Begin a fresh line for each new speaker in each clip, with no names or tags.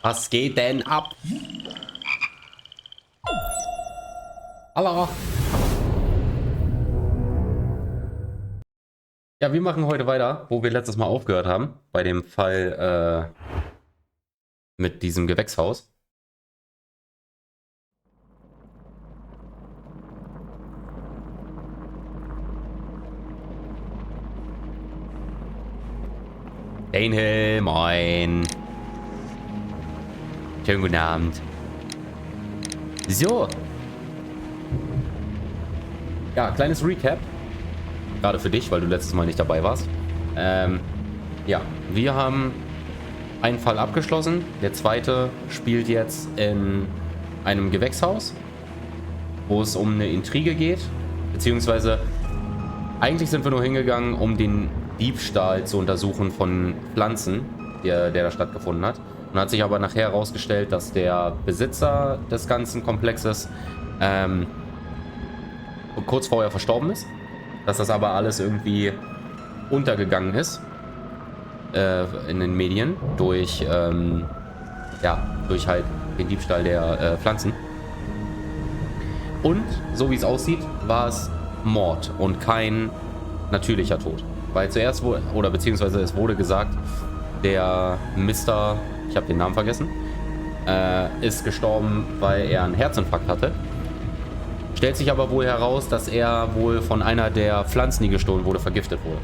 Was geht denn ab? Hallo. Ja, wir machen heute weiter, wo wir letztes Mal aufgehört haben. Bei dem Fall mit diesem Gewächshaus. Daniel, moin. Schönen guten Abend. So. Ja, kleines Recap. Gerade für dich, weil du letztes Mal nicht dabei warst. Ja, wir haben einen Fall abgeschlossen. Der zweite spielt jetzt in einem Gewächshaus, wo es um eine Intrige geht. Beziehungsweise, eigentlich sind wir nur hingegangen, um den Diebstahl zu untersuchen von Pflanzen, der da stattgefunden hat. Und hat sich aber nachher herausgestellt, dass der Besitzer des ganzen Komplexes kurz vorher verstorben ist. Dass das aber alles irgendwie untergegangen ist in den Medien durch, durch halt den Diebstahl der Pflanzen. Und so wie es aussieht, war es Mord und kein natürlicher Tod. Weil zuerst wurde, oder beziehungsweise es wurde gesagt, der Mr., ich habe den Namen vergessen, ist gestorben, weil er einen Herzinfarkt hatte. Stellt sich aber wohl heraus, dass er wohl von einer der Pflanzen, die gestohlen wurde, vergiftet wurde.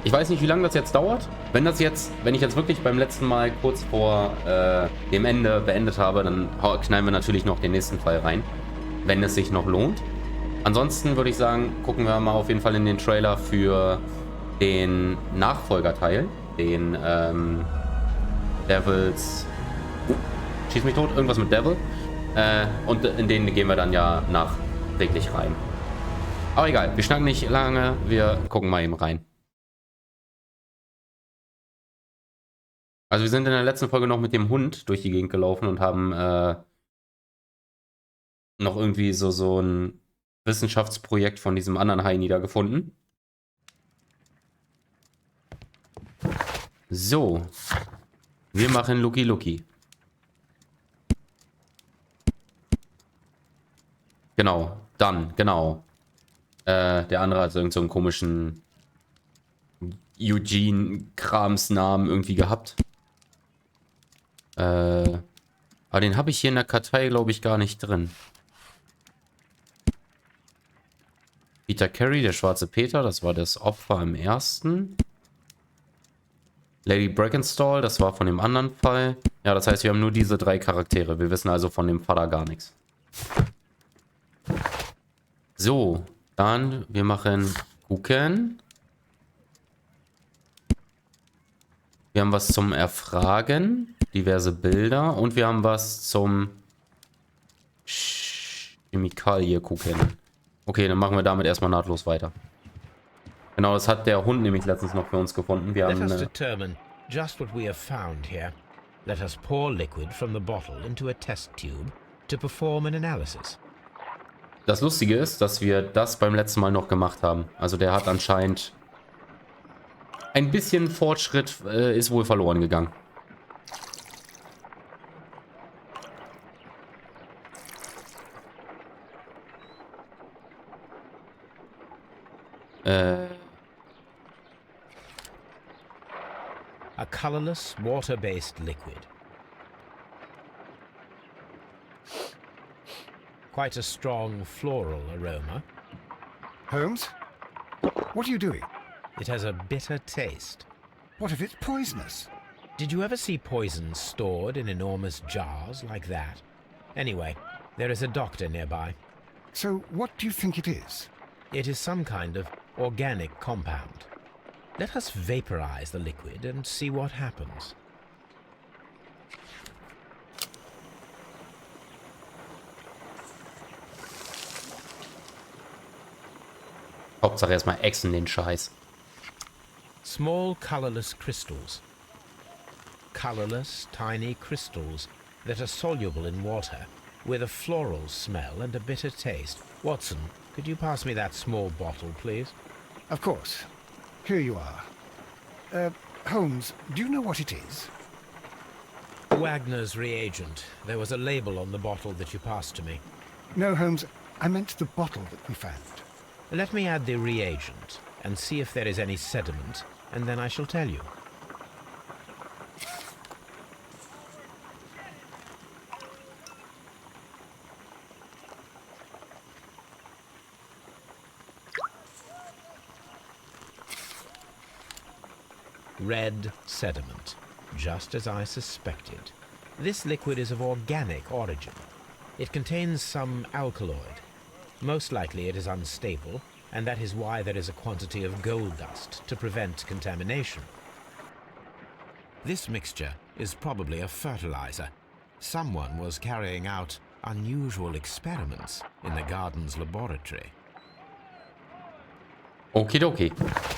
Ich weiß nicht, wie lange das jetzt dauert. Wenn ich jetzt wirklich beim letzten Mal kurz vor dem Ende beendet habe, dann knallen wir natürlich noch den nächsten Fall rein, wenn es sich noch lohnt. Ansonsten würde ich sagen, gucken wir mal auf jeden Fall in den Trailer für den Nachfolgerteil, den Devils... schieß mich tot, irgendwas mit Devil. Und in den gehen wir dann ja nachträglich rein. Aber egal, wir schnacken nicht lange, wir gucken mal eben rein. Also wir sind in der letzten Folge noch mit dem Hund durch die Gegend gelaufen und haben noch irgendwie so ein Wissenschaftsprojekt von diesem anderen Hai niedergefunden. So. Wir machen Lucky Lucky. Genau, dann, genau. Der andere hat irgend so einen komischen Eugene-Krams-Namen irgendwie gehabt. Aber den habe ich hier in der Kartei, glaube ich, gar nicht drin. Peter Carey, der schwarze Peter, das war das Opfer im ersten. Lady Brackenstall, das war von dem anderen Fall. Ja, das heißt, wir haben nur diese 3 Charaktere. Wir wissen also von dem Vater gar nichts. So, dann, wir machen gucken. Wir haben was zum Erfragen, diverse Bilder und wir haben was zum Chemikalie gucken. Okay, dann machen wir damit erstmal nahtlos weiter. Genau, das hat der Hund nämlich letztens noch für uns gefunden. Wir haben
Let us determine just what we have found here. Let us pour liquid from the bottle into a test tube to perform an analysis.
Das Lustige ist, dass wir das beim letzten Mal noch gemacht haben. Also der hat anscheinend ein bisschen Fortschritt ist wohl verloren gegangen.
A colorless, water-based liquid. Quite a strong floral aroma.
Holmes? What are you doing?
It has a bitter taste.
What if it's poisonous?
Did you ever see poison stored in enormous jars like that? Anyway, there is a doctor nearby.
So what do you think it is?
It is some kind of organic compound. Let us vaporize the liquid and see what happens.
Hauptsache erstmal Echsen den Scheiß.
Small colorless crystals. Colorless, tiny crystals that are soluble in water, with a floral smell and a bitter taste. Watson, could you pass me that small bottle, please?
Of course. Here you are. Holmes, do you know what it is?
Wagner's reagent. There was a label on the bottle that you passed to me.
No, Holmes, I meant the bottle that we found.
Let me add the reagent and see if there is any sediment, and then I shall tell you. Red sediment, just as I suspected. This liquid is of organic origin. It contains some alkaloid. Most likely it is unstable, and that is why there is a quantity of gold dust to prevent contamination. This mixture is probably a fertilizer. Someone was carrying out unusual experiments in the garden's laboratory.
Okidoki.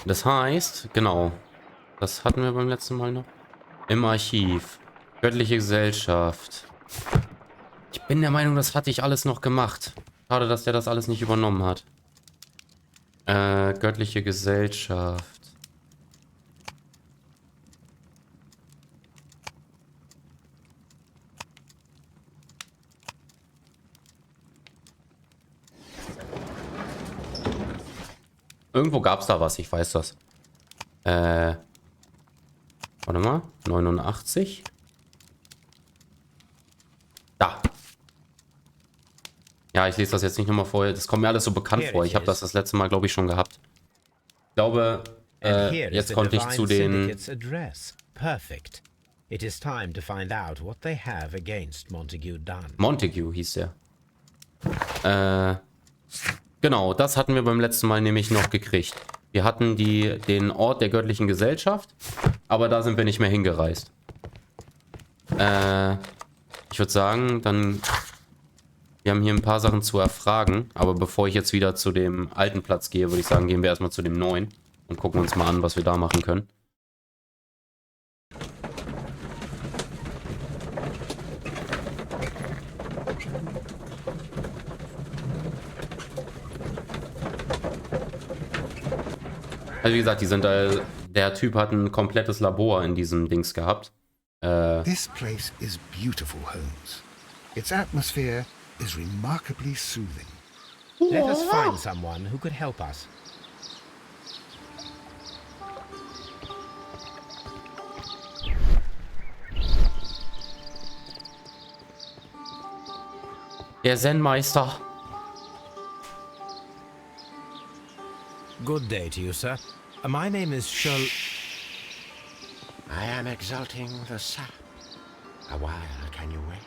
Das heißt, genau, das hatten wir beim letzten Mal noch. Im Archiv. Göttliche Gesellschaft. Ich bin der Meinung, das hatte ich alles noch gemacht. Schade, dass der das alles nicht übernommen hat. Göttliche Gesellschaft. Irgendwo gab es da was, ich weiß das. Warte mal. 89. Da. Ja, ich lese das jetzt nicht nochmal vor. Das kommt mir alles so bekannt vor. Ich habe das letzte Mal, glaube ich, schon gehabt. Ich glaube, jetzt konnte ich zu den...
Perfect. It is time to find out what they have against Montague Dunn.
Montague hieß der. Genau, das hatten wir beim letzten Mal nämlich noch gekriegt. Wir hatten den Ort der göttlichen Gesellschaft, aber da sind wir nicht mehr hingereist. Ich würde sagen, dann... Wir haben hier ein paar Sachen zu erfragen, aber bevor ich jetzt wieder zu dem alten Platz gehe, würde ich sagen, gehen wir erstmal zu dem neuen und gucken uns mal an, was wir da machen können. Also wie gesagt, der Typ hat ein komplettes Labor in diesem Dings gehabt.
This place is beautiful, Holmes. Its atmosphere is remarkably soothing.
Let us find someone who could help us.
Der Zen-Meister.
Good day to you, sir. My name is Sherlock.
I am exalting the sap. A while can you wait?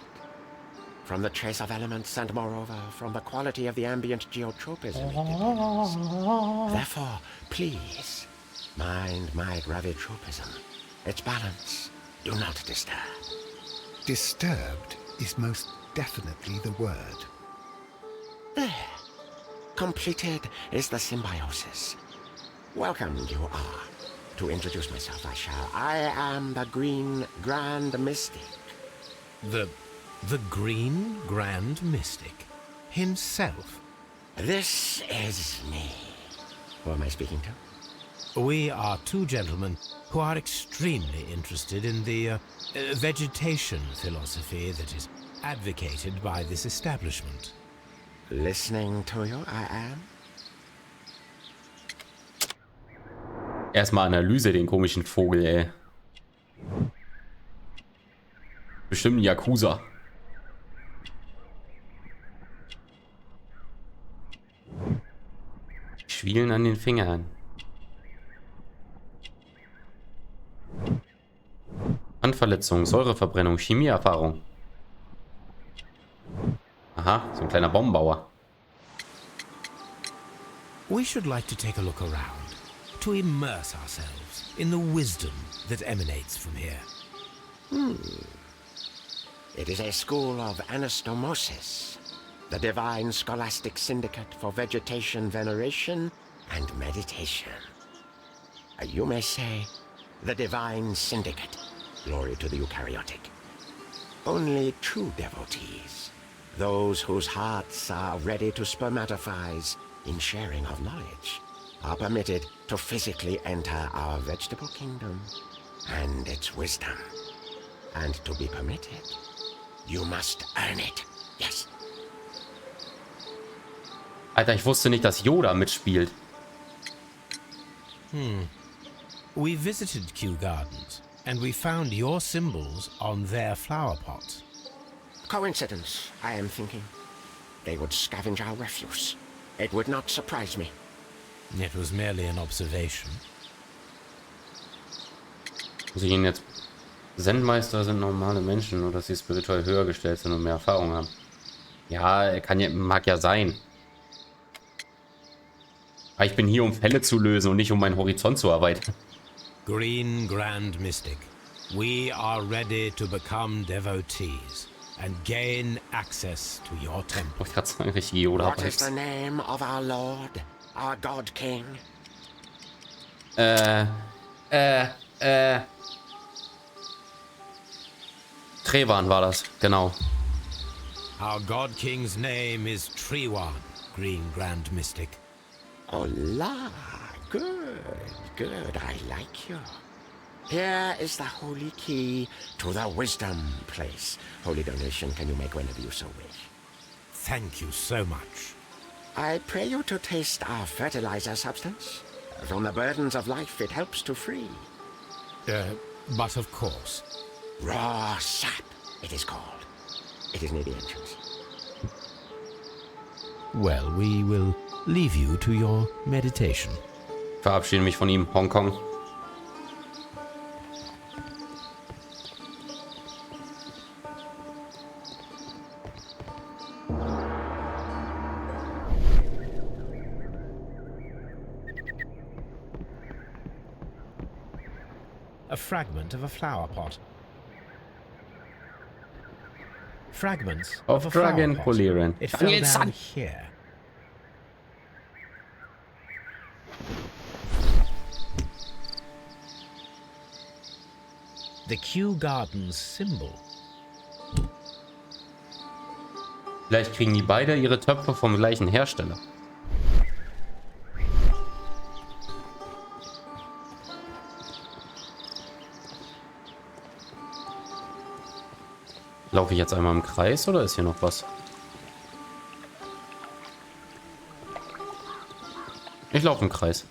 From the trace of elements and moreover from the quality of the ambient geotropism it depends. Therefore, please, mind my gravitropism. Its balance, do not disturb.
Disturbed is most definitely the word.
There. Completed is the symbiosis. Welcome you are. To introduce myself I shall. I am the Green Grand Mystic.
The Green Grand Mystic himself.
This is me. Who am I speaking to?
We are two gentlemen who are extremely interested in the vegetation philosophy that is advocated by this establishment.
Listening to you, I am.
Erstmal Analyse, den komischen Vogel, ey. Bestimmt ein Yakuza. Schwielen an den Fingern. Handverletzung, Säureverbrennung, Chemieerfahrung. Aha, so ein kleiner Bombenbauer.
We should like to take a look around, to immerse ourselves in the wisdom that emanates from here.
It is a school of anastomosis, the divine scholastic syndicate for vegetation veneration and meditation. You may say, the divine syndicate, glory to the eukaryotic. Only true devotees, those whose hearts are ready to spermatophize in sharing of knowledge, are permitted to physically enter our vegetable kingdom. and its wisdom. And to be permitted, you must earn it. Yes.
Alter, ich wusste nicht, dass Yoda mitspielt.
We visited Kew Gardens, and we found your symbols on their flower pots.
Coincidence, I am thinking. They would scavenge our refuse. It would not surprise me.
It was merely an observation.
Muss ich ihn jetzt... Zen-Meister sind normale Menschen, nur dass sie spirituell höher gestellt sind und mehr Erfahrung haben. Ja, mag ja sein. Aber ich bin hier, um Fälle zu lösen und nicht um meinen Horizont zu erweitern.
Green Grand Mystic, we are ready to become devotees and gain access to your temple.
Ich gerade sagen, richtig Yoda.
What is the name of our Lord, our God King?
Trevan war das, genau.
Our God King's name is Trewan, Green Grand Mystic.
Oh la, good, good, I like you. Here is the holy key to the wisdom place. Holy donation can you make whenever you so wish.
Thank you so much.
I pray you to taste our fertilizer substance. From the burdens of life it helps to free.
But of course.
Raw sap, it is called. It is near the entrance.
Well, we will leave you to your meditation.
Verabschiede mich von ihm, Hongkong.
A fragment of a flower pot. Fragments
Of
a flower
Dragon
pot.
polieren.
It fell
Daniel
down
San.
here. The Kew Gardens symbol.
Vielleicht kriegen die beide ihre Töpfe vom gleichen Hersteller. Laufe ich jetzt einmal im Kreis oder ist hier noch was? Ich laufe im Kreis.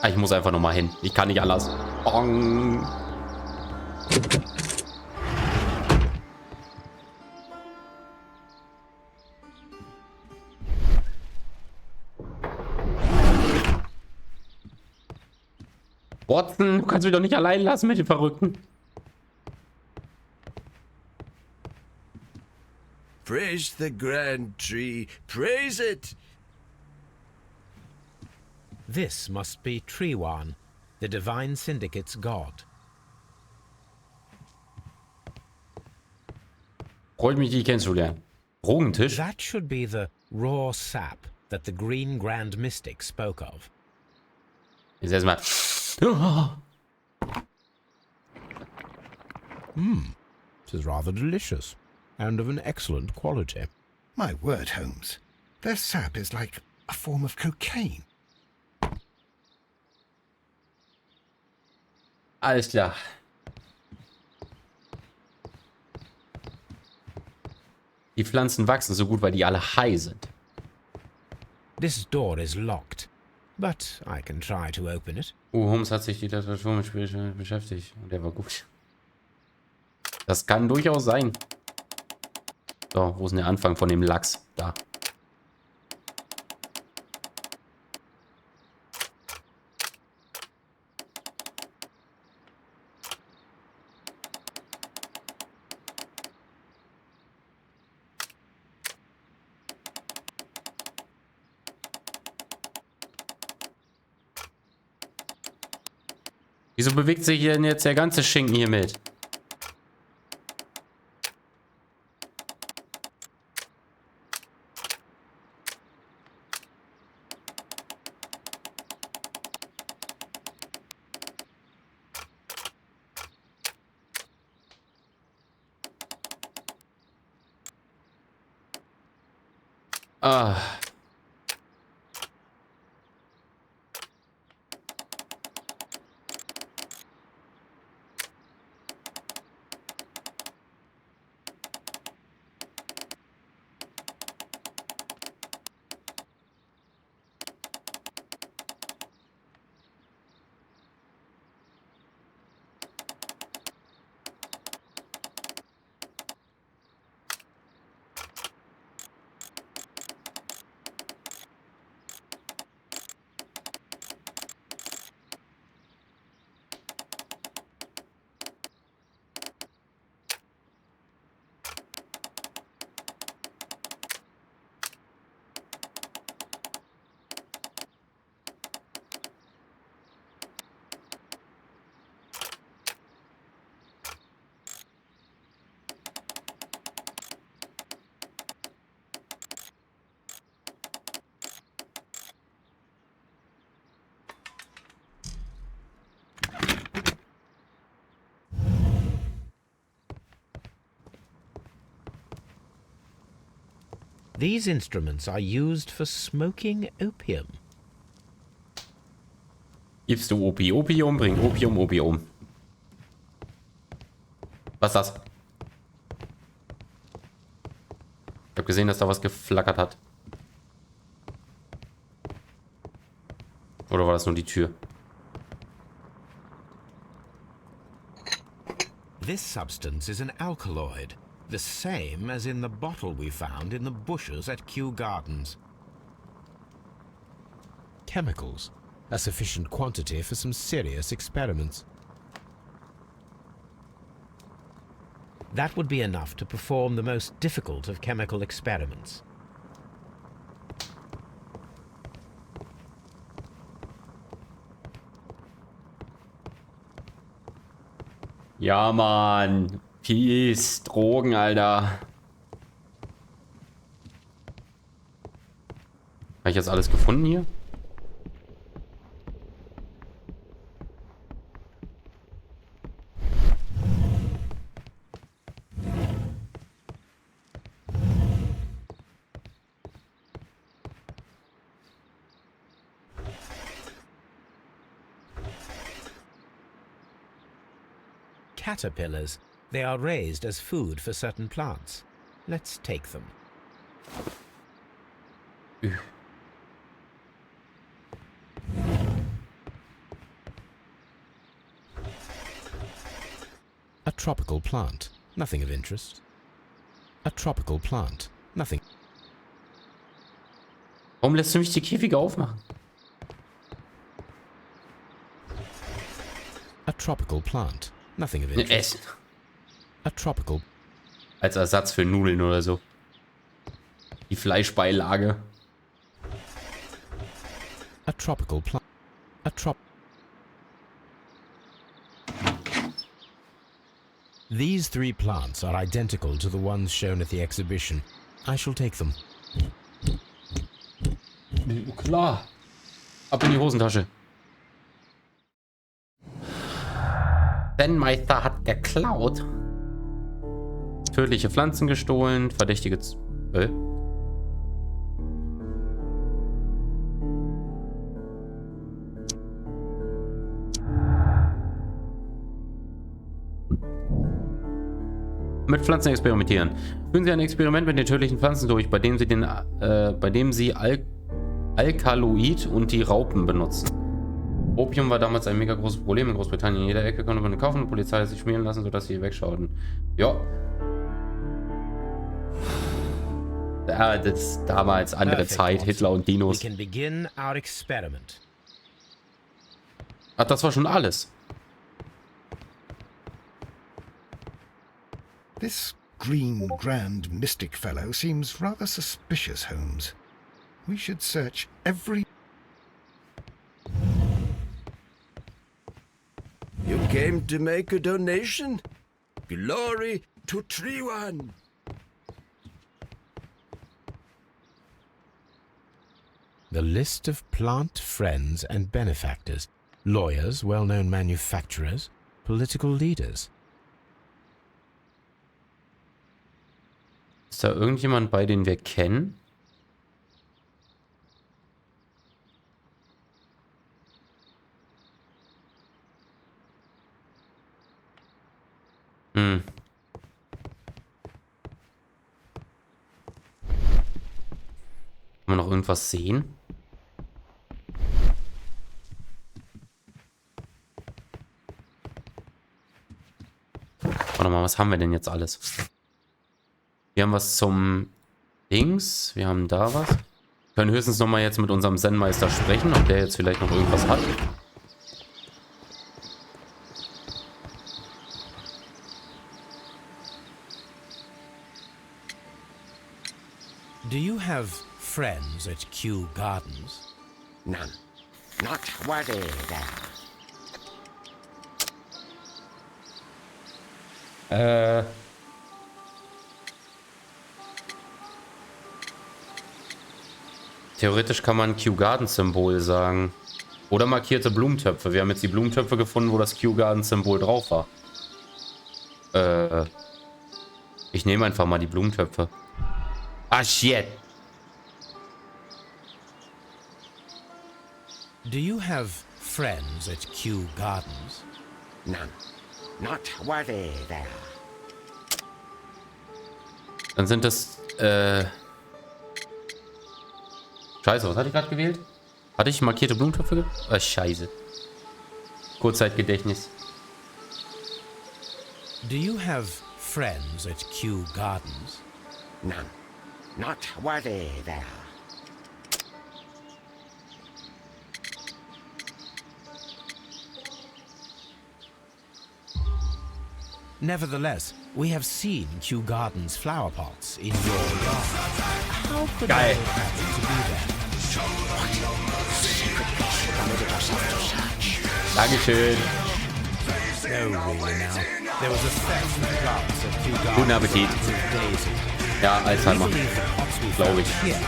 Ah, ich muss einfach noch mal hin. Ich kann nicht anders. Bong. Watson, du kannst mich doch nicht allein lassen mit den Verrückten.
Praise the grand tree, praise it!
This must be Trewan, the Divine Syndicate's god.
Freut mich, dich kennenzulernen. Rogentisch?
That should be the raw sap that the Green Grand Mystic spoke of.
Jetzt erstmal.
It is rather delicious and of an excellent quality.
My word, Holmes. Their sap is like a form of cocaine.
Alles klar. Die Pflanzen wachsen so gut, weil die alle high sind.
This door is locked, but I can try to open it.
Holmes hat sich die Literatur mit Spiel beschäftigt und der war gut. Das kann durchaus sein. So, wo ist denn der Anfang von dem Lachs? Da. Wieso bewegt sich denn jetzt der ganze Schinken hier mit? Ah.
These instruments are used for smoking opium.
Gibst du Opium, bring Opium. Was ist das? Ich habe gesehen, dass da was geflackert hat. Oder war das nur die Tür?
This substance is an alkaloid, the same as in the bottle we found in the bushes at Kew Gardens. Chemicals, a sufficient quantity for some serious experiments. That would be enough to perform the most difficult of chemical experiments.
Ja, Mann. Peace. Drogen, Alter. Habe ich jetzt alles gefunden hier?
Caterpillars. They are raised as food for certain plants. Let's take them. A tropical plant. Nothing of interest. A tropical plant. Nothing.
Warum lässt du mich die Käfige aufmachen?
A tropical plant. Nothing of interest.
Essen.
A tropical.
Als Ersatz für Nudeln oder so. Die Fleischbeilage.
A tropical plant. A trop. These three plants are identical to the ones shown at the exhibition. I shall take them.
Klar. Ab in die Hosentasche. Denn Meister hat geklaut. Tödliche Pflanzen gestohlen. Verdächtige... Mit Pflanzen experimentieren. Führen Sie ein Experiment mit den tödlichen Pflanzen durch, bei dem Sie Alkaloid und die Raupen benutzen. Opium war damals ein mega großes Problem in Großbritannien. In jeder Ecke konnte man kaufen und die Polizei hat sich schmieren lassen, sodass sie wegschauten. Ja. Das ist damals andere Zeit, Hitler und Dinos. Ach, das war schon alles.
This green, grand, mystic fellow seems rather suspicious, Holmes. We should search every...
You came to make a donation? Glory to Tree One!
The list of plant friends and benefactors, lawyers, well-known manufacturers, political leaders.
Ist da irgendjemand bei, den wir kennen? Hm. Kann man noch irgendwas sehen? Warte mal, was haben wir denn jetzt alles? Wir haben was zum Dings. Wir haben da was. Wir können höchstens noch mal jetzt mit unserem Zen-Meister sprechen, ob der jetzt vielleicht noch irgendwas hat.
Do you have friends at Kew Gardens?
None. Not worthy there.
Theoretisch kann man Kew Gardens Symbol sagen. Oder markierte Blumentöpfe. Wir haben jetzt die Blumentöpfe gefunden, wo das Kew Gardens Symbol drauf war. Ich nehme einfach mal die Blumentöpfe. Ah, shit.
Do you have friends at Kew Gardens?
None. Not worthy there.
Dann sind das, Scheiße, was hatte ich gerade gewählt? Hatte ich markierte Blumentöpfe? Scheiße. Kurzzeitgedächtnis.
Do you have friends at Kew Gardens?
None. Not worthy there.
Nevertheless, we have seen Kew Gardens flower pots in your yard. How could
Geil.
they happen to be there?
Dankeschön.
No, really now. There was a theft of plants at Kew Gardens.
Guten Appetit.
with Daisy.
Ja,
We
Alzheimer.
believe the pots we
Glaub
found
ich.
here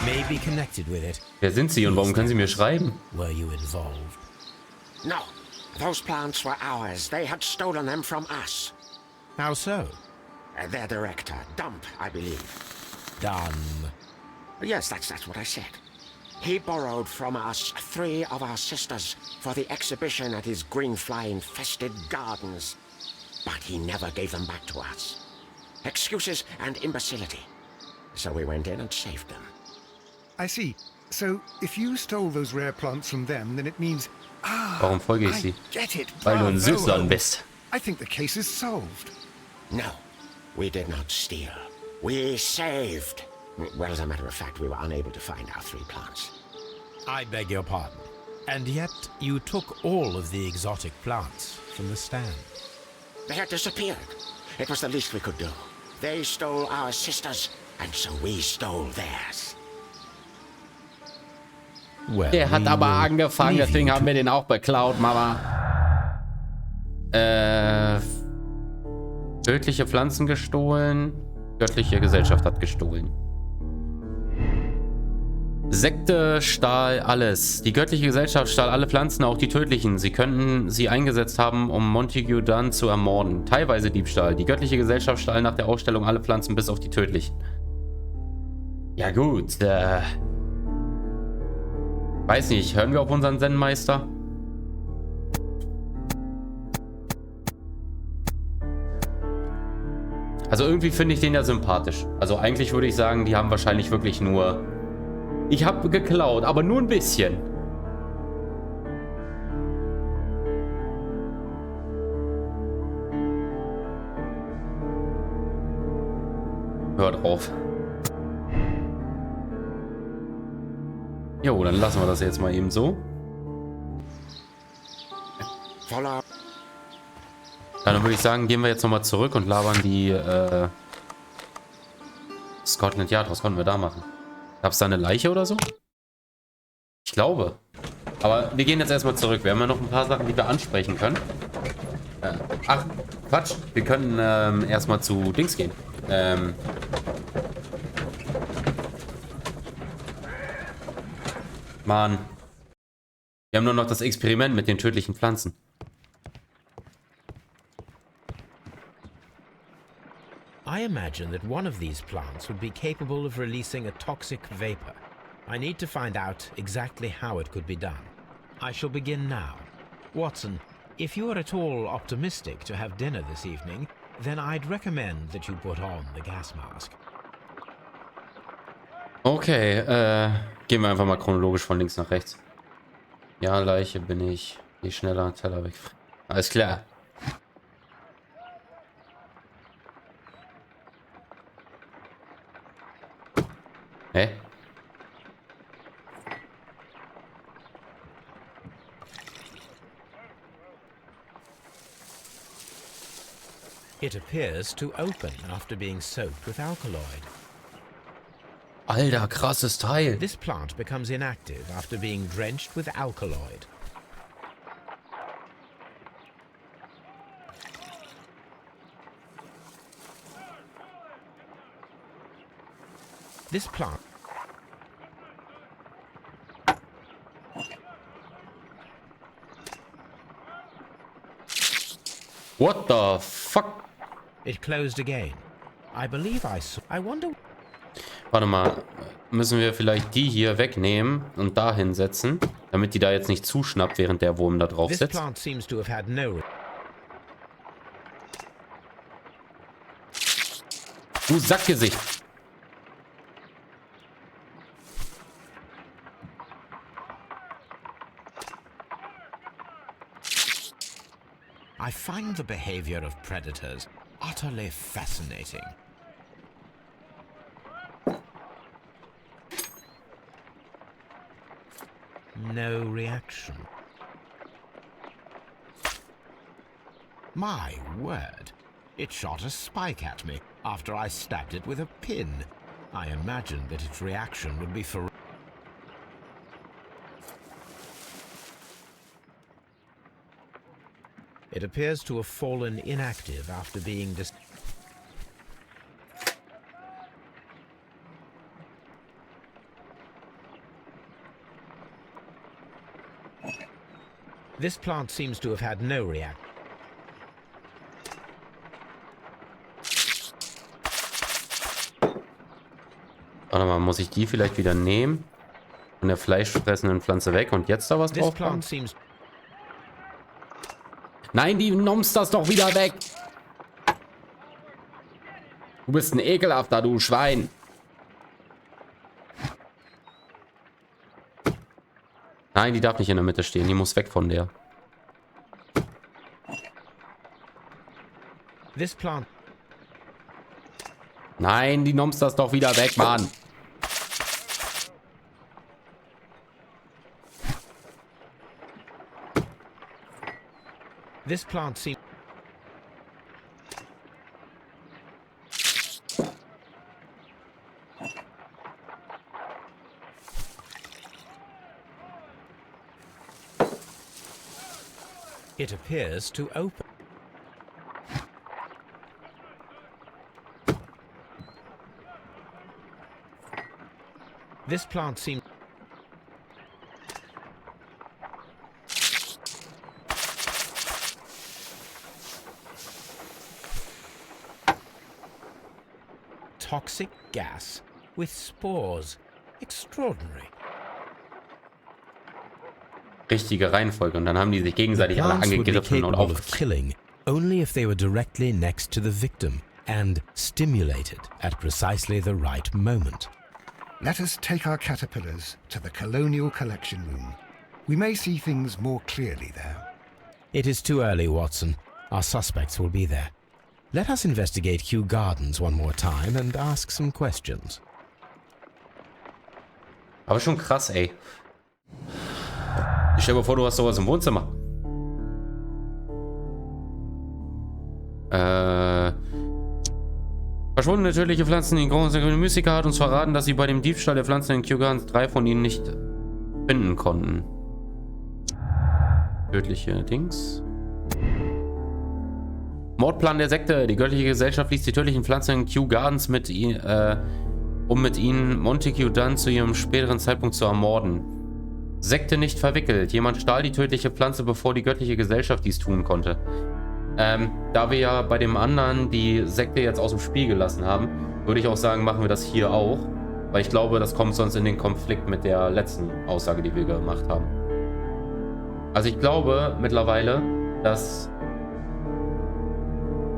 may be connected with it.
Wer sind Sie und warum können Sie mir schreiben?
Were you involved?
No. Those plants were ours. They had stolen them from us.
How so?
Their director, Dump, I believe.
Done.
Yes, that's what I said. He borrowed from us 3 of our sisters for the exhibition at his green fly-infested gardens. But he never gave them back to us. Excuses and imbecility. So we went in and saved them.
I see. So, if you stole those rare plants from them, then it means...
Warum folge ich
I
Sie?
get it.
Weil du ein
Bravo,
Süßladen
Holmes.
bist.
I think the case is solved.
No, we did not steal. We saved. Well, as a matter of fact, we were unable to find our 3 plants.
I beg your pardon. And yet you took all of the exotic plants from the stand.
They had disappeared. It was the least we could do. They stole our sisters, and so we stole theirs.
Well,
Der hat
we
aber
will
angefangen,
leave
deswegen
you
haben
to-
wir den auch beklaut, Mama. Tödliche Pflanzen gestohlen. Göttliche Gesellschaft hat gestohlen. Sekte stahl alles. Die göttliche Gesellschaft stahl alle Pflanzen, auch die tödlichen. Sie könnten sie eingesetzt haben, um Montague Dunn zu ermorden. Teilweise Diebstahl. Die göttliche Gesellschaft stahl nach der Ausstellung alle Pflanzen bis auf die tödlichen. Ja gut, weiß nicht, hören wir auf unseren Zen-Meister? Also irgendwie finde ich den ja sympathisch. Also eigentlich würde ich sagen, die haben wahrscheinlich wirklich nur... Ich habe geklaut, aber nur ein bisschen. Hört auf. Jo, dann lassen wir das jetzt mal eben so.
Voller
Ja, dann würde ich sagen, gehen wir jetzt nochmal zurück und labern die Scotland Yard. Was konnten wir da machen? Gab es da eine Leiche oder so? Ich glaube. Aber wir gehen jetzt erstmal zurück. Wir haben ja noch ein paar Sachen, die wir ansprechen können. Ach, Quatsch. Wir können erstmal zu Dings gehen. Mann. Wir haben nur noch das Experiment mit den tödlichen Pflanzen.
I imagine that one of these plants would be capable of releasing a toxic vapor. I need to find out exactly how it could be done. I shall begin now. Watson, if you are at all optimistic to have dinner this evening, then I'd recommend that you put on the gas mask.
Okay, gehen wir einfach mal chronologisch von links nach rechts. Ja, Leiche bin ich. Je schneller, Teller weg. Alles klar. Hä?
It appears to open after being soaked with alkaloid.
Alter, krasses Teil.
This plant becomes inactive after being drenched with alkaloid. This plant
What the fuck?
it closed again. I believe I saw. I wonder.
Warte mal. Müssen wir vielleicht die hier wegnehmen und da hinsetzen? Damit die da jetzt nicht zuschnappt, während der Wurm da drauf
This
sitzt.
plant seems to have had no...
Du Sackgesicht.
I find the behavior of predators utterly fascinating. No reaction. My word. It shot a spike at me after I stabbed it with a pin. I imagined that its reaction would be for... It appears to have fallen inactive after being This plant seems to have had no reaction.
Warte mal, muss ich die vielleicht wieder nehmen? Von der fleischfressenden Pflanze weg und jetzt da was
This
drauf
plant
machen?
seems...
Nein, die nimmst das doch wieder weg! Du bist ein ekelhafter, du Schwein! Nein, die darf nicht in der Mitte stehen. Die muss weg von der.
This plant...
Nein, die nimmst das doch wieder weg, Mann!
This plant seems... It appears to open. This plant seems... Toxic gas with spores. Extraordinary.
Richtige Reihenfolge. Und dann haben die sich gegenseitig alle
Plants would be
angegriffen und
capable of
aufgefressen.
killing only if they were directly next to the victim and stimulated at precisely the right moment.
Let us take our caterpillars to the Colonial Collection Room. We may see things more clearly there.
It is too early, Watson. Our suspects will be there. Let us investigate Kew Gardens one more time and ask some questions.
Aber schon krass, ey. Ich stell dir vor, du hast sowas im Wohnzimmer. Verschwundene tödliche Pflanzen in großen Mystiker hat uns verraten, dass sie bei dem Diebstahl der Pflanzen in Kew Gardens 3 von ihnen nicht finden konnten. Tödliche Dings. Mordplan der Sekte. Die göttliche Gesellschaft ließ die tödlichen Pflanzen in Kew Gardens um mit ihnen Montague dann zu ihrem späteren Zeitpunkt zu ermorden. Sekte nicht verwickelt. Jemand stahl die tödliche Pflanze, bevor die göttliche Gesellschaft dies tun konnte. Da wir ja bei dem anderen die Sekte jetzt aus dem Spiel gelassen haben, würde ich auch sagen, machen wir das hier auch. Weil ich glaube, das kommt sonst in den Konflikt mit der letzten Aussage, die wir gemacht haben. Also ich glaube mittlerweile, dass...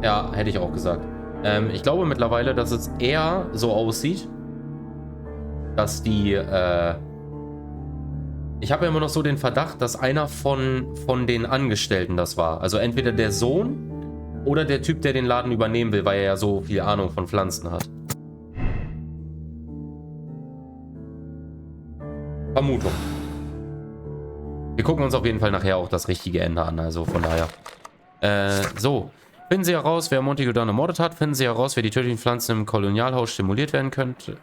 Ja, hätte ich auch gesagt. Ich glaube mittlerweile, dass es eher so aussieht, dass die... Ich habe ja immer noch so den Verdacht, dass einer von den Angestellten das war. Also entweder der Sohn oder der Typ, der den Laden übernehmen will, weil er ja so viel Ahnung von Pflanzen hat. Vermutung. Wir gucken uns auf jeden Fall nachher auch das richtige Ende an, also von daher. So. Finden Sie heraus, wer Montague dann ermordet hat. Finden Sie heraus, wer die tödlichen Pflanzen im Kolonialhaus stimuliert werden könnte.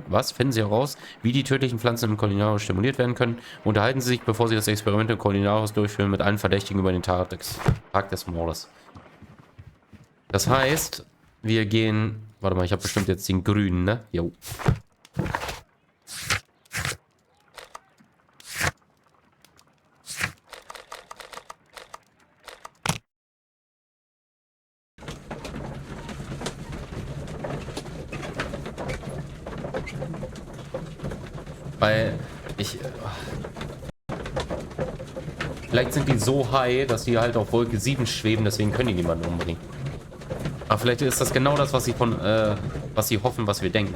Was? Finden Sie heraus, wie die tödlichen Pflanzen im Kolonialhaus stimuliert werden können. Unterhalten Sie sich, bevor Sie das Experiment im Kolonialhaus durchführen, mit allen Verdächtigen über den Tag des Mordes. Das heißt, wir gehen... Warte mal, ich habe bestimmt jetzt den grünen, ne? Jo. Weil ich... Vielleicht sind die so high, dass die halt auf Wolke 7 schweben, deswegen können die niemanden umbringen. Aber vielleicht ist das genau das, was sie was sie hoffen, was wir denken.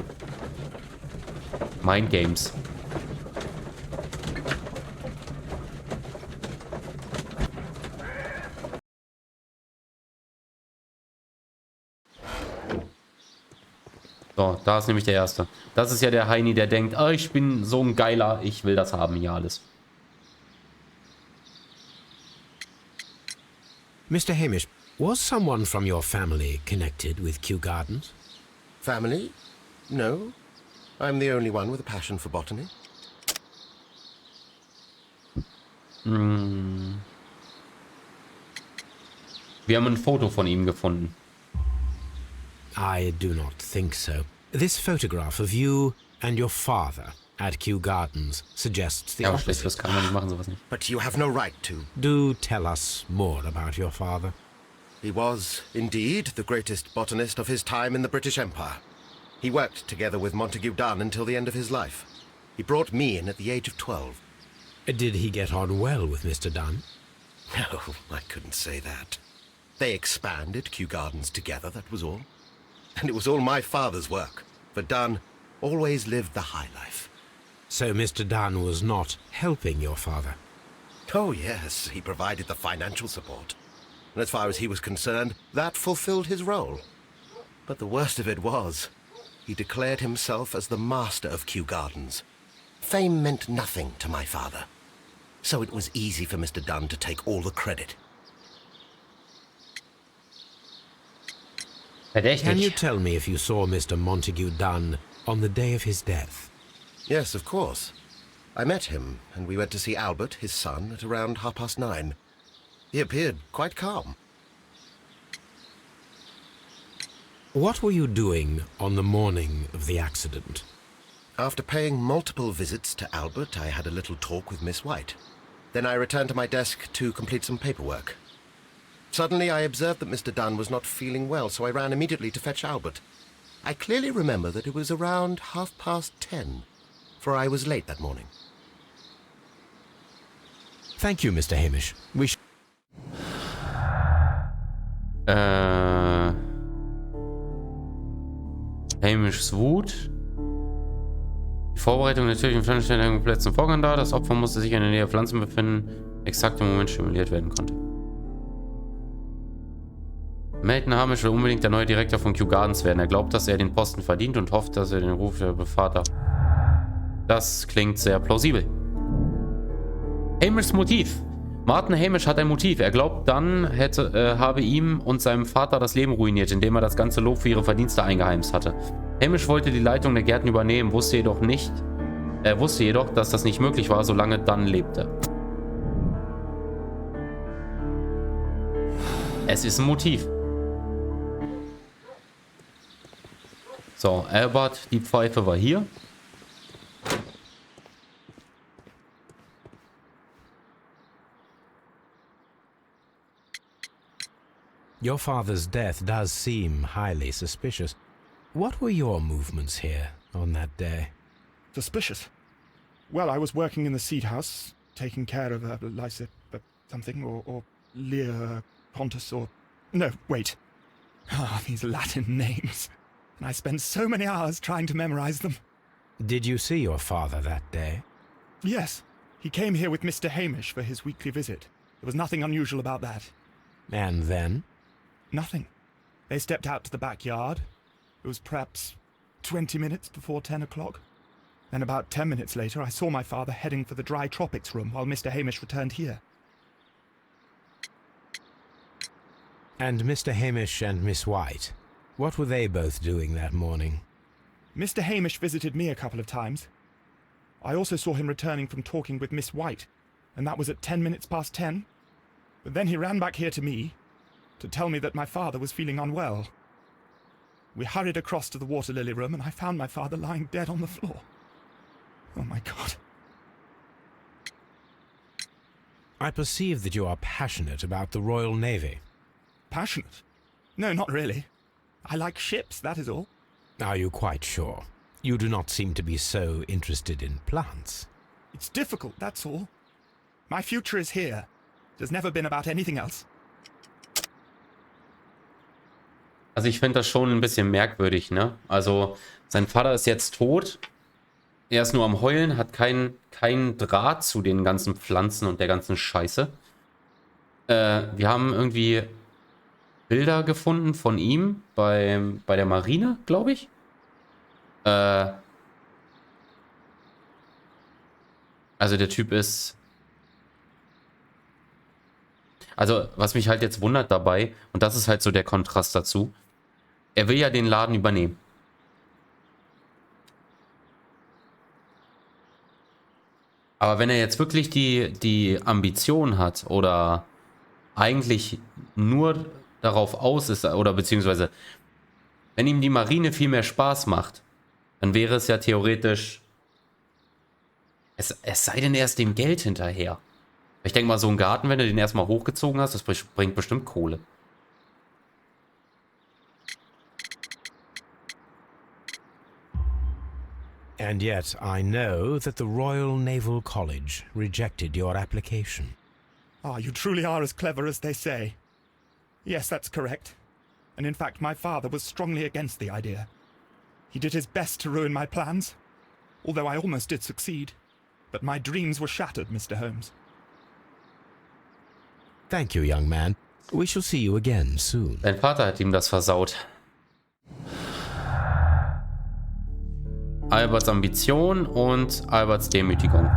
Mind Games. So, da ist nämlich der Erste. Das ist ja der Heini, der denkt, oh, ich bin so ein Geiler, ich will das haben, hier alles.
Mr. Hamish, was someone from your family connected with Kew Gardens?
Family? No. I'm the only one with a passion for botany.
Wir haben ein Foto von ihm gefunden.
I do not think so. This photograph of you and your father at Kew Gardens suggests the
Ja, aber schlecht, das
opposite.
kann man nicht machen, sowas nicht.
But you have no right to.
Do tell us more about your father.
He was, indeed, the greatest botanist of his time in the British Empire. He worked together with Montague Dunn until the end of his life. He brought me in at the age of 12.
Did he get on well with Mr. Dunn?
No, I couldn't say that. They expanded Kew Gardens together, that was all. And it was all my father's work, for Dunn always lived the high life.
So Mr. Dunn was not helping your father?
Oh, yes, he provided the financial support. And as far as he was concerned, that fulfilled his role. But the worst of it was, he declared himself as the master of Kew Gardens. Fame meant nothing to my father. So it was easy for Mr. Dunn to take all the credit.
Can you tell me if you saw Mr. Montague Dunn on the day of his death?
Yes, of course. I met him, and we went to see Albert, his son, at around 9:30. He appeared quite calm.
What were you doing on the morning of the accident?
After paying multiple visits to Albert, I had a little talk with Miss White. Then I returned to my desk to complete some paperwork. Suddenly I observed that Mr. Dunn was not feeling well, so I ran immediately to fetch Albert. I clearly remember that it was around 10:30, for I was late that morning.
Thank you, Mr. Hamish.
Hamishs Wut. Die Vorbereitung der natürlichen Pflanzen stellt einen komplexen Vorgang dar. Das Opfer musste sich in der Nähe der Pflanzen befinden, exakt im Moment stimuliert werden konnte. Melton Hamish will unbedingt der neue Direktor von Kew Gardens werden. Er glaubt, dass er den Posten verdient und hofft, dass er den Ruf der Vater. Das klingt sehr plausibel. Hamishs Motiv. Martin Hamish hat ein Motiv. Er glaubt, Dunn habe ihm und seinem Vater das Leben ruiniert, indem er das ganze Lob für ihre Verdienste eingeheimst hatte. Hamish wollte die Leitung der Gärten übernehmen, wusste jedoch, dass das nicht möglich war, solange Dunn lebte. Es ist ein Motiv. So, Albert, die Pfeife war hier.
Your father's death does seem highly suspicious. What were your movements here on that day?
Suspicious? Well, I was working in the seed house, taking care of Lysa something, or Lear Pontus, or... No, wait. Ah, these Latin names. And I spent so many hours trying to memorize them.
Did you see your father that day?
Yes. He came here with Mr. Hamish for his weekly visit. There was nothing unusual about that.
And then?
Nothing. They stepped out to the backyard. It was perhaps 20 minutes before 10 o'clock. Then about 10 minutes later, I saw my father heading for the dry tropics room while Mr. Hamish returned here.
And Mr. Hamish and Miss White, what were they both doing that morning?
Mr. Hamish visited me a couple of times. I also saw him returning from talking with Miss White, and that was at 10 minutes past 10. But then he ran back here to me to tell me that my father was feeling unwell. We hurried across to the water lily room, and I found my father lying dead on the floor. Oh my God.
I perceive that you are passionate about the Royal Navy.
Passionate? No, not really. I like ships, that is all.
Are you quite sure? You do not seem to be so interested in plants.
It's difficult, that's all. My future is here, It has never been about anything else.
Also ich finde das schon ein bisschen merkwürdig, ne? Also sein Vater ist jetzt tot. Er ist nur am Heulen, hat keinen Draht zu den ganzen Pflanzen und der ganzen Scheiße. Wir haben irgendwie Bilder gefunden von ihm bei der Marine, glaube ich. Also der Typ ist... Also was mich halt jetzt wundert dabei, und das ist halt so der Kontrast dazu, er will ja den Laden übernehmen. Aber wenn er jetzt wirklich die Ambition hat oder eigentlich nur darauf aus ist, oder beziehungsweise wenn ihm die Marine viel mehr Spaß macht, dann wäre es ja theoretisch, es sei denn, er ist dem Geld hinterher. Ich denke mal, so ein Garten, wenn du den erstmal hochgezogen hast, das bringt bestimmt Kohle.
And yet I know that the Royal Naval College rejected your application.
Ah, you truly are as clever as they say. Yes, that's correct. And in fact, my father was strongly against the idea. He did his best to ruin my plans, although I almost did succeed. But my dreams were shattered, Mr. Holmes.
Thank you, young man. We shall see you again soon.
Dein Vater hat ihm das versaut. Alberts Ambition und Alberts Demütigung.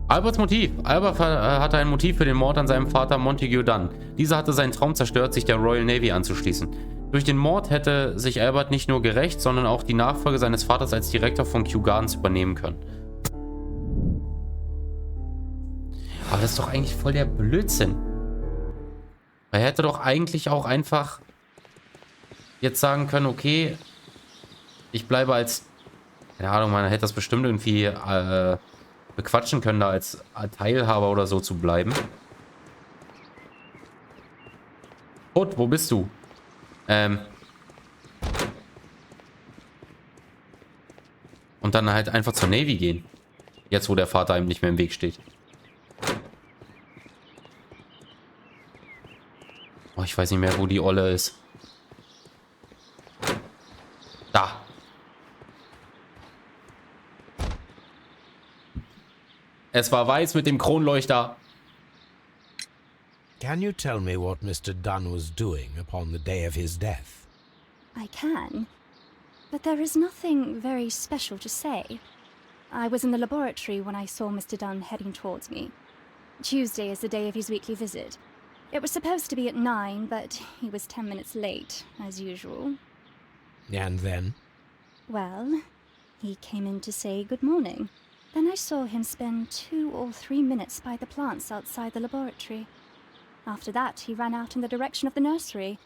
Alberts Motiv. Albert hatte ein Motiv für den Mord an seinem Vater Montague Dunn. Dieser hatte seinen Traum zerstört, sich der Royal Navy anzuschließen. Durch den Mord hätte sich Albert nicht nur gerecht, sondern auch die Nachfolge seines Vaters als Direktor von Kew Gardens übernehmen können. Aber das ist doch eigentlich voll der Blödsinn. Er hätte doch eigentlich auch einfach jetzt sagen können, okay, ich bleibe als, keine Ahnung, man hätte das bestimmt irgendwie bequatschen können, da als Teilhaber oder so zu bleiben. Und wo bist du? Und dann halt einfach zur Navy gehen. Jetzt, wo der Vater ihm nicht mehr im Weg steht. Oh, ich weiß nicht mehr, wo die Olle ist. Da. Es war weiß mit dem Kronleuchter.
Can you tell me what Mr. Dunn was doing upon the day of his death?
I can, but there is nothing very special to say. I was in the laboratory when I saw Mr. Dunn heading towards me. Tuesday is the day of his weekly visit. It was supposed to be at 9, but he was 10 minutes late, as usual.
And then?
Well, he came in to say good morning. Then I saw him spend 2 or 3 minutes by the plants outside the laboratory. After that, he ran out in the direction of the nursery,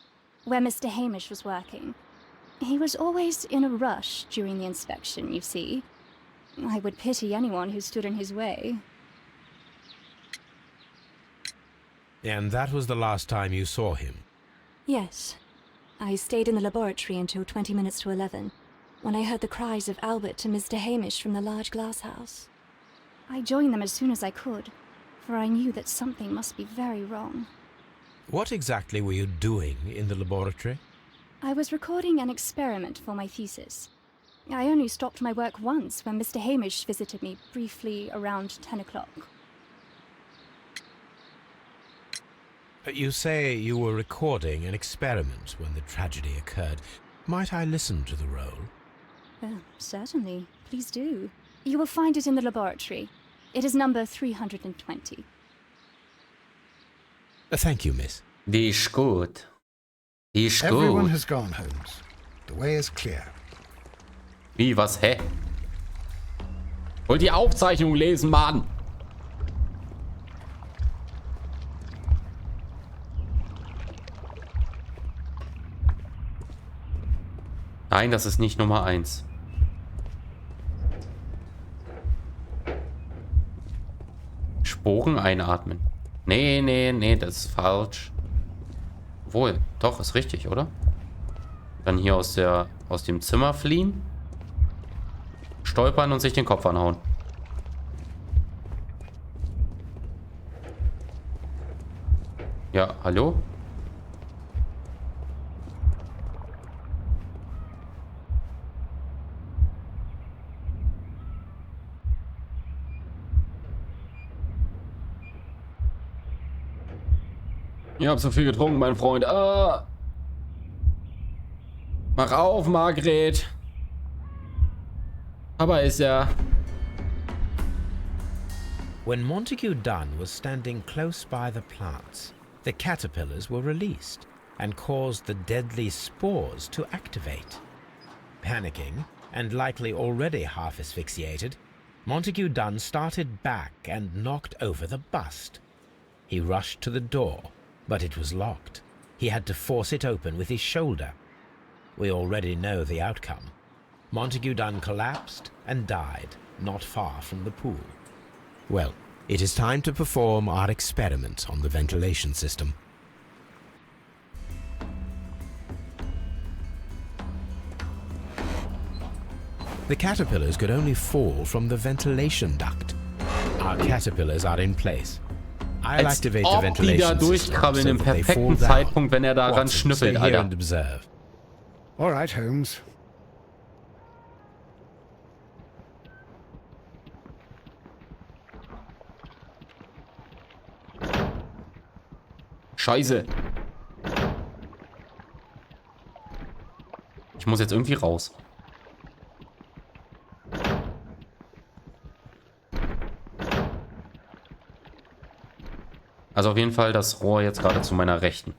where Mr. Hamish was working. He was always in a rush during the inspection, you see. I would pity anyone who stood in his way.
And that was the last time you saw him?
Yes. I stayed in the laboratory until 20 minutes to 11, when I heard the cries of Albert to Mr. Hamish from the large glass house. I joined them as soon as I could, for I knew that something must be very wrong.
What exactly were you doing in the laboratory?
I was recording an experiment for my thesis. I only stopped my work once when Mr. Hamish visited me briefly around 10 o'clock.
You say you were recording an experiment when the tragedy occurred. Might I listen to the roll?
Certainly. Please do. You will find it in the laboratory. It is number 320.
Thank you, miss.
Die ist gut. Die ist
Everyone
gut.
has gone, Holmes. The way is clear.
Wie, was, hä? Wollt die Aufzeichnung lesen, Mann? Nein, das ist nicht Nummer 1. Sporen einatmen. Nee, nee, nee, das ist falsch. Wohl, doch, ist richtig, oder? Dann hier aus dem Zimmer fliehen. Stolpern und sich den Kopf anhauen. Ja, hallo? Ich hab so viel getrunken, mein Freund. Ah! Mach auf, Margret. Aber ist er.
When Montague Dunn was standing close by the plants, the caterpillars were released and caused the deadly spores to activate. Panicking, and likely already half asphyxiated, Montague Dunn started back and knocked over the bust. He rushed to the door, but it was locked. He had to force it open with his shoulder. We already know the outcome. Montague Dunn collapsed and died not far from the pool. Well, it is time to perform our experiment on the ventilation system. The caterpillars could only fall from the ventilation duct. Our caterpillars are in place. I'll
Als
activate the
ob die da
ventilation system
durchkrabbeln
so
im
that they fall
perfekten
down.
Zeitpunkt, wenn er daran
Watson,
schnüffelt,
stay here
Alter.
and observe.
All right, Holmes.
Scheiße. Ich muss jetzt irgendwie raus. Also auf jeden Fall das Rohr jetzt gerade zu meiner Rechten.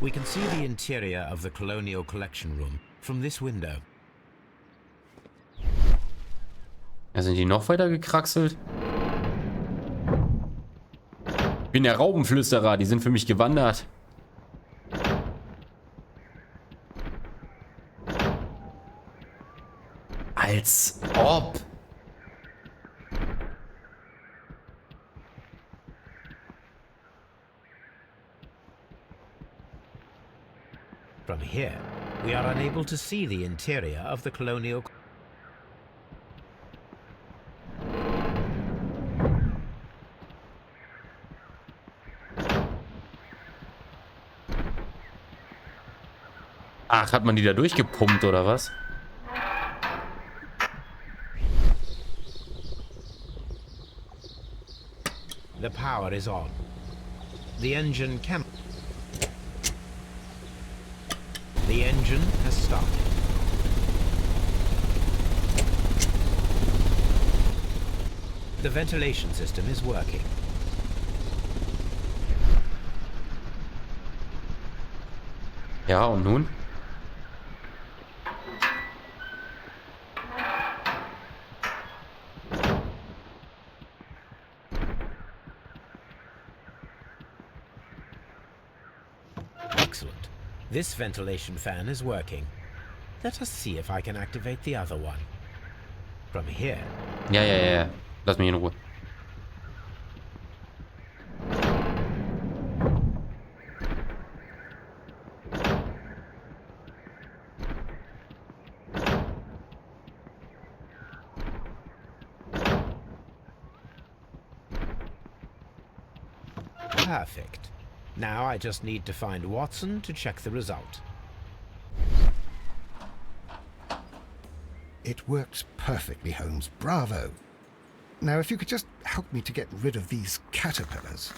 We can see the interior of the Colonial Collection Room from this window.
Ja, sind die noch weiter gekraxelt? Ich bin der Raubenflüsterer, die sind für mich gewandert. Als ob.
From here, we are unable to see the interior of the Colonial.
Ach, hat man die da durchgepumpt oder was?
The power is on. The engine can. The engine has started. The ventilation system is working.
Ja, und nun?
Excellent. This ventilation fan is working. Let us see if I can activate the other one. From here.
Ja, ja, ja, ja. Lass mich in Ruhe.
Perfect. Now I just need to find Watson to check the result.
It works perfectly, Holmes. Bravo. Now, if you could just help me to get rid of these caterpillars.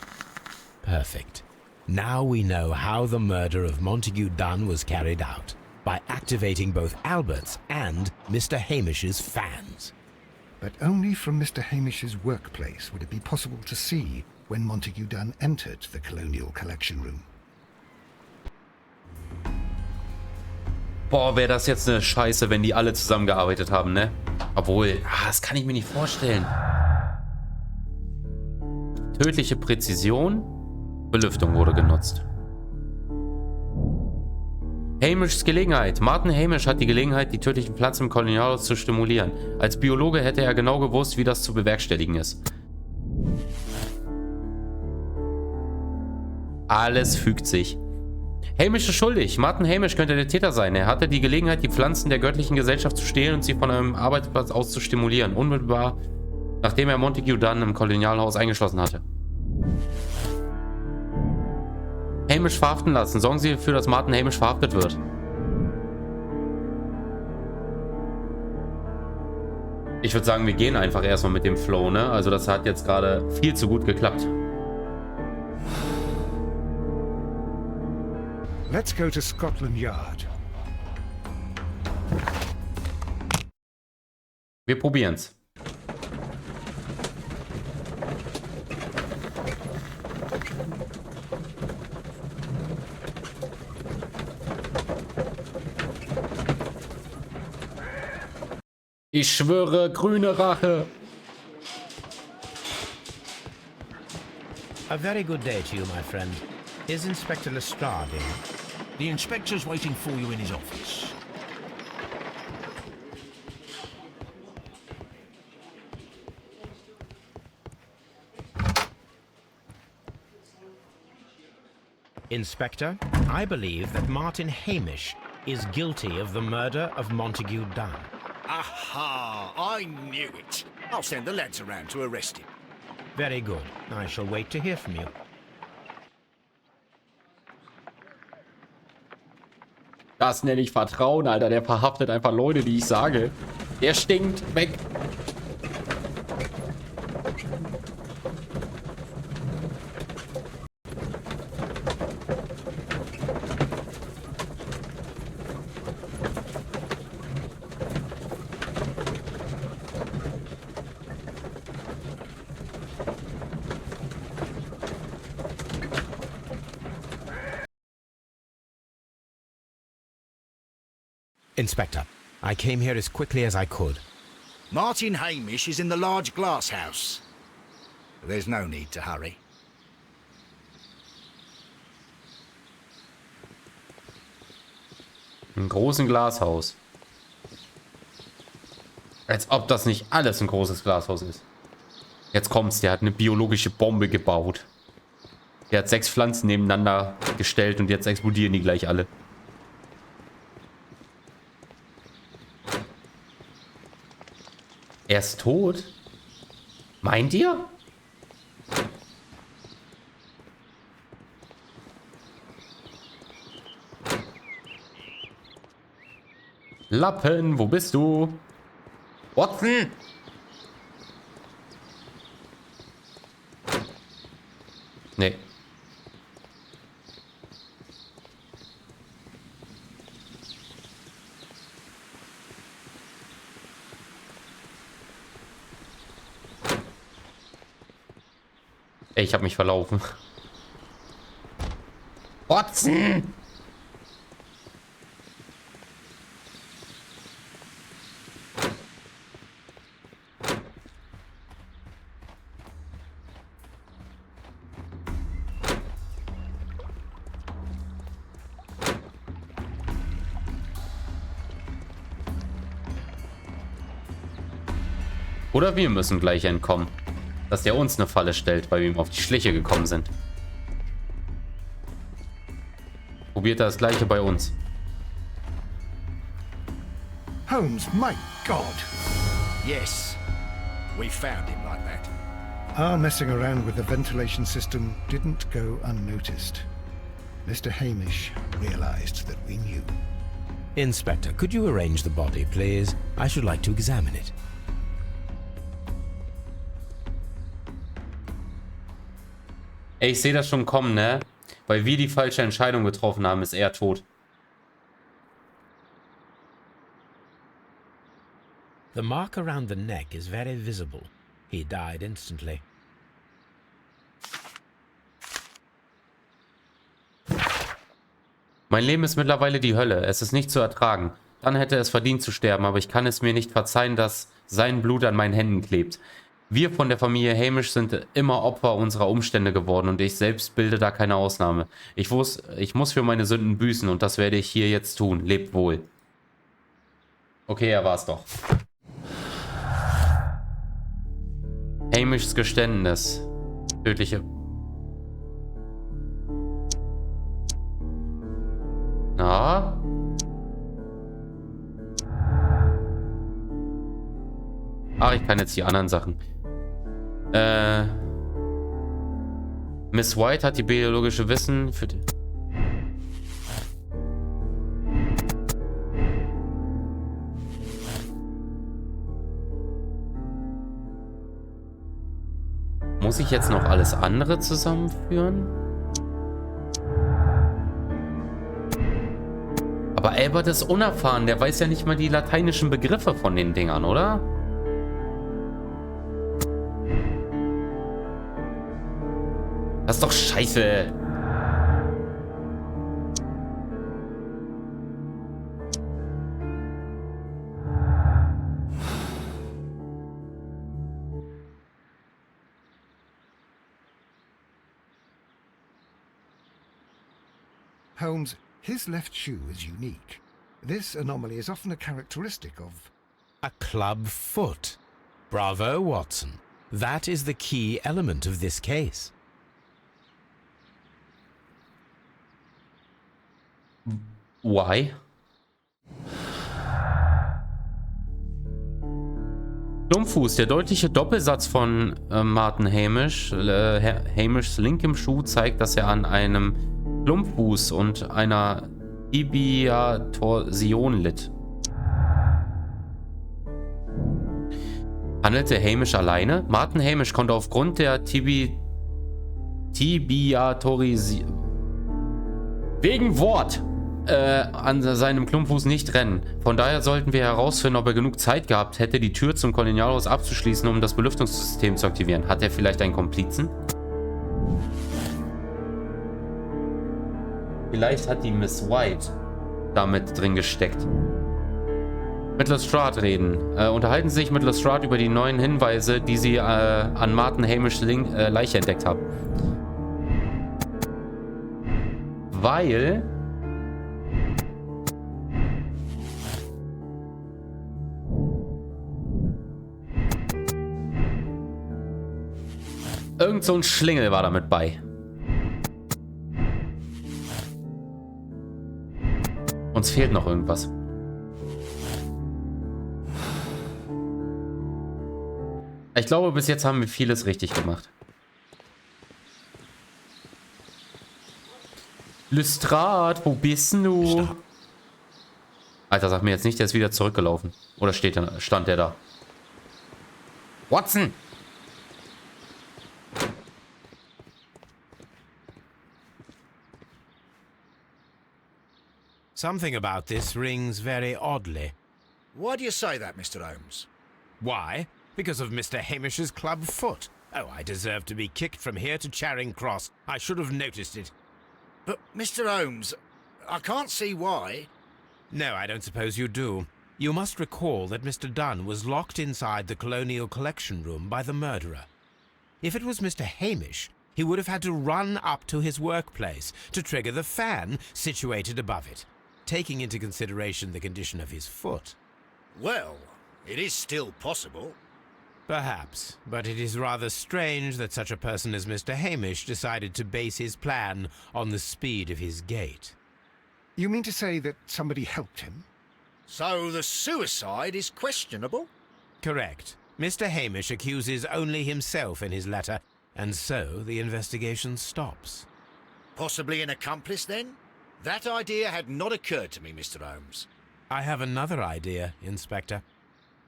Perfect. Now we know how the murder of Montague Dunn was carried out, by activating both Albert's and Mr. Hamish's fans.
But only from Mr. Hamish's workplace would it be possible to see when Montague Dunn entered the Colonial Collection Room.
Boah, wäre das jetzt eine Scheiße, wenn die alle zusammengearbeitet haben, ne? Obwohl, das kann ich mir nicht vorstellen. Tödliche Präzision. Belüftung wurde genutzt. Hamishs Gelegenheit. Martin Hamish hat die Gelegenheit, die tödlichen Pflanzen im Kolonialhaus zu stimulieren. Als Biologe hätte er genau gewusst, wie das zu bewerkstelligen ist. Alles fügt sich. Hamish ist schuldig. Martin Hamish könnte der Täter sein. Er hatte die Gelegenheit, die Pflanzen der göttlichen Gesellschaft zu stehlen und sie von einem Arbeitsplatz aus zu stimulieren. Unmittelbar, nachdem er Montague dann im Kolonialhaus eingeschlossen hatte. Hamish verhaften lassen. Sorgen Sie dafür, dass Martin Hamish verhaftet wird. Ich würde sagen, wir gehen einfach erstmal mit dem Flow, ne? Also das hat jetzt gerade viel zu gut geklappt.
Let's go to Scotland Yard.
Wir probieren's. Ich schwöre, grüne Rache.
A very good day to you, my friend. Is Inspector Lestrade in?
The inspector's waiting for you in his office.
Inspector, I believe that Martin Hamish is guilty of the murder of Montague Dunn.
Aha! I knew it. I'll send the lads around to arrest him.
Very good. I shall wait to hear from you.
Das nenne ich Vertrauen, Alter. Der verhaftet einfach Leute, die ich sage. Der stinkt. Weg.
Inspector, I came here as quickly as I could.
Martin Hamish is in the large glass house. There's no need to hurry.
Im großen Glashaus. Als ob das nicht alles ein großes Glashaus ist. Jetzt kommt's, der hat eine biologische Bombe gebaut. Der hat 6 Pflanzen nebeneinander gestellt und jetzt explodieren die gleich alle. Er ist tot? Meint ihr? Lappen, wo bist du? Watson! Nee. Ey, ich habe mich verlaufen. Watson! Oder wir müssen gleich entkommen. Dass der uns eine Falle stellt, weil wir ihm auf die Schliche gekommen sind. Probiert er das gleiche bei uns.
Holmes, my God!
Yes, we found him like that.
Our messing around with the ventilation system didn't go unnoticed. Mr. Hamish realized that we knew.
Inspector, could you arrange the body, please? I should like to examine it.
Ey, ich sehe das schon kommen, ne? Weil wir die falsche Entscheidung getroffen haben, ist er tot.
The mark around the neck is very visible. He died instantly.
Mein Leben ist mittlerweile die Hölle. Es ist nicht zu ertragen. Dann hätte es verdient zu sterben, aber ich kann es mir nicht verzeihen, dass sein Blut an meinen Händen klebt. Wir von der Familie Hamish sind immer Opfer unserer Umstände geworden und ich selbst bilde da keine Ausnahme. Ich muss für meine Sünden büßen und das werde ich hier jetzt tun. Lebt wohl. Okay, er war's doch. Hamishs Geständnis. Tödliche... Na? Ach, ich kann jetzt die anderen Sachen. Miss White hat die biologische Wissen für die... Muss ich jetzt noch alles andere zusammenführen? Aber Albert ist unerfahren, der weiß ja nicht mal die lateinischen Begriffe von den Dingern, oder? Das ist doch scheiße.
Holmes, his left shoe is unique. This anomaly is often a characteristic of...
A club foot. Bravo, Watson. That is the key element of this case.
Why? Klumpfuß, der deutliche Doppelsatz von Martin Hamish. Hamishs linkem Schuh zeigt, dass er an einem Klumpfuß und einer Tibiatorsion litt. Handelte Hamish alleine? Martin Hamish konnte aufgrund der Tibiatorisierung wegen Wort an seinem Klumpfuß nicht rennen. Von daher sollten wir herausfinden, ob er genug Zeit gehabt hätte, die Tür zum Kolonialhaus abzuschließen, um das Belüftungssystem zu aktivieren. Hat er vielleicht einen Komplizen? Vielleicht hat die Miss White damit drin gesteckt. Mit Lestrade reden. Unterhalten Sie sich mit Lestrade über die neuen Hinweise, die Sie an Martin Hamishs Leiche entdeckt haben. Weil... Irgend so ein Schlingel war damit bei. Uns fehlt noch irgendwas. Ich glaube, bis jetzt haben wir vieles richtig gemacht. Lestrade, wo bist du? Alter, sag mir jetzt nicht, der ist wieder zurückgelaufen. Oder stand der da? Watson!
Something about this rings very oddly.
Why do you say that, Mr. Holmes?
Why? Because of Mr. Hamish's club foot. Oh, I deserve to be kicked from here to Charing Cross. I should have noticed it.
But, Mr. Holmes, I can't see why.
No, I don't suppose you do. You must recall that Mr. Dunn was locked inside the Colonial Collection Room by the murderer. If it was Mr. Hamish, he would have had to run up to his workplace to trigger the fan situated above it, taking into consideration the condition of his foot.
Well, it is still possible.
Perhaps, but it is rather strange that such a person as Mr. Hamish decided to base his plan on the speed of his gait.
You mean to say that somebody helped him?
So the suicide is questionable?
Correct. Mr. Hamish accuses only himself in his letter, and so the investigation stops.
Possibly an accomplice, then? That idea had not occurred to me, Mr. Holmes.
I have another idea, Inspector.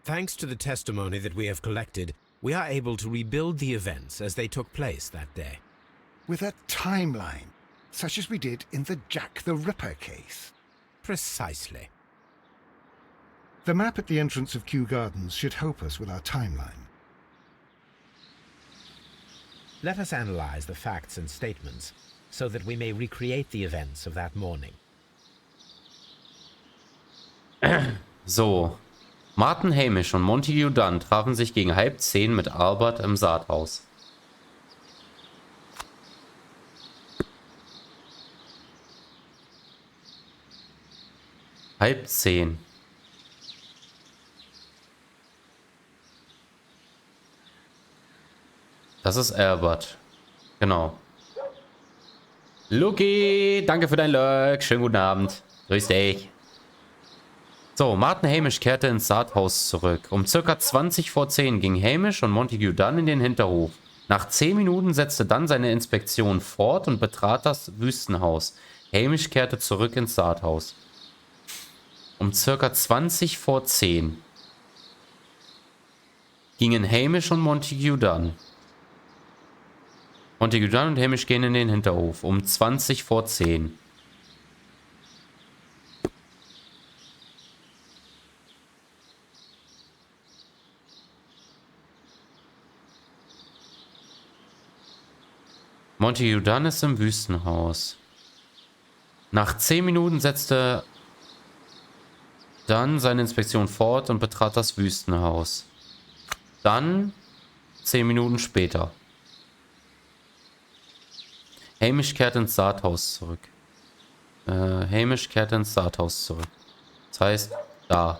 Thanks to the testimony that we have collected, we are able to rebuild the events as they took place that day.
With a timeline, such as we did in the Jack the Ripper case.
Precisely.
The map at the entrance of Kew Gardens should help us with our timeline.
Let us analyze the facts and statements so that we may recreate the events of that morning.
So. Martin Hamish und Montague Dunn trafen sich gegen 9:30 mit Albert im Saathaus. Halb 10. Das ist Albert. Genau. Luki, danke für dein Like. Schönen guten Abend. Grüß dich. So, Martin Hamish kehrte ins Saathaus zurück. Um ca. 20 vor 10 ging Hamish und Montague Dunn in den Hinterhof. Nach 10 Minuten setzte Dunn seine Inspektion fort und betrat das Wüstenhaus. Hamish kehrte zurück ins Saathaus. Um ca. 20 vor 10 gingen Hamish und Montague Dunn. Montague Dunn und Hamish gehen in den Hinterhof. Um 20 vor 10. Montague Dunn ist im Wüstenhaus. Nach 10 Minuten setzte Dunn seine Inspektion fort und betrat das Wüstenhaus. Dann 10 Minuten später. Hamish kehrt ins Saathaus zurück. Hamish kehrt ins Saathaus zurück. Das heißt, da.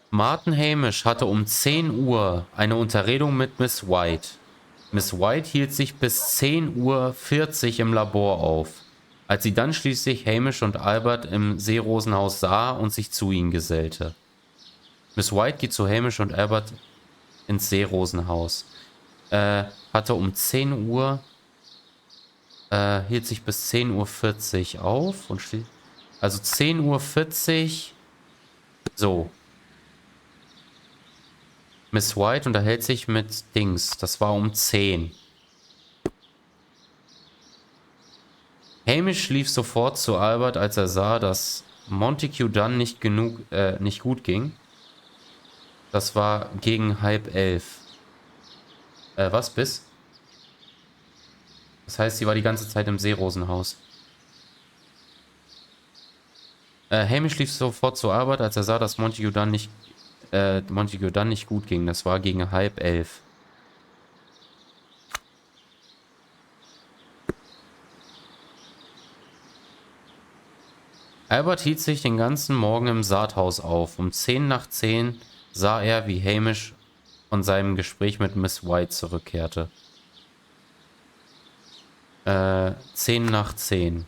Martin Hamish hatte um 10 Uhr eine Unterredung mit Miss White. Miss White hielt sich bis 10:40 Uhr im Labor auf, als sie dann schließlich Hamish und Albert im Seerosenhaus sah und sich zu ihnen gesellte. Miss White geht zu Hamish und Albert ins Seerosenhaus. Hatte um 10 Uhr, hielt sich bis 10:40 Uhr auf und steht. Also 10:40 Uhr. So. Miss White unterhält sich mit Dings. Das war um 10. Hamish lief sofort zu Albert, als er sah, dass Montague Dunn nicht gut ging. Das war gegen 10:30. Was bis? Das heißt, sie war die ganze Zeit im Seerosenhaus. Hamish lief sofort zu Albert, als er sah, dass Montague Dunn nicht gut ging. Das war gegen 10:30. Albert hielt sich den ganzen Morgen im Saathaus auf. Um 10:10 sah er, wie Hamish von seinem Gespräch mit Miss White zurückkehrte. 10:10.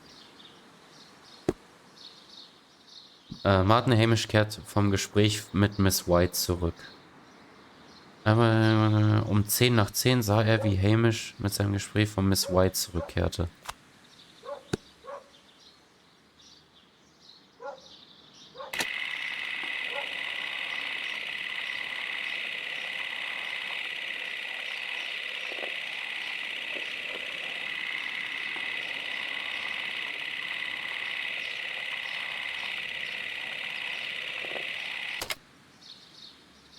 Martin Hamish kehrt vom Gespräch mit Miss White zurück. Aber um 10:10 sah er, wie Hamish mit seinem Gespräch von Miss White zurückkehrte.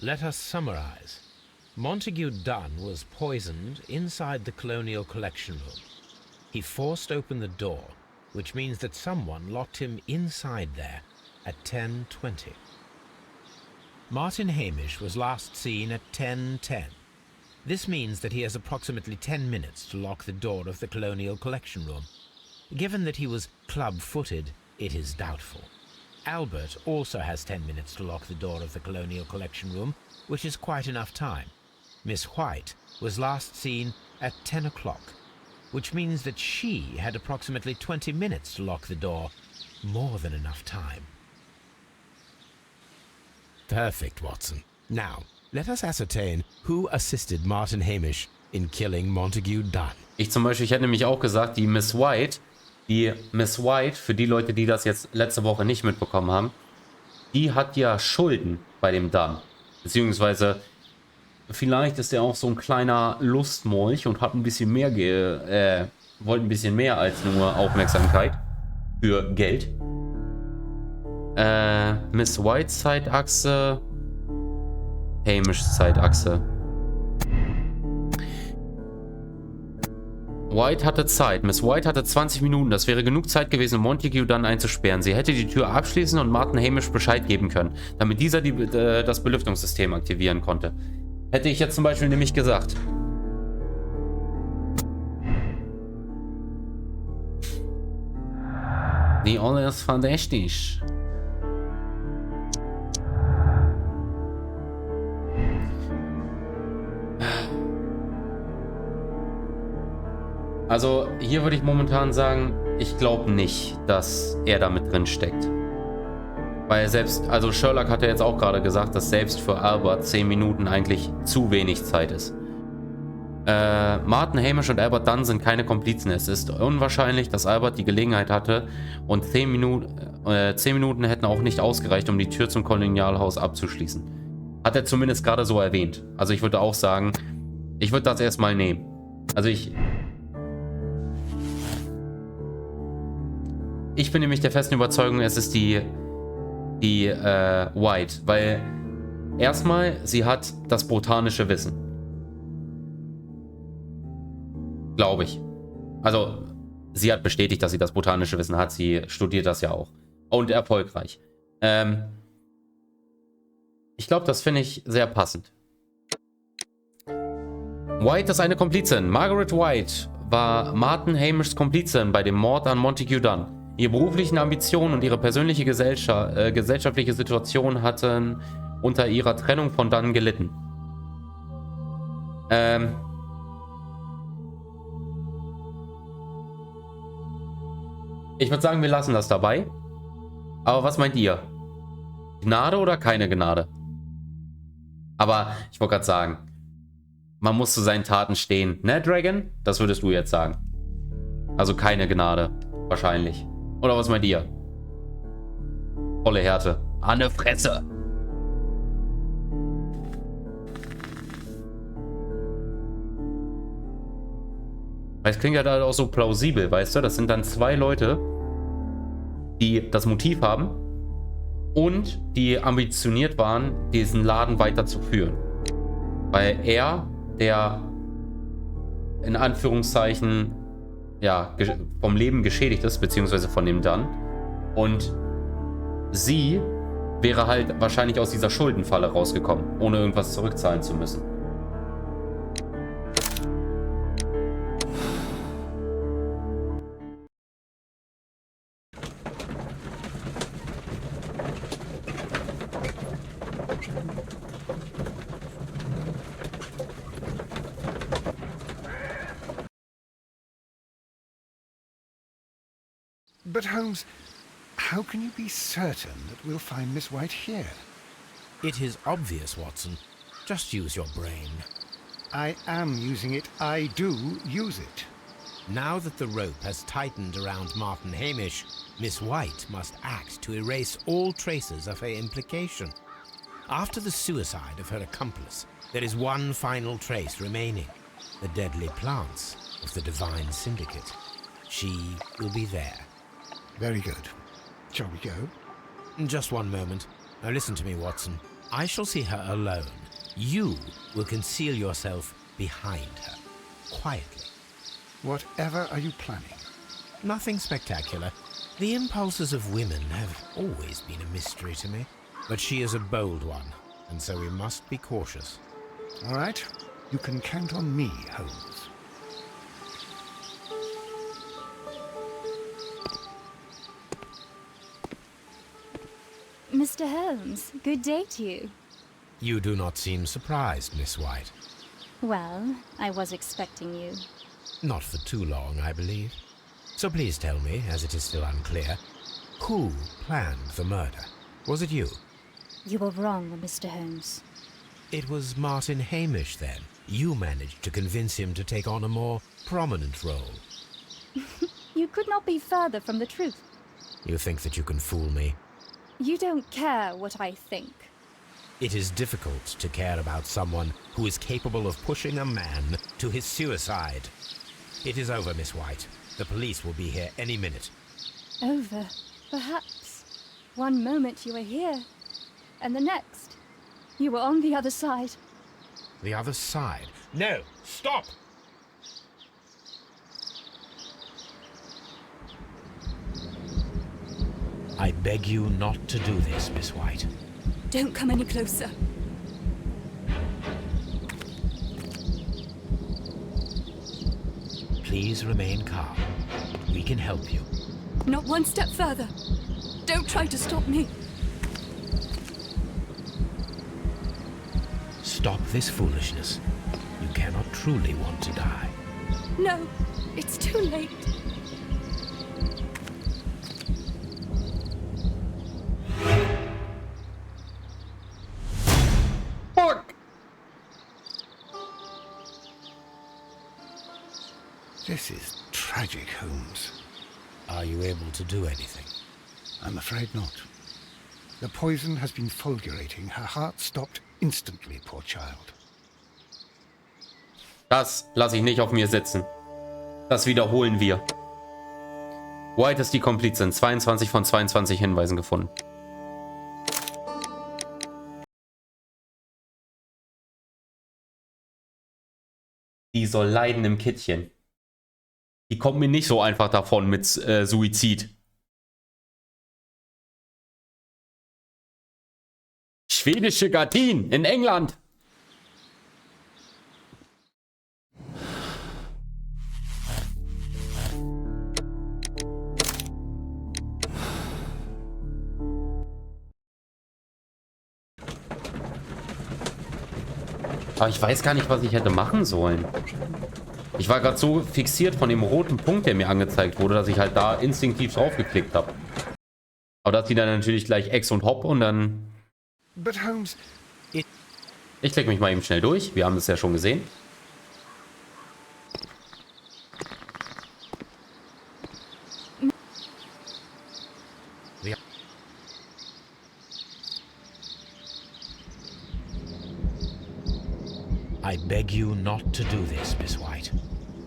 Let us summarize. Montague Dunn was poisoned inside the Colonial Collection Room. He forced open the door, which means that someone locked him inside there at 10:20. Martin Hamish was last seen at 10:10. This means that he has approximately 10 minutes to lock the door of the Colonial Collection Room. Given that he was club-footed, it is doubtful. Albert also has 10 minutes to lock the door of the Colonial Collection Room, which is quite enough time. Miss White was last seen at 10 o'clock, which means that she had approximately 20 minutes to lock the door. More than enough time. Perfect, Watson. Now, let us ascertain who assisted Martin Hamish in killing Montague Dunn.
Ich zum Beispiel, ich hätte nämlich auch gesagt, die Miss White, für die Leute, die das jetzt letzte Woche nicht mitbekommen haben, die hat ja Schulden bei dem Dunn. Beziehungsweise, vielleicht ist er auch so ein kleiner Lustmolch und hat ein bisschen mehr, wollte ein bisschen mehr als nur Aufmerksamkeit für Geld. Miss Whites Zeitachse, Hamishs Zeitachse. White hatte Zeit. Miss White hatte 20 Minuten. Das wäre genug Zeit gewesen, um Montague dann einzusperren. Sie hätte die Tür abschließen und Martin Hamish Bescheid geben können, damit dieser das Belüftungssystem aktivieren konnte. Hätte ich jetzt zum Beispiel nämlich gesagt. Die Olle ist verdächtig. Also hier würde ich momentan sagen, ich glaube nicht, dass er da mit drin steckt. Weil selbst, also Sherlock hat ja jetzt auch gerade gesagt, dass selbst für Albert 10 Minuten eigentlich zu wenig Zeit ist. Martin Hamish und Albert Dunn sind keine Komplizen. Es ist unwahrscheinlich, dass Albert die Gelegenheit hatte und 10 Minuten hätten auch nicht ausgereicht, um die Tür zum Kolonialhaus abzuschließen. Hat er zumindest gerade so erwähnt. Also ich würde auch sagen, ich würde das erstmal nehmen. Also ich bin nämlich der festen Überzeugung, es ist die White, weil erstmal, sie hat das botanische Wissen. Glaube ich. Also, sie hat bestätigt, dass sie das botanische Wissen hat. Sie studiert das ja auch. Und erfolgreich. Ich glaube, das finde ich sehr passend. White ist eine Komplizin. Margaret White war Martin Hamishs Komplizin bei dem Mord an Montague Dunn. Ihre beruflichen Ambitionen und ihre persönliche gesellschaftliche Situation hatten unter ihrer Trennung von Dunn gelitten. Ich würde sagen, wir lassen das dabei. Aber was meint ihr? Gnade oder keine Gnade? Aber ich wollte gerade sagen, man muss zu seinen Taten stehen. Ne, Dragon? Das würdest du jetzt sagen. Also keine Gnade. Wahrscheinlich. Oder was meint ihr? Volle Härte. An eine Fresse. Es klingt ja da auch so plausibel, weißt du? Das sind dann zwei Leute, die das Motiv haben und die ambitioniert waren, diesen Laden weiterzuführen. Weil er, der in Anführungszeichen ja, vom Leben geschädigt ist, beziehungsweise von dem Dunn. Und sie wäre halt wahrscheinlich aus dieser Schuldenfalle rausgekommen, ohne irgendwas zurückzahlen zu müssen.
But Holmes, how can you be certain that we'll find Miss White here?
It is obvious, Watson. Just use your brain.
I am using it. I do use it.
Now that the rope has tightened around Martin Hamish, Miss White must act to erase all traces of her implication. After the suicide of her accomplice, there is one final trace remaining: the deadly plants of the Divine Syndicate. She will be there.
Very good. Shall we go?
Just one moment. Now listen to me, Watson. I shall see her alone. You will conceal yourself behind her, quietly.
Whatever are you planning?
Nothing spectacular. The impulses of women have always been a mystery to me. But she is a bold one, and so we must be cautious.
All right. You can count on me, Holmes.
Mr. Holmes, good day to you.
You do not seem surprised, Miss White.
Well, I was expecting you.
Not for too long, I believe. So please tell me, as it is still unclear, who planned the murder? Was it you?
You were wrong, Mr. Holmes.
It was Martin Hamish, then. You managed to convince him to take on a more prominent role.
You could not be further from the truth.
You think that you can fool me?
You don't care what I think.
It is difficult to care about someone who is capable of pushing a man to his suicide. It is over, Miss White. The police will be here any minute.
Over, perhaps. One moment you were here, and the next, you were on the other side.
The other side? No! Stop! I beg you not to do this, Miss White.
Don't come any closer.
Please remain calm. We can help you.
Not one step further. Don't try to stop me.
Stop this foolishness. You cannot truly want to die.
No, it's too late.
Fuck!
This is tragic, Holmes.
Are you able to do anything?
I'm afraid not. The poison has been fulgurating. Her heart stopped instantly, poor child.
Das lasse ich nicht auf mir sitzen. Das wiederholen wir. White ist die Komplizin. 22 von 22 Hinweisen gefunden. Die soll leiden im Kittchen. Die kommt mir nicht so einfach davon mit Suizid. Schwedische Gattin in England. Aber ich weiß gar nicht, was ich hätte machen sollen. Ich war gerade so fixiert von dem roten Punkt, der mir angezeigt wurde, dass ich halt da instinktiv drauf geklickt habe. Aber das sieht dann natürlich gleich Ex und Hop und dann...
But Holmes...
Ich klicke mich mal eben schnell durch. Wir haben es ja schon gesehen.
I beg you not to do this, Miss White.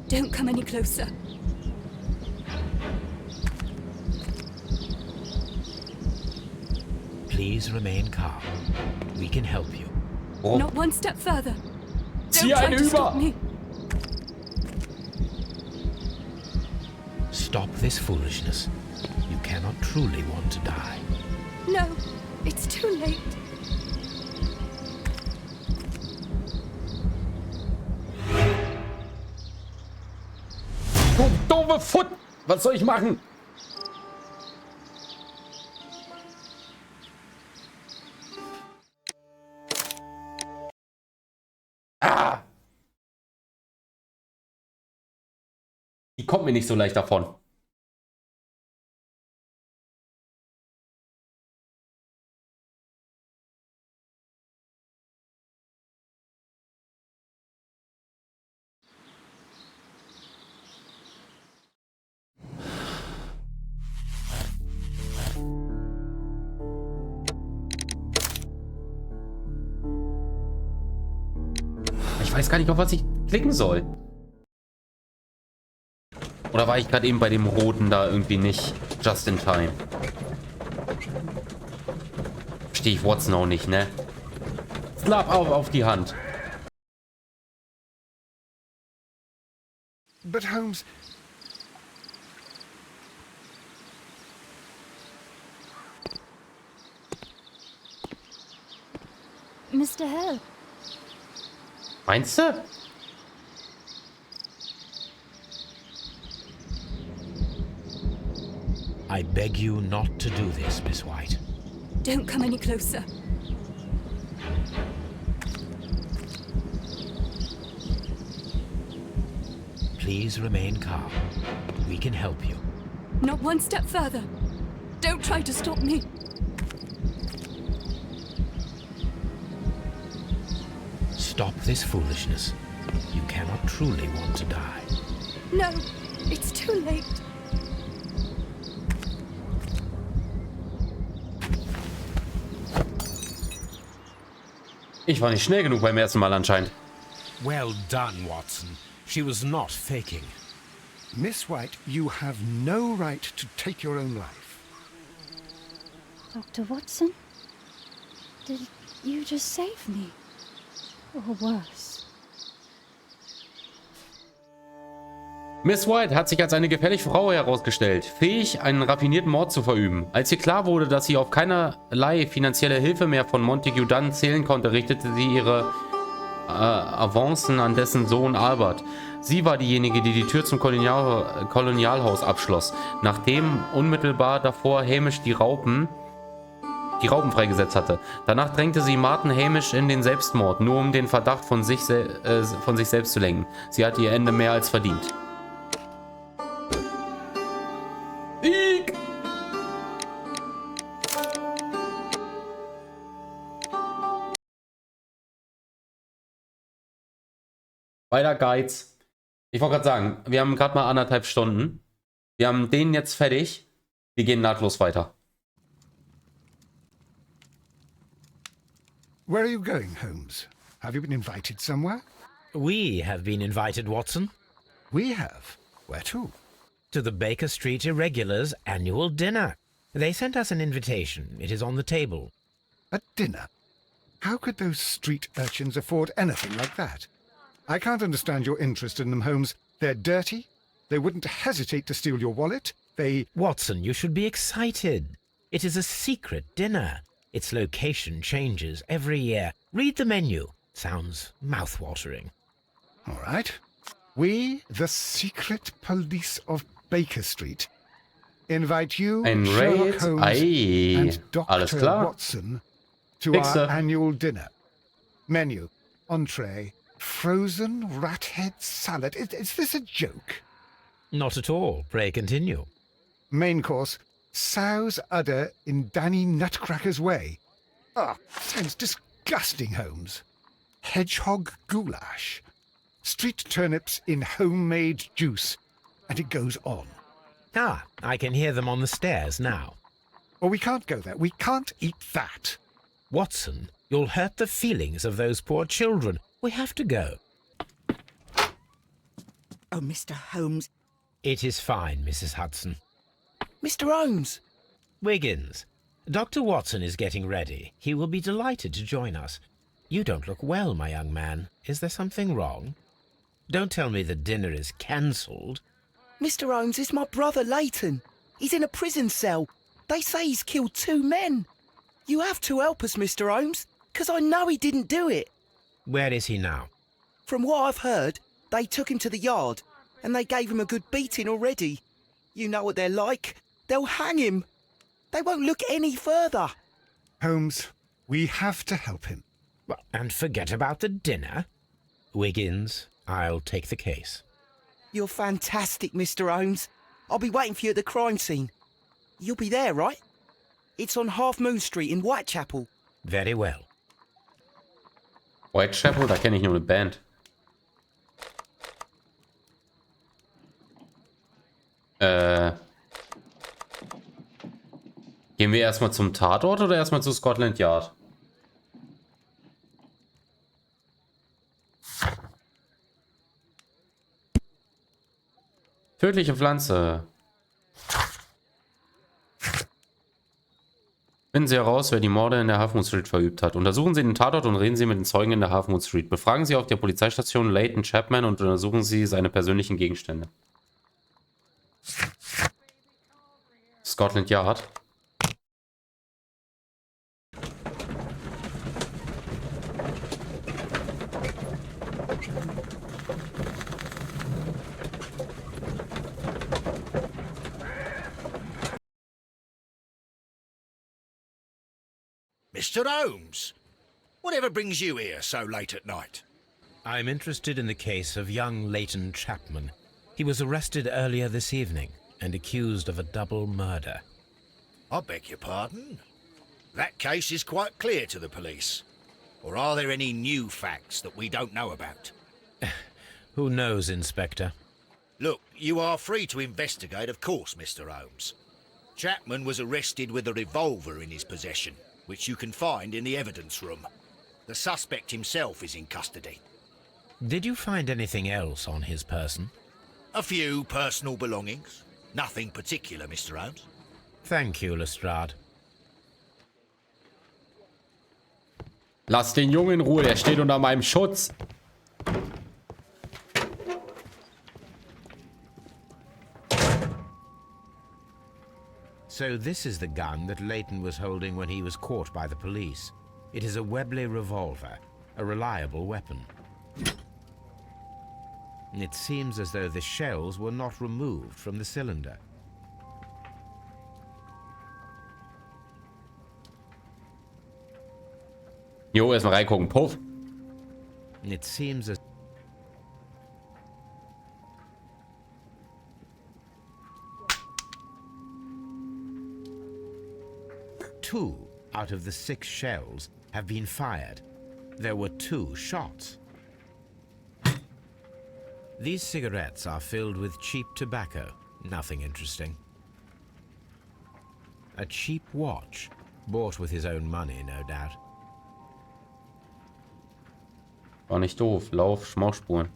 Don't come any closer.
Please remain calm. We can help you.
Oh.
Not one step further.
Zieh
Don't try
eine
to
über.
stop me.
Stop this foolishness. You cannot truly want to die.
No, it's too late.
Du doofe Foot! Was soll ich machen? Ah! Die kommt mir nicht so leicht davon. Ich weiß gar nicht, auf was ich klicken soll. Oder war ich gerade eben bei dem Roten da irgendwie nicht just in time? Verstehe ich Watson auch nicht, ne? Slap auf die Hand.
But Holmes...
Mr. Hill,
Meinst du?
I beg you not to do this, Miss White.
Don't come any closer.
Please remain calm. We can help you.
Not one step further. Don't try to stop me.
Stop this foolishness. You cannot truly want to die.
No, it's too late.
Ich war nicht schnell genug beim ersten Mal anscheinend.
Well done, Watson. She was not faking.
Miss White, you have no right to take your own life.
Dr. Watson? Did you just save me? Or worse?
Miss White hat sich als eine gefährliche Frau herausgestellt, fähig, einen raffinierten Mord zu verüben. Als ihr klar wurde, dass sie auf keinerlei finanzielle Hilfe mehr von Montague Dunn zählen konnte, richtete sie ihre Avancen an dessen Sohn Albert. Sie war diejenige, die die Tür zum Kolonialhaus abschloss, nachdem unmittelbar davor Hamish die Raupen freigesetzt hatte. Danach drängte sie Martin Hamish in den Selbstmord, nur um den Verdacht von sich selbst zu lenken. Sie hat ihr Ende mehr als verdient. Weiter geht's. Ich wollte gerade sagen, wir haben gerade mal 1,5 Stunden. Wir haben den jetzt fertig. Wir gehen nahtlos weiter.
Where are you going, Holmes? Have you been invited somewhere?
We have been invited, Watson.
We have. Where to?
To the Baker Street Irregulars' annual dinner. They sent us an invitation. It is on the table.
A dinner? How could those street urchins afford anything like that? I can't understand your interest in them, Holmes. They're dirty. They wouldn't hesitate to steal your wallet.
Watson, you should be excited. It is a secret dinner. Its location changes every year. Read the menu. Sounds mouth-watering.
All right. We, the secret police of Baker Street, invite you, Sherlock Holmes, and Dr. Watson to our annual dinner. Menu, entree, frozen rat-head salad. Is this a joke?
Not at all. Pray continue.
Main course, sow's udder in Danny Nutcracker's way. Ah, sounds disgusting, Holmes. Hedgehog goulash. Street turnips in homemade juice. And it goes on.
Ah, I can hear them on the stairs now.
Oh, we can't go there. We can't eat that.
Watson, you'll hurt the feelings of those poor children. We have to go.
Oh, Mr. Holmes.
It is fine, Mrs. Hudson.
Mr. Holmes!
Wiggins, Dr. Watson is getting ready. He will be delighted to join us. You don't look well, my young man. Is there something wrong? Don't tell me the dinner is cancelled.
Mr. Holmes, it's my brother Leighton. He's in a prison cell. They say he's killed 2 men. You have to help us, Mr. Holmes, because I know he didn't do it.
Where is he now?
From what I've heard, they took him to the yard, and they gave him a good beating already. You know what they're like. They'll hang him. They won't look any further.
Holmes, we have to help him.
And forget about the dinner? Wiggins, I'll take the case.
You're fantastic, Mr. Holmes. I'll be waiting for you at the crime scene. You'll be there, right? It's on Half Moon Street in Whitechapel.
Very well.
Whitechapel, da kenne ich nur eine Band. Gehen wir erstmal zum Tatort oder erstmal zu Scotland Yard? Tödliche Pflanze. Finden Sie heraus, wer die Morde in der Half Moon Street verübt hat. Untersuchen Sie den Tatort und reden Sie mit den Zeugen in der Half Moon Street. Befragen Sie auf der Polizeistation Leighton Chapman und untersuchen Sie seine persönlichen Gegenstände. Scotland Yard.
Mr. Holmes, whatever brings you here so late at night?
I'm interested in the case of young Leighton Chapman. He was arrested earlier this evening and accused of a double murder.
I beg your pardon? That case is quite clear to the police. Or are there any new facts that we don't know about?
Who knows, Inspector?
Look, you are free to investigate, of course, Mr. Holmes. Chapman was arrested with a revolver in his possession, which you can find in the evidence room. The suspect himself is in custody.
Did you find anything else on his person?
A few personal belongings. Nothing particular, Mr. Holmes.
Thank you, Lestrade.
Lass den Jungen in Ruhe, der steht unter meinem Schutz.
So this is the gun that Leighton was holding when he was caught by the police. It is a Webley revolver, a reliable weapon. It seems as though the shells were not removed from the cylinder.
Jo, erstmal reingucken. Puff.
It seems as... Two out of the 6 shells have been fired. There were 2 shots. These cigarettes are filled with cheap tobacco. Nothing interesting. A cheap watch, bought with his own money, no doubt.
War nicht doof. Lauf, Schmauchspuren.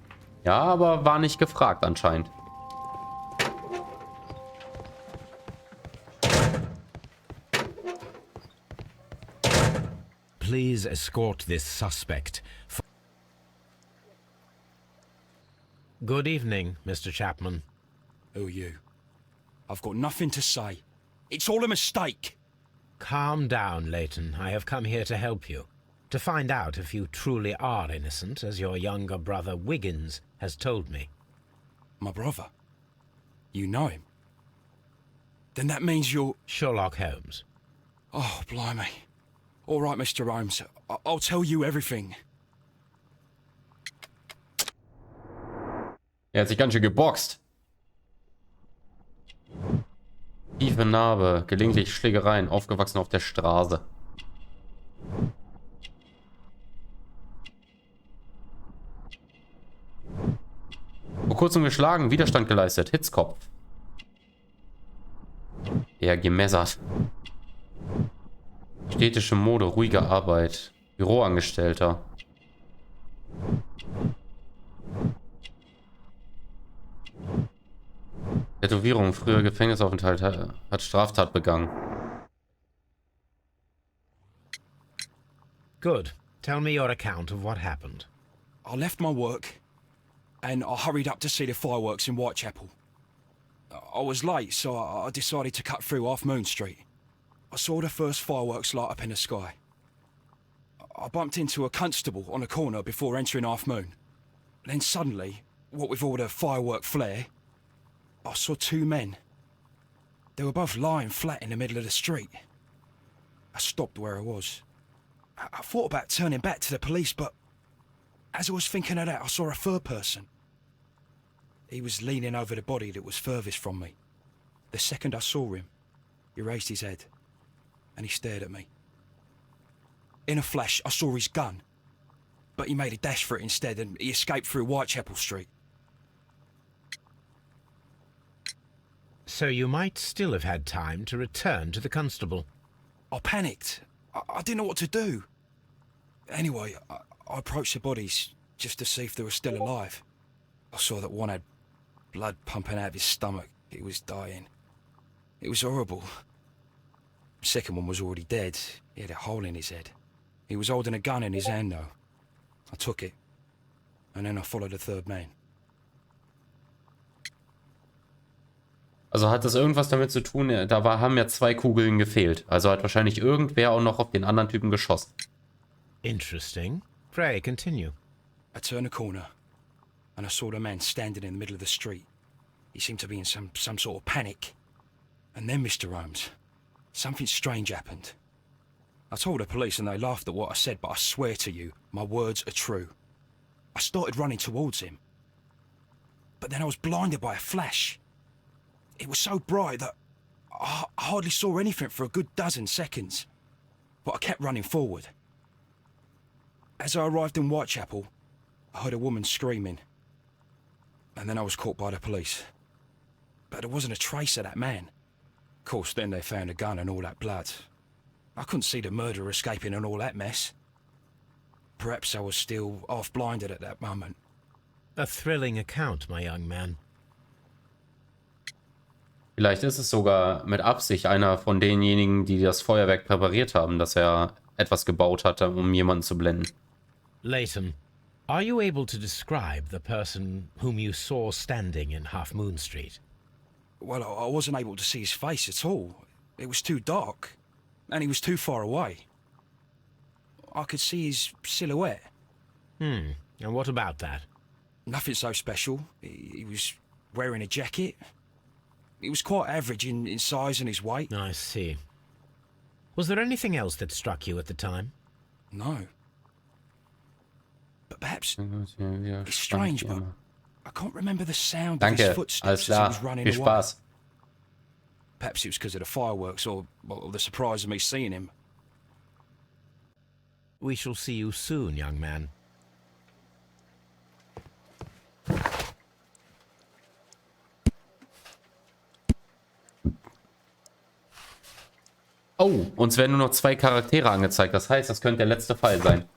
Ja, aber war nicht gefragt anscheinend.
Please escort this suspect. Good evening, Mr. Chapman.
Who are you? I've got nothing to say. It's all a mistake.
Calm down, Leighton. I have come here to help you. To find out if you truly are innocent, as your younger brother Wiggins has told me.
My brother? You know him? Then that means you're...
Sherlock Holmes.
Oh, blimey. All right, Mr. Holmes. I'll tell you everything.
Er hat sich ganz schön geboxt. Tiefe Narbe, gelegentlich Schlägereien, aufgewachsen auf der Straße. Vor kurzem geschlagen, Widerstand geleistet, Hitzkopf. Ja, gemessert. Städtische Mode, ruhige Arbeit. Büroangestellter. Tätowierung, früher Gefängnisaufenthalt, hat Straftat begangen.
Good. Tell me your account of what happened.
I left my work and I hurried up to see the fireworks in Whitechapel. I was late, so I decided to cut through Half Moon Street. I saw the first fireworks light up in the sky. I bumped into a constable on a corner before entering Half Moon. Then suddenly, what with all the firework flare, I saw 2 men. They were both lying flat in the middle of the street. I stopped where I was. I thought about turning back to the police, but as I was thinking of that, I saw a third person. He was leaning over the body that was furthest from me. The second I saw him, he raised his head and he stared at me. In a flash, I saw his gun, but he made a dash for it instead and he escaped through Whitechapel Street.
So you might still have had time to return to the constable.
I panicked. I didn't know what to do. Anyway, I approached the bodies just to see if they were still alive. I saw that one had blood pumping out of his stomach. He was dying. It was horrible. The second one was already dead. He had a hole in his head. He was holding a gun in his hand though. I took it. And then I followed the third man.
Also hat das irgendwas damit zu tun, haben ja 2 Kugeln gefehlt. Also hat wahrscheinlich irgendwer auch noch auf den anderen Typen geschossen.
Interesting. Pray, continue.
I turned a corner, and I saw the man standing in the middle of the street. He seemed to be in some sort of panic. And then, Mr. Holmes, something strange happened. I told the police and they laughed at what I said, but I swear to you, my words are true. I started running towards him. But then I was blinded by a flash. It was so bright that I hardly saw anything for a good dozen seconds. But I kept running forward. As I arrived in Whitechapel, I heard a woman screaming. And then I was caught by the police. But there wasn't a trace of that man. Of course, then they found a gun and all that blood. I couldn't see the murderer escaping and all that mess. Perhaps I was still half-blinded at that moment.
A thrilling account, my young man.
Vielleicht ist es sogar mit Absicht einer von denjenigen, die das Feuerwerk präpariert haben, dass er etwas gebaut hatte, um jemanden zu blenden.
Leighton, are you able to describe the person whom you saw standing in Half Moon Street?
Well, I wasn't able to see his face at all. It was too dark, and he was too far away. I could see his silhouette.
And what about that?
Nothing so special. He was wearing a jacket. He was quite average in size and his weight.
I see. Was there anything else that struck you at the time?
No. But perhaps... It's strange, but I can't remember the sound of his footsteps as he was running
Viel
away.
spaß.
Perhaps it was because of the fireworks or the surprise of me seeing him.
We shall see you soon, young man.
Oh, uns werden nur noch 2 Charaktere angezeigt. Das heißt, das könnte der letzte Fall sein.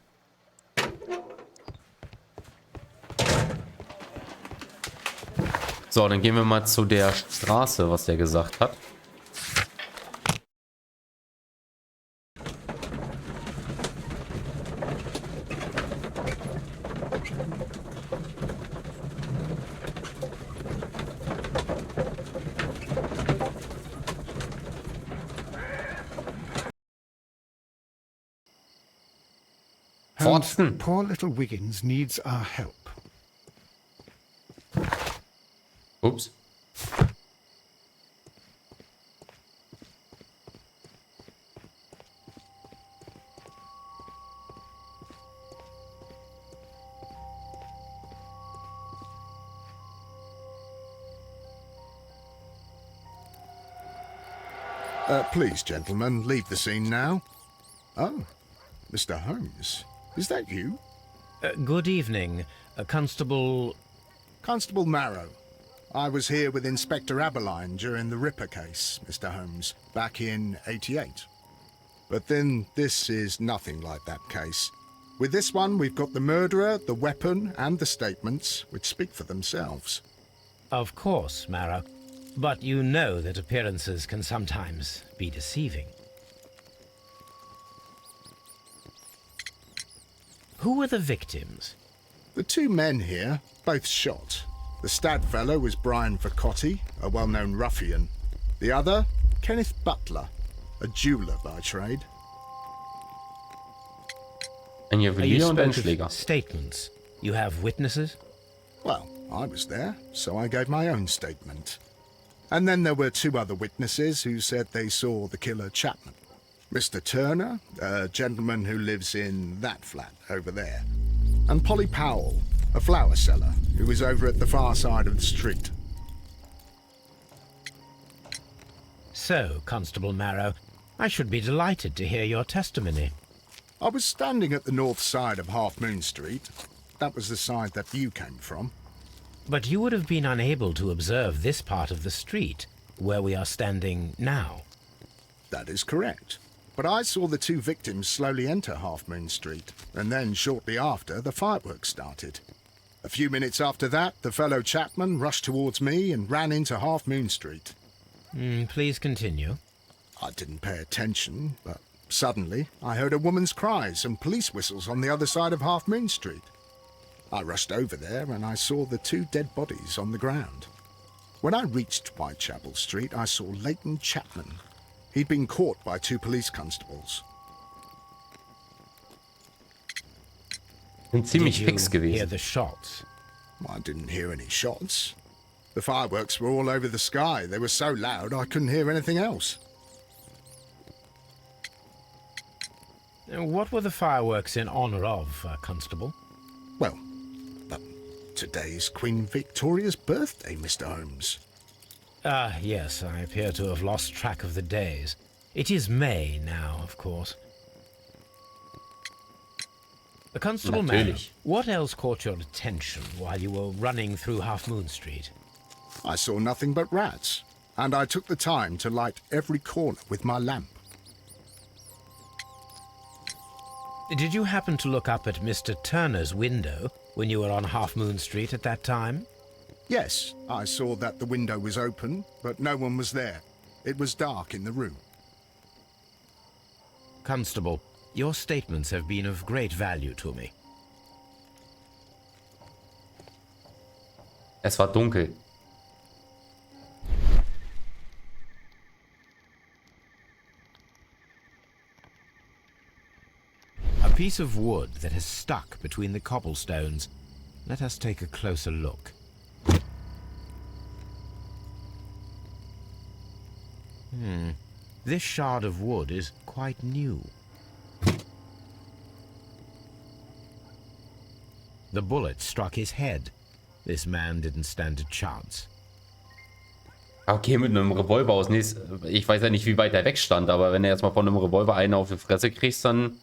So, dann gehen wir mal zu der Straße, was der gesagt hat.
Holmes, poor little Wiggins needs our help.
Ups.
Please, gentlemen, leave the scene now. Oh, Mr. Holmes, is that you?
Good evening, Constable...
Constable Marrow. I was here with Inspector Aberline during the Ripper case, Mr. Holmes, back in '88. But then this is nothing like that case. With this one, we've got the murderer, the weapon, and the statements, which speak for themselves.
Of course, Marrow. But you know that appearances can sometimes be deceiving. Who were the victims?
The 2 men here, both shot. The stab fellow was Brian Vercotti, a well-known ruffian. The other, Kenneth Butler, a jeweller by trade.
And you have Leon Schläger.
Statements. You have witnesses?
Well, I was there, so I gave my own statement. And then there were 2 other witnesses who said they saw the killer Chapman. Mr. Turner, a gentleman who lives in that flat over there. And Polly Powell, a flower seller, who was over at the far side of the street.
So, Constable Marrow, I should be delighted to hear your testimony.
I was standing at the north side of Half Moon Street. That was the side that you came from.
But you would have been unable to observe this part of the street, where we are standing now.
That is correct. But I saw the 2 victims slowly enter Half Moon Street, and then shortly after, the fireworks started. A few minutes after that, the fellow Chapman rushed towards me and ran into Half Moon Street.
Please continue.
I didn't pay attention, but suddenly I heard a woman's cries and police whistles on the other side of Half Moon Street. I rushed over there and I saw the 2 dead bodies on the ground. When I reached Whitechapel Street, I saw Leighton Chapman. He'd been caught by 2 police constables.
Did you
hear the shots?
I didn't hear any shots. The fireworks were all over the sky. They were so loud I couldn't hear anything else.
What were the fireworks in honor of, Constable?
Well, today's Queen Victoria's birthday, Mr. Holmes.
Ah, yes, I appear to have lost track of the days. It is May now, of course. Constable Marrow, what else caught your attention while you were running through Half Moon Street?
I saw nothing but rats, and I took the time to light every corner with my lamp.
Did you happen to look up at Mr. Turner's window when you were on Half Moon Street at that time?
Yes, I saw that the window was open, but no one was there. It was dark in the room.
Constable, your statements have been of great value to me.
Es war dunkel.
piece of wood that has stuck between the cobblestones. Let us take a closer look. This shard of wood is quite new. The bullet struck his head. This man didn't stand a chance.
Okay, mit einem Revolver aus ich weiß ja nicht, wie weit er weg stand, aber wenn er jetzt mal von einem Revolver einen auf die Fresse kriegst, dann...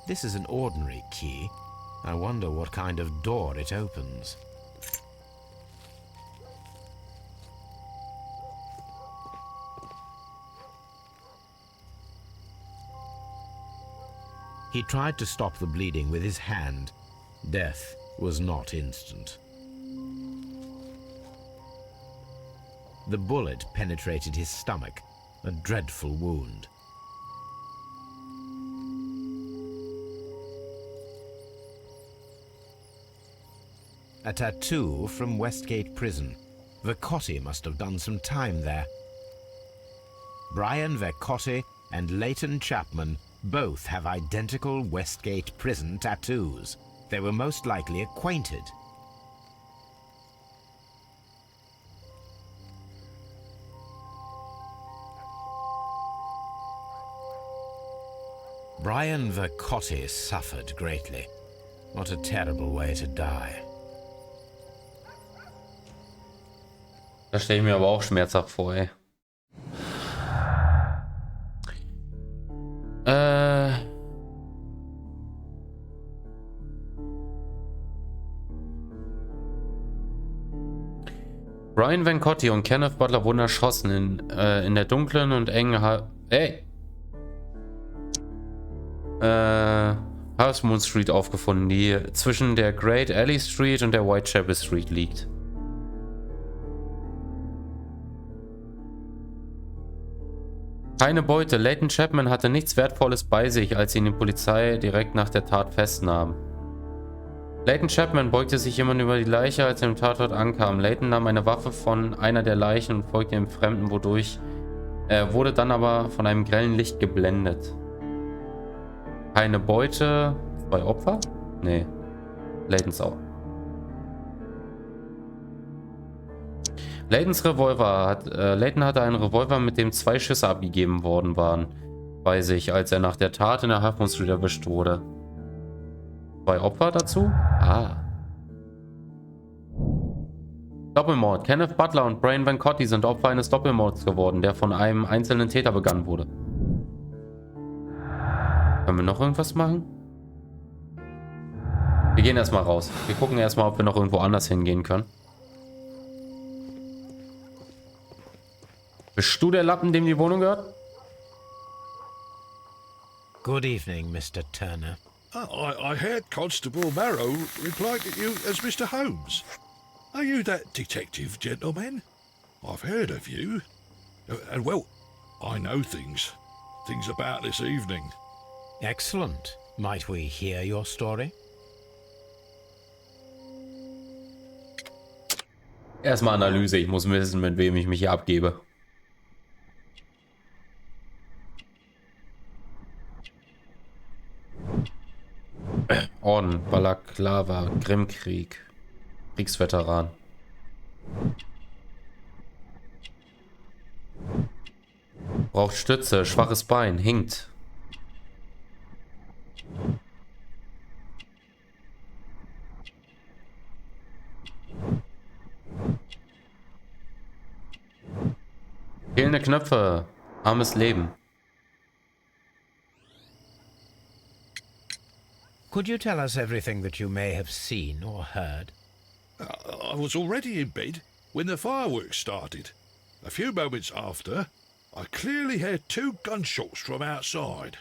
This is an ordinary key. I wonder what kind of door it opens. He tried to stop the bleeding with his hand. Death was not instant. The bullet penetrated his stomach, a dreadful wound. A tattoo from Westgate Prison. Vercotti must have done some time there. Brian Vercotti and Leighton Chapman both have identical Westgate Prison tattoos. They were most likely acquainted. Brian Vercotti suffered greatly. What a terrible way to die.
Das stelle ich mir aber auch schmerzhaft vor, ey. Brian Vercotti und Kenneth Butler wurden erschossen in der dunklen und engen Half Moon Street aufgefunden, die zwischen der Great Alley Street und der Whitechapel Street liegt. Keine Beute. Leighton Chapman hatte nichts Wertvolles bei sich, als ihn die Polizei direkt nach der Tat festnahm. Leighton Chapman beugte sich jemand über die Leiche, als er im Tatort ankam. Leighton nahm eine Waffe von einer der Leichen und folgte dem Fremden, wodurch er wurde dann aber von einem grellen Licht geblendet. Keine Beute. 2 Opfer? Nee. Leighton's auch. Leighton hatte einen Revolver, mit dem 2 Schüsse abgegeben worden waren, bei sich, als er nach der Tat in der Half Moon Street erwischt wurde. 2 Opfer dazu? Doppelmord. Kenneth Butler und Brian Vercotti sind Opfer eines Doppelmords geworden, der von einem einzelnen Täter begangen wurde. Können wir noch irgendwas machen? Wir gehen erstmal raus. Wir gucken erstmal, ob wir noch irgendwo anders hingehen können. Bist du der Lappen, dem die Wohnung gehört?
Good evening, Mr. Turner.
I heard Constable Marrow reply to you as Mr. Holmes. Are you that detective gentleman? I've heard of you. And well, I know things about this evening.
Excellent. Might we hear your story?
Erstmal Analyse. Ich muss wissen, mit wem ich mich hier abgebe. Orden, Balaklava, Grimmkrieg, Kriegsveteran. Braucht Stütze, schwaches Bein, hinkt. Fehlende Knöpfe, armes Leben.
Could you tell us everything that you may have seen or heard?
I was already in bed when the fireworks started. A few moments after, I clearly heard 2 gunshots from outside.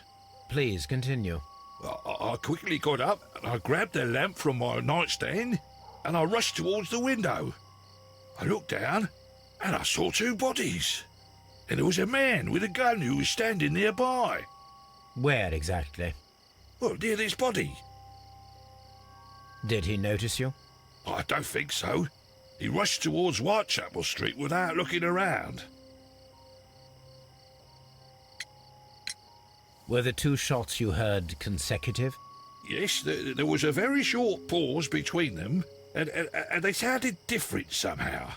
Please continue.
I quickly got up and I grabbed the lamp from my nightstand and I rushed towards the window. I looked down and I saw 2 bodies. And there was a man with a gun who was standing nearby.
Where exactly?
Well, near this body.
Did he notice you?
I don't think so. He rushed towards Whitechapel Street without looking around.
Were the two shots you heard consecutive?
Yes, there was a very short pause between them, and they sounded different somehow.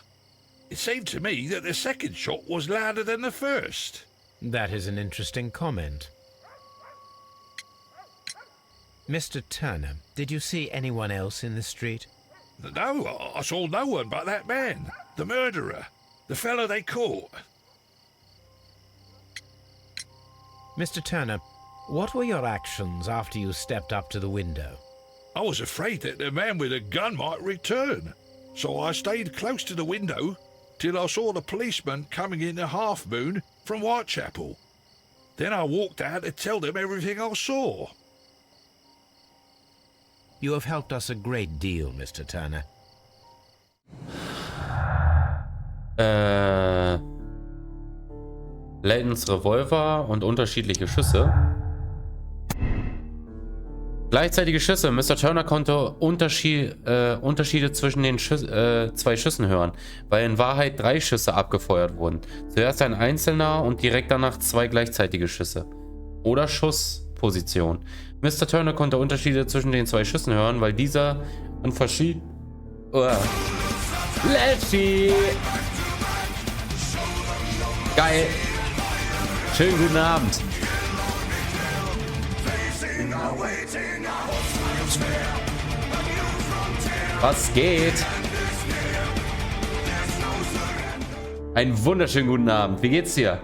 It seemed to me that the second shot was louder than the first.
That is an interesting comment. Mr. Turner, did you see anyone else in the street?
No, I saw no one but that man, the murderer, the fellow they caught.
Mr. Turner, what were your actions after you stepped up to the window?
I was afraid that the man with a gun might return, so I stayed close to the window till I saw the policeman coming in the Half Moon from Whitechapel. Then I walked out to tell them everything I saw.
You have helped us a great deal, Mr. Turner.
Laytons Revolver und unterschiedliche Schüsse. Gleichzeitige Schüsse. Mr. Turner konnte Unterschiede zwischen den zwei Schüssen hören, weil in Wahrheit 3 Schüsse abgefeuert wurden. Zuerst ein einzelner und direkt danach 2 gleichzeitige Schüsse. Oder Schussposition. Mr. Turner konnte Unterschiede zwischen den 2 Schüssen hören, weil dieser an verschiedenen... Letty! Geil! Schönen guten Abend! Was geht? Einen wunderschönen guten Abend. Wie geht's dir?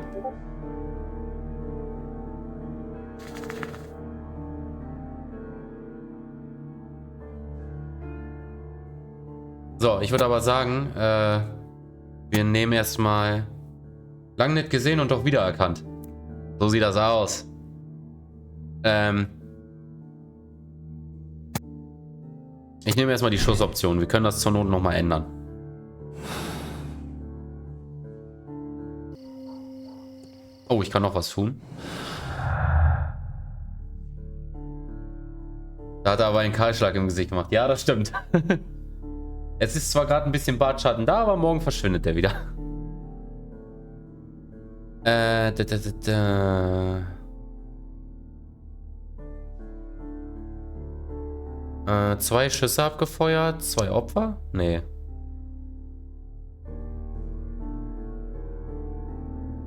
So, ich würde aber sagen, wir nehmen erstmal lang nicht gesehen und doch wiedererkannt. So sieht das aus. Ich nehme erstmal die Schussoption. Wir können das zur Not nochmal ändern. Oh, ich kann noch was tun. Da hat er aber einen Kahlschlag im Gesicht gemacht. Ja, das stimmt. Es ist zwar gerade ein bisschen Bartschatten da, aber morgen verschwindet der wieder. 2 Schüsse abgefeuert, 2 Opfer? Nee.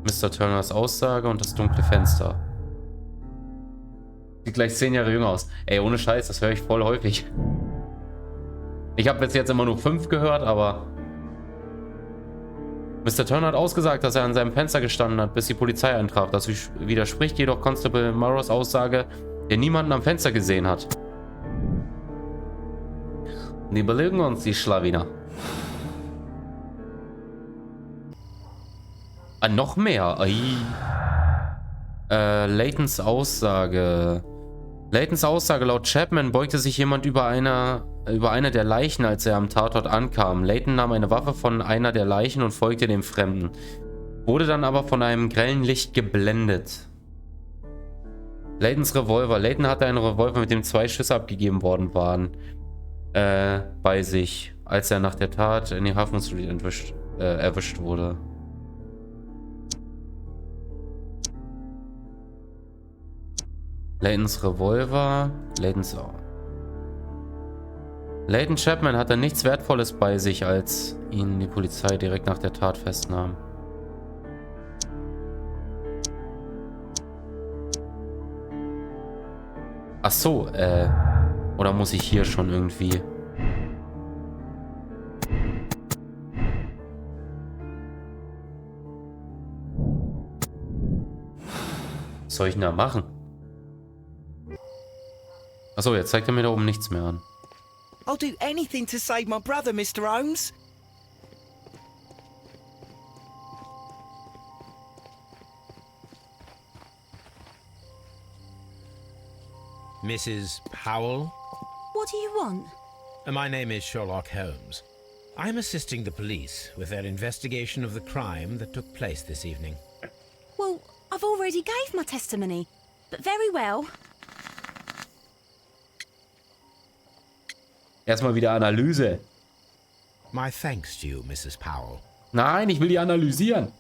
Mr. Turners Aussage und das dunkle Fenster. Sieht gleich 10 Jahre jünger aus. Ey, ohne Scheiß, das höre ich voll häufig. Ich habe jetzt immer nur 5 gehört, aber... Mr. Turner hat ausgesagt, dass er an seinem Fenster gestanden hat, bis die Polizei eintraf. Das widerspricht jedoch Constable Morrows Aussage, der niemanden am Fenster gesehen hat. Die belügen uns, die Schlawiner. Ah, noch mehr. Laytons Aussage. Laytons Aussage: Laut Chapman beugte sich jemand über eine der Leichen, als er am Tatort ankam. Layton nahm eine Waffe von einer der Leichen und folgte dem Fremden. Wurde dann aber von einem grellen Licht geblendet. Laytons Revolver. Layton hatte einen Revolver, mit dem 2 Schüsse abgegeben worden waren, bei sich, als er nach der Tat in die Half Street erwischt wurde. Laytons Revolver. Layton Chapman hatte nichts Wertvolles bei sich, als ihn die Polizei direkt nach der Tat festnahm. Ach so, oder muss ich hier schon irgendwie... Was soll ich denn da machen? Achso, jetzt zeigt er mir da oben nichts mehr an.
I'll do anything to save my brother, Mr. Holmes.
Mrs. Powell?
What do you want?
My name is Sherlock Holmes. I'm assisting the police with their investigation of the crime that took place this evening.
Well, I've already gave my testimony, but very well.
Erstmal wieder Analyse.
My thanks to you, Mrs. Powell.
Nein, ich will die analysieren.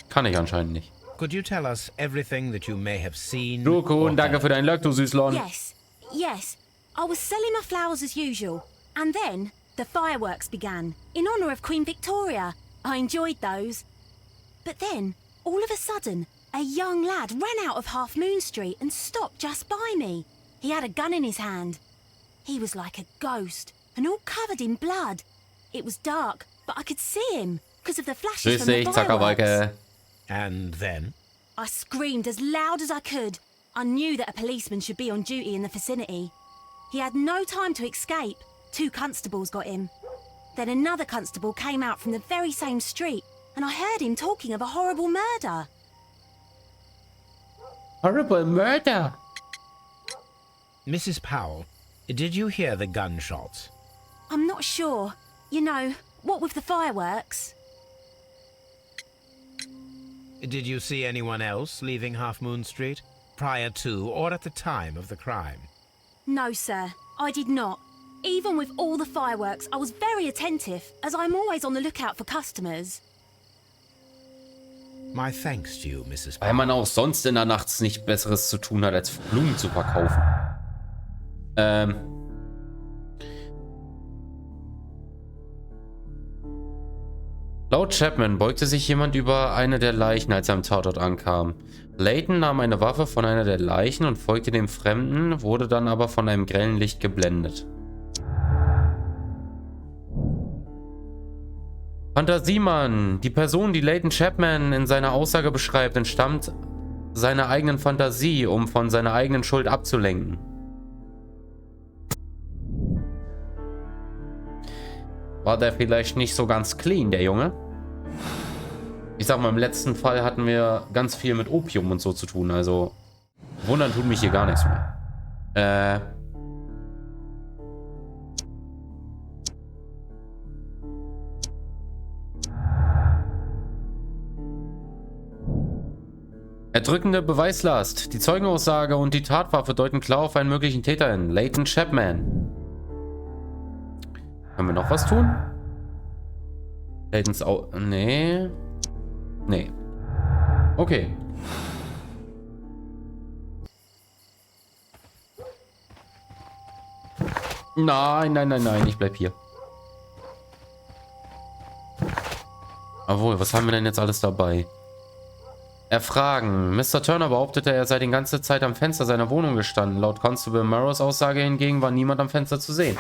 Kann ich anscheinend nicht.
Could you tell us everything that you may have seen?
Du Kuhn, danke für dein Löck, du Süßlon.
Yes. I was selling my flowers as usual, and then the fireworks began, in honour of Queen Victoria. I enjoyed those. But then, all of a sudden, a young lad ran out of Half Moon Street and stopped just by me. He had a gun in his hand. He was like a ghost, and all covered in blood. It was dark, but I could see him, because of the flashes from the fireworks.
And then?
I screamed as loud as I could. I knew that a policeman should be on duty in the vicinity. He had no time to escape. 2 constables got him. Then another constable came out from the very same street, and I heard him talking of a horrible murder.
Horrible murder?
Mrs. Powell, did you hear the gunshots?
I'm not sure. You know, what with the fireworks?
Did you see anyone else leaving Half Moon Street, prior to or at the time of the crime?
No, sir, I did not. Even with all the fireworks, I was very attentive, as I'm always on the lookout for customers.
My thanks to you, Mrs.
Weil man auch sonst in der Nacht nichts Besseres zu tun hat, als Blumen zu verkaufen. Laut Chapman beugte sich jemand über eine der Leichen, als er am Tatort ankam. Layton nahm eine Waffe von einer der Leichen und folgte dem Fremden, wurde dann aber von einem grellen Licht geblendet. Fantasiemann. Die Person, die Layton Chapman in seiner Aussage beschreibt, entstammt seiner eigenen Fantasie, um von seiner eigenen Schuld abzulenken. War der vielleicht nicht so ganz clean, der Junge? Ich sag mal, im letzten Fall hatten wir ganz viel mit Opium und so zu tun, also wundern tut mich hier gar nichts mehr. Erdrückende Beweislast. Die Zeugenaussage und die Tatwaffe deuten klar auf einen möglichen Täter hin. Layton Chapman. Können wir noch was tun? Laytons Au... Nee. Nee. Okay. Nein, nein, nein, nein. Ich bleib hier. Obwohl, was haben wir denn jetzt alles dabei? Erfragen. Mr. Turner behauptete, er sei die ganze Zeit am Fenster seiner Wohnung gestanden. Laut Constable Morrows Aussage hingegen war niemand am Fenster zu sehen.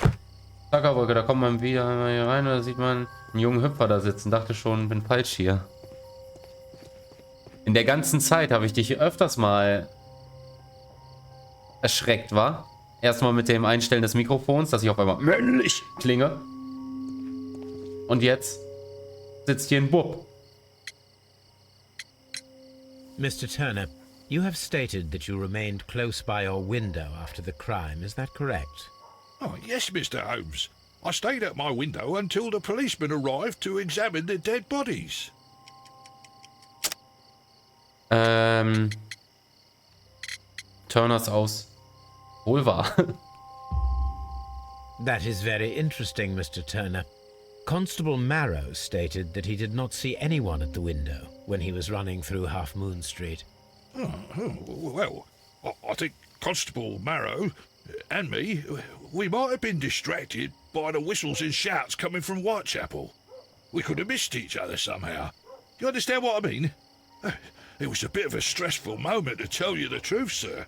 Zuckerbrücke, da kommt man wieder hier rein, da sieht man einen jungen Hüpfer da sitzen. Dachte schon, bin falsch hier. In der ganzen Zeit habe ich dich öfters mal erschreckt, war. Erstmal mit dem Einstellen des Mikrofons, dass ich auf einmal männlich klinge. Und jetzt sitzt hier ein Bub.
Mr. Turner, you have stated that you remained close by your window after the crime, is that correct?
Oh, yes, Mr. Holmes. I stayed at my window until the policeman arrived to examine the dead bodies.
Turners aus. Wohl wahr.
That is very interesting, Mr. Turner. Constable Marrow stated that he did not see anyone at the window when he was running through Half Moon Street.
Well, I think Constable Marrow and me, we might have been distracted by the whistles and shouts coming from Whitechapel. We could have missed each other somehow. You understand what I mean? It was a bit of a stressful moment, to tell you the truth, sir.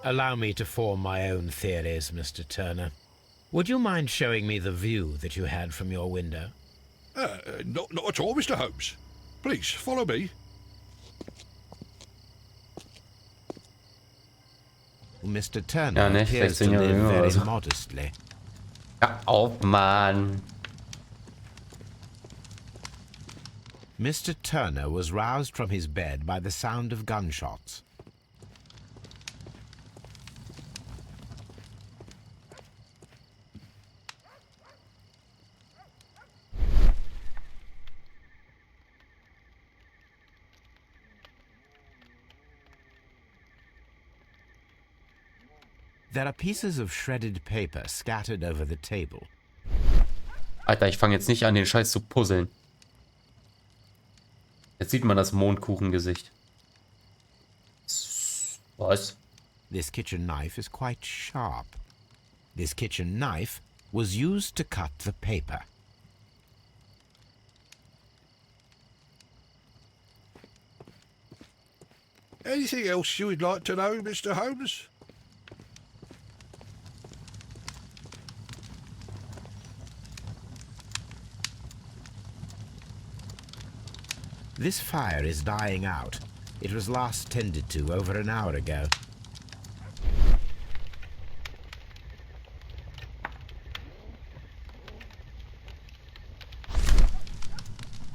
Allow me to form my own theories, Mr. Turner. Would you mind showing me the view that you had from your window?
Not at all, Mr. Holmes. Please, follow me.
Mr. Turner appears to live very modestly.
Ja, auf, Mann.
Mr. Turner was roused from his bed by the sound of gunshots. There are pieces of shredded paper scattered over the table.
Alter, ich fange jetzt nicht an, den Scheiß zu puzzeln. Jetzt sieht man das Mondkuchengesicht. Was?
This kitchen knife is quite sharp. This kitchen knife was used to cut the paper.
Anything else you would like to know, Mr. Holmes?
This fire is dying out. It was last tended to over an hour ago.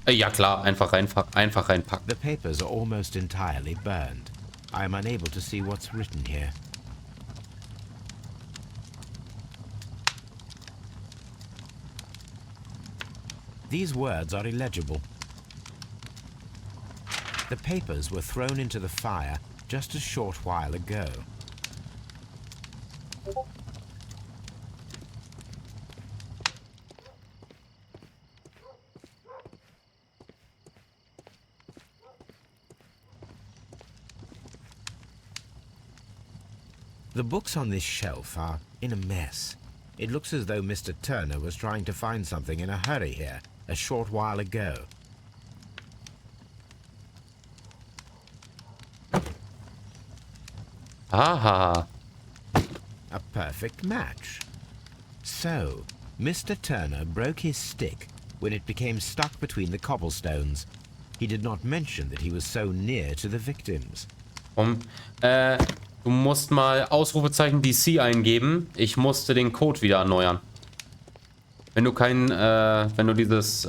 Ja klar, einfach reinpacken.
The papers are almost entirely burned. I am unable to see what's written here. These words are illegible. The papers were thrown into the fire just a short while ago. The books on this shelf are in a mess. It looks as though Mr. Turner was trying to find something in a hurry here a short while ago.
Aha.
A perfect match. So, Mr. Turner broke his stick when it became stuck between the cobblestones. He did not mention that he was so near to the victims.
Du musst mal Ausrufezeichen DC eingeben. Ich musste den Code wieder erneuern. Wenn du dieses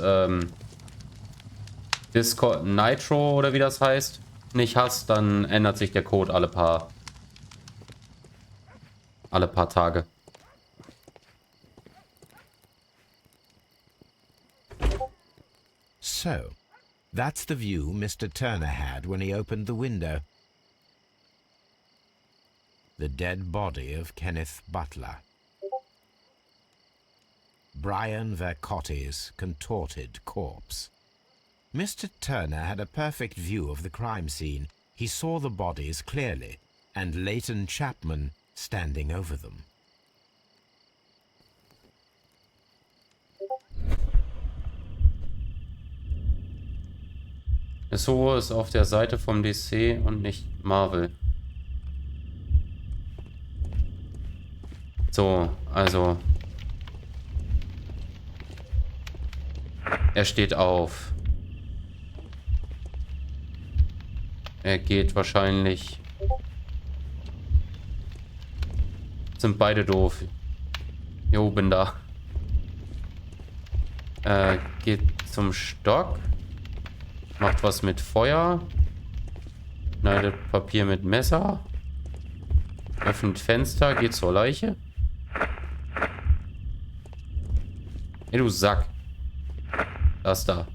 Discord Nitro oder wie das heißt, nicht hast, dann ändert sich der Code alle paar Tage.
So, that's the view Mr. Turner had when he opened the window. The dead body of Kenneth Butler. Brian Vercotti's contorted corpse. Mr. Turner had a perfect view of the crime scene. He saw the bodies clearly, and Leighton Chapman standing over them.
Das Horror ist auf der Seite vom DC und nicht Marvel. So, also. Er steht auf. Er geht wahrscheinlich. Sind beide doof. Jo, bin da. Geht zum Stock. Macht was mit Feuer. Schneidet Papier mit Messer. Öffnet Fenster. Geht zur Leiche. Ey, du Sack. Das da.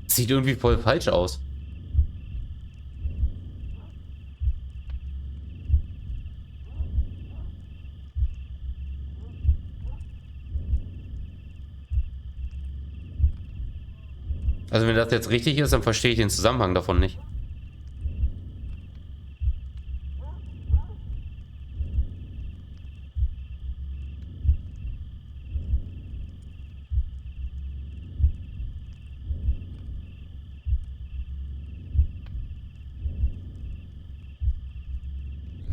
Sieht irgendwie voll falsch aus. Also wenn das jetzt richtig ist, dann verstehe ich den Zusammenhang davon nicht.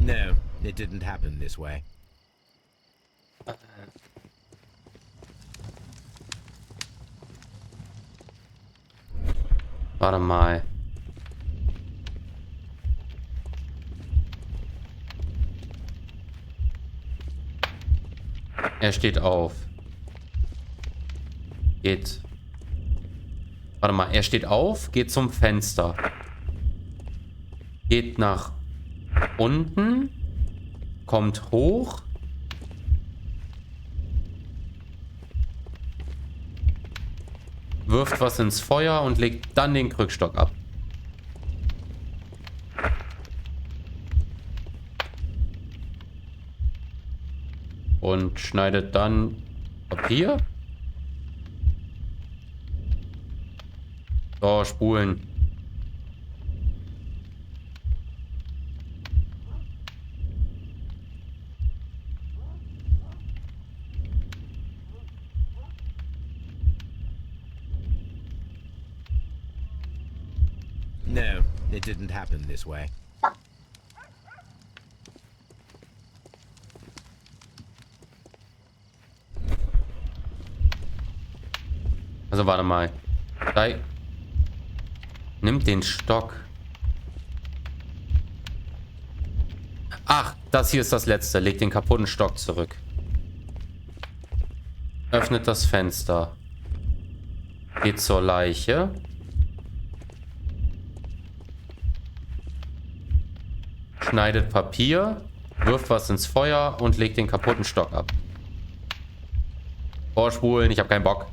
No, it didn't happen this way.
Warte mal. Er steht auf. Geht. Warte mal, er steht auf, geht zum Fenster. Geht nach unten. Kommt hoch. Wirft was ins Feuer und legt dann den Krückstock ab. Und schneidet dann Papier. So, spulen.
No, it didn't happen this way.
Also warte mal. Nimmt den Stock. Ach, das hier ist das letzte. Legt den kaputten Stock zurück. Öffnet das Fenster. Geht zur Leiche. Schneidet Papier. Wirft was ins Feuer und legt den kaputten Stock ab. Vorspulen, ich habe keinen Bock.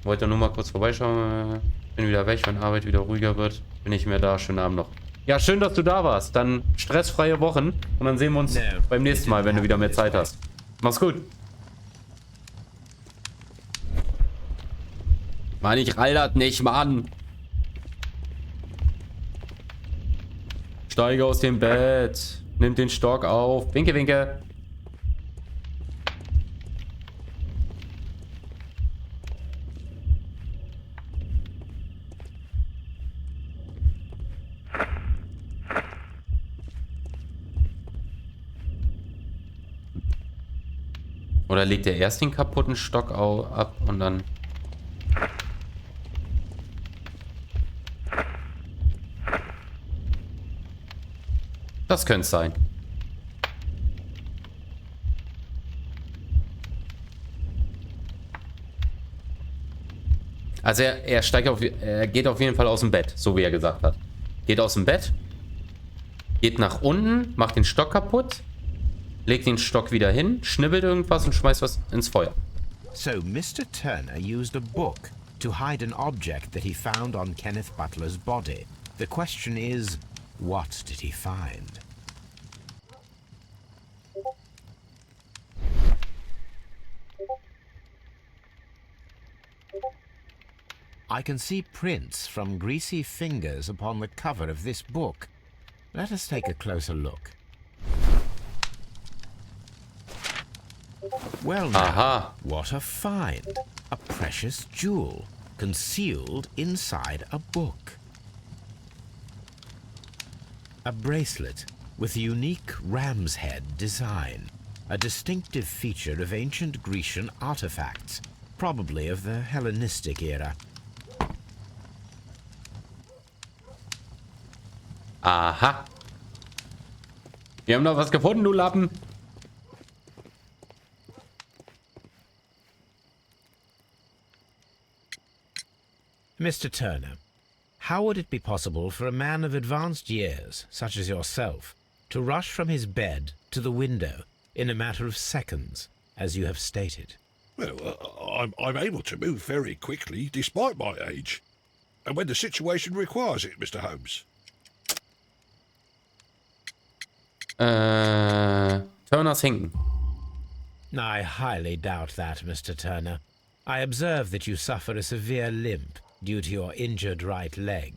Wollte nur mal kurz vorbeischauen. Bin wieder weg, wenn Arbeit wieder ruhiger wird. Bin ich mehr da. Schönen Abend noch. Ja, schön, dass du da warst. Dann stressfreie Wochen. Und dann sehen wir uns beim nächsten Mal, wenn du wieder mehr Zeit hast. Mach's gut. Mann, ich rall das nicht, Mann. Steige aus dem Bett. Nimm den Stock auf. Winke, winke. Oder legt er erst den kaputten Stock ab und dann... Das könnte es sein. Also er geht auf jeden Fall aus dem Bett, so wie er gesagt hat. Geht aus dem Bett, geht nach unten, macht den Stock kaputt, legt den Stock wieder hin, schnibbelt irgendwas und schmeißt was ins Feuer.
So Mr. Turner used a book to hide an object that he found on Kenneth Butler's body. The question is, what did he find? I can see prints from greasy fingers upon the cover of this book. Let us take a closer look. Well now, what a find. A precious jewel, concealed inside a book. A bracelet with a unique ram's head design. A distinctive feature of ancient Grecian artifacts, probably of the Hellenistic era.
Aha. Wir haben noch was gefunden, du Lappen.
Mr. Turner, how would it be possible for a man of advanced years, such as yourself, to rush from his bed to the window in a matter of seconds, as you have stated?
Well, I'm able to move very quickly, despite my age. And when the situation requires it, Mr. Holmes.
Turners hinken.
I highly doubt that, Mr. Turner. I observe that you suffer a severe limp due to your injured right leg.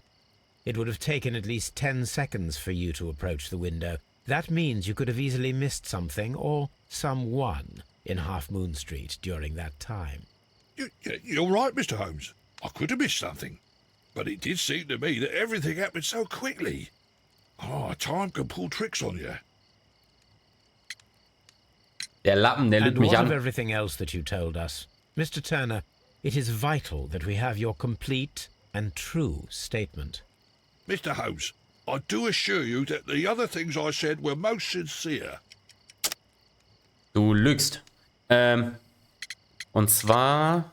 It would have taken at least 10 seconds for you to approach the window. That means you could have easily missed something or someone in Half Moon Street during that time.
You're right, Mr. Holmes. I could have missed something. But it did seem to me that everything happened so quickly. Time can pull tricks on you.
Der Lappen, der lügt mich an.
And what of everything else that you told us? Mr. Turner, it is vital that we have your complete and true statement.
Mr. Holmes, I do assure you that the other things I said were most sincere.
Du lügst. Und zwar...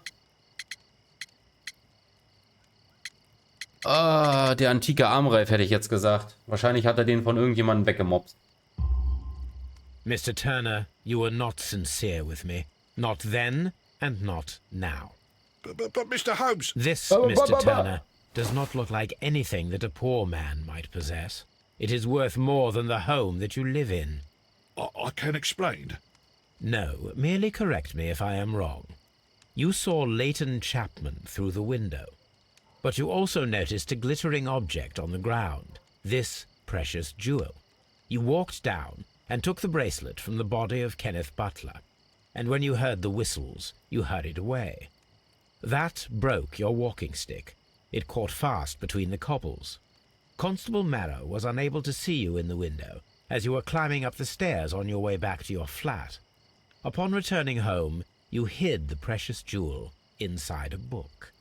der antike Armreif hätte ich jetzt gesagt. Wahrscheinlich hat er den von irgendjemandem weggemobbt.
Mr. Turner, you were not sincere with me. Not then and not now.
But Mr. Holmes...
This, Mr. Turner, does not look like anything that a poor man might possess. It is worth more than the home that you live in.
I can explain.
No, merely correct me if I am wrong. You saw Leighton Chapman through the window. But you also noticed a glittering object on the ground, this precious jewel. You walked down and took the bracelet from the body of Kenneth Butler, and when you heard the whistles, you hurried away. That broke your walking stick. It caught fast between the cobbles. Constable Marrow was unable to see you in the window, as you were climbing up the stairs on your way back to your flat. Upon returning home, you hid the precious jewel inside a book.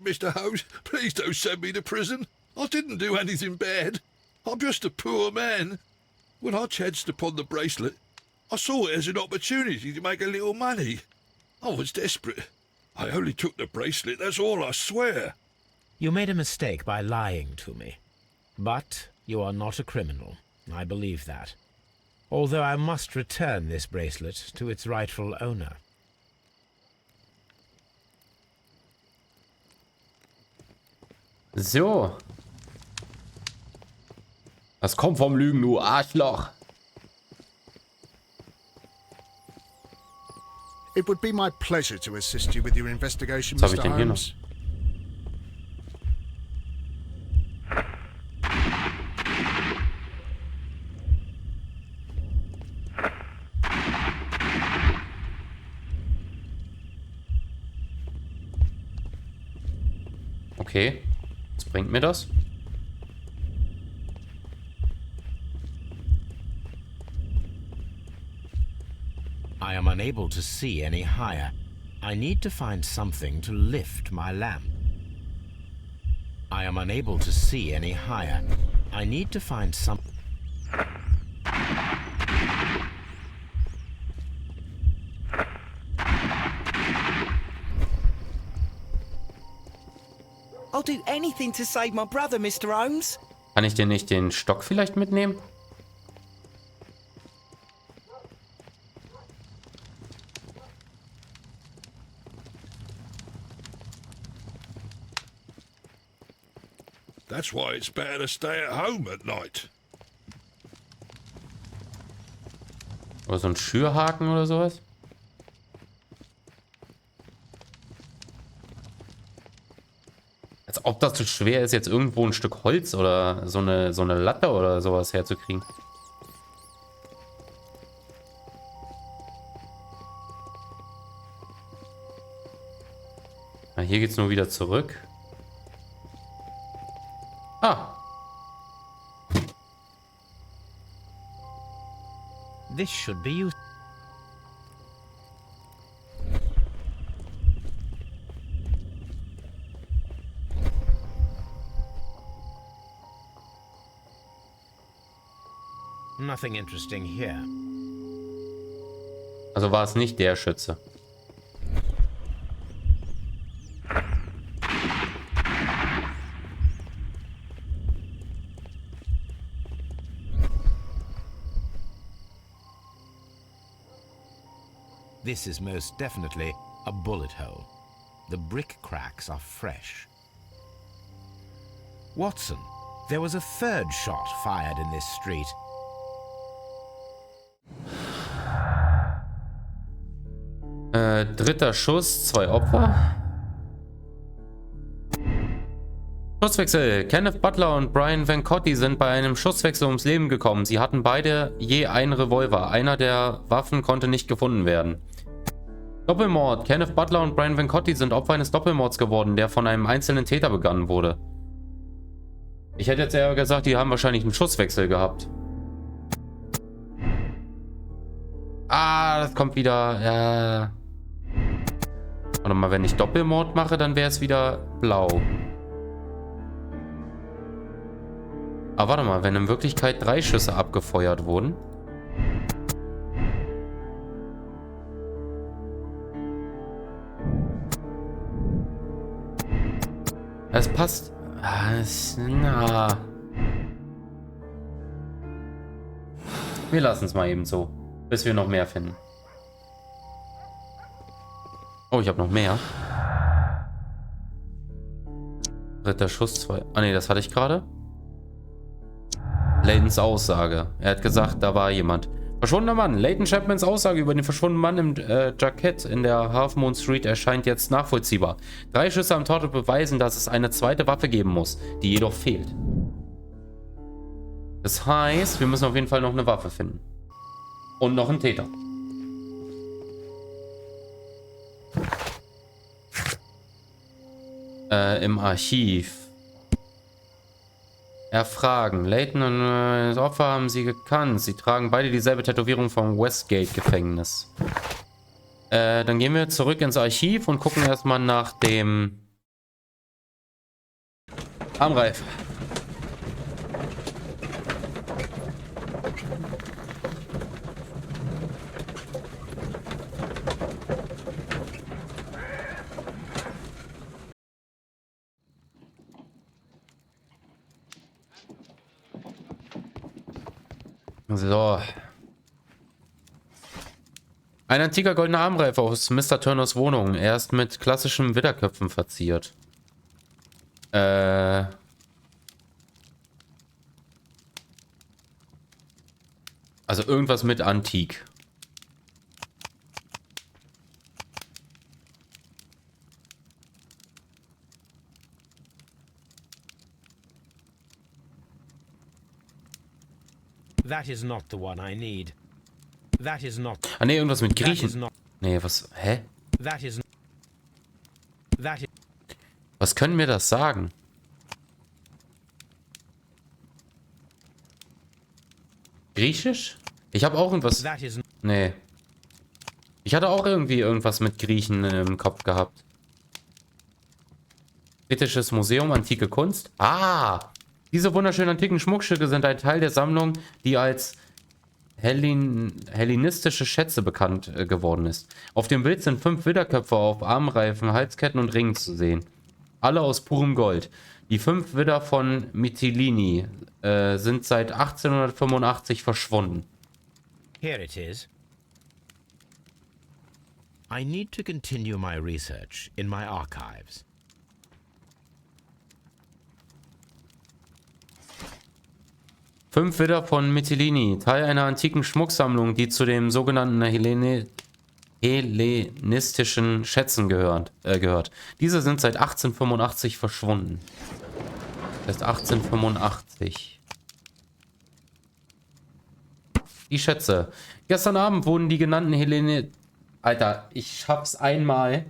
Mr. Holmes, please don't send me to prison. I didn't do anything bad. I'm just a poor man. When I chanced upon the bracelet, I saw it as an opportunity to make a little money. I was desperate. I only took the bracelet, that's all, I swear.
You made a mistake by lying to me. But you are not a criminal. I believe that. Although I must return this bracelet to its rightful owner.
So. Das kommt vom Lügen, du Arschloch.
It would be my pleasure to assist you with your investigation,
Was habe ich
Mr.
denn hier noch?
Holmes.
Okay. Was bringt mir das?
I am unable to see any higher. I need to find something to lift my lamp. I am unable to see any higher. I need to find some...
I'll do anything to save my brother, Mr. Holmes.
Kann ich denn nicht den Stock vielleicht mitnehmen?
That's why it's better to stay at home at night.
Oder so ein Schürhaken oder sowas? Als ob das zu schwer ist, jetzt irgendwo ein Stück Holz oder so eine Latte oder sowas herzukriegen. Na, hier geht's nur wieder zurück. Ah.
This should be used. Nothing interesting here.
Also war es nicht der Schütze.
This is most definitely a bullet hole. The brick cracks are fresh. Watson, there was a third shot fired in this street.
Dritter Schuss, 2 Opfer. Schusswechsel. Kenneth Butler und Brian Vancotti sind bei einem Schusswechsel ums Leben gekommen. Sie hatten beide je einen Revolver. Einer der Waffen konnte nicht gefunden werden. Doppelmord. Kenneth Butler und Brian Vancotti sind Opfer eines Doppelmords geworden, der von einem einzelnen Täter begangen wurde. Ich hätte jetzt eher gesagt, die haben wahrscheinlich einen Schusswechsel gehabt. Ah, das kommt wieder. Ja. Warte mal, wenn ich Doppelmord mache, dann wäre es wieder blau. Aber warte mal, wenn in Wirklichkeit 3 Schüsse abgefeuert wurden. Es passt. Na. Wir lassen es mal eben so, bis wir noch mehr finden. Oh, ich habe noch mehr. Dritter Schuss, 2. Ah ne, das hatte ich gerade. Laytons Aussage. Er hat gesagt, da war jemand. Verschwundener Mann. Layton Chapmans Aussage über den verschwundenen Mann im Jackett in der Half Moon Street erscheint jetzt nachvollziehbar. 3 Schüsse am Tatort beweisen, dass es eine zweite Waffe geben muss, die jedoch fehlt. Das heißt, wir müssen auf jeden Fall noch eine Waffe finden. Und noch einen Täter. Im Archiv. Erfragen. Layton und das Opfer haben sie gekannt. Sie tragen beide dieselbe Tätowierung vom Westgate-Gefängnis. Dann gehen wir zurück ins Archiv und gucken erstmal nach dem Armreif. So. Ein antiker goldener Armreif aus Mr. Turners Wohnung. Er ist mit klassischen Widderköpfen verziert. Also irgendwas mit Antik.
That is not the one I need. That is not.
Ah ne, irgendwas mit Griechen. Nee, was? Hä?
That is.
Was können wir das sagen? Griechisch? Ich habe auch irgendwas. Nee. Ich hatte auch irgendwie irgendwas mit Griechen im Kopf gehabt. Britisches Museum, antike Kunst. Ah! Diese wunderschönen antiken Schmuckstücke sind ein Teil der Sammlung, die als hellenistische Schätze bekannt geworden ist. Auf dem Bild sind 5 Widderköpfe auf Armreifen, Halsketten und Ringen zu sehen. Alle aus purem Gold. Die 5 Widder von Mytilini sind seit 1885 verschwunden.
Here it is. I need to continue my research in my archives.
Fünf Widder von Mytilini, Teil einer antiken Schmucksammlung, die zu den sogenannten hellenistischen Schätzen gehört. Diese sind seit 1885 verschwunden. Das ist 1885. Die Schätze. Gestern Abend wurden die genannten Alter, ich hab's einmal.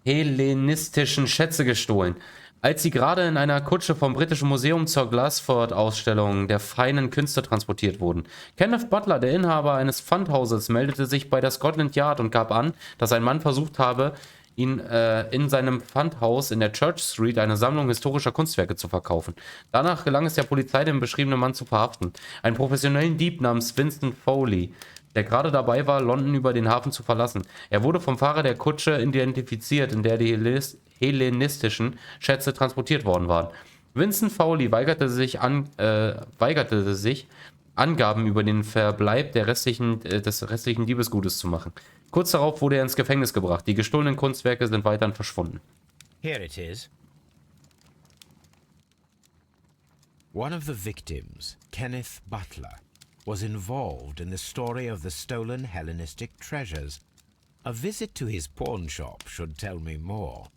Hellenistischen Schätze gestohlen. Als sie gerade in einer Kutsche vom Britischen Museum zur Glasford-Ausstellung der feinen Künste transportiert wurden. Kenneth Butler, der Inhaber eines Pfandhauses, meldete sich bei der Scotland Yard und gab an, dass ein Mann versucht habe, ihn in seinem Pfandhaus in der Church Street eine Sammlung historischer Kunstwerke zu verkaufen. Danach gelang es der Polizei, den beschriebenen Mann zu verhaften. Einen professionellen Dieb namens Vincent Foley, der gerade dabei war, London über den Hafen zu verlassen. Er wurde vom Fahrer der Kutsche identifiziert, in der die hellenistischen Schätze transportiert worden waren. Vincent Foley weigerte sich, Angaben über den Verbleib des restlichen Diebesgutes zu machen. Kurz darauf wurde er ins Gefängnis gebracht. Die gestohlenen Kunstwerke sind weiterhin verschwunden.
Here it is. One of the victims, Kenneth Butler, was involved in the story of the stolen Hellenistic treasures. A visit to his pawn shop should tell me more.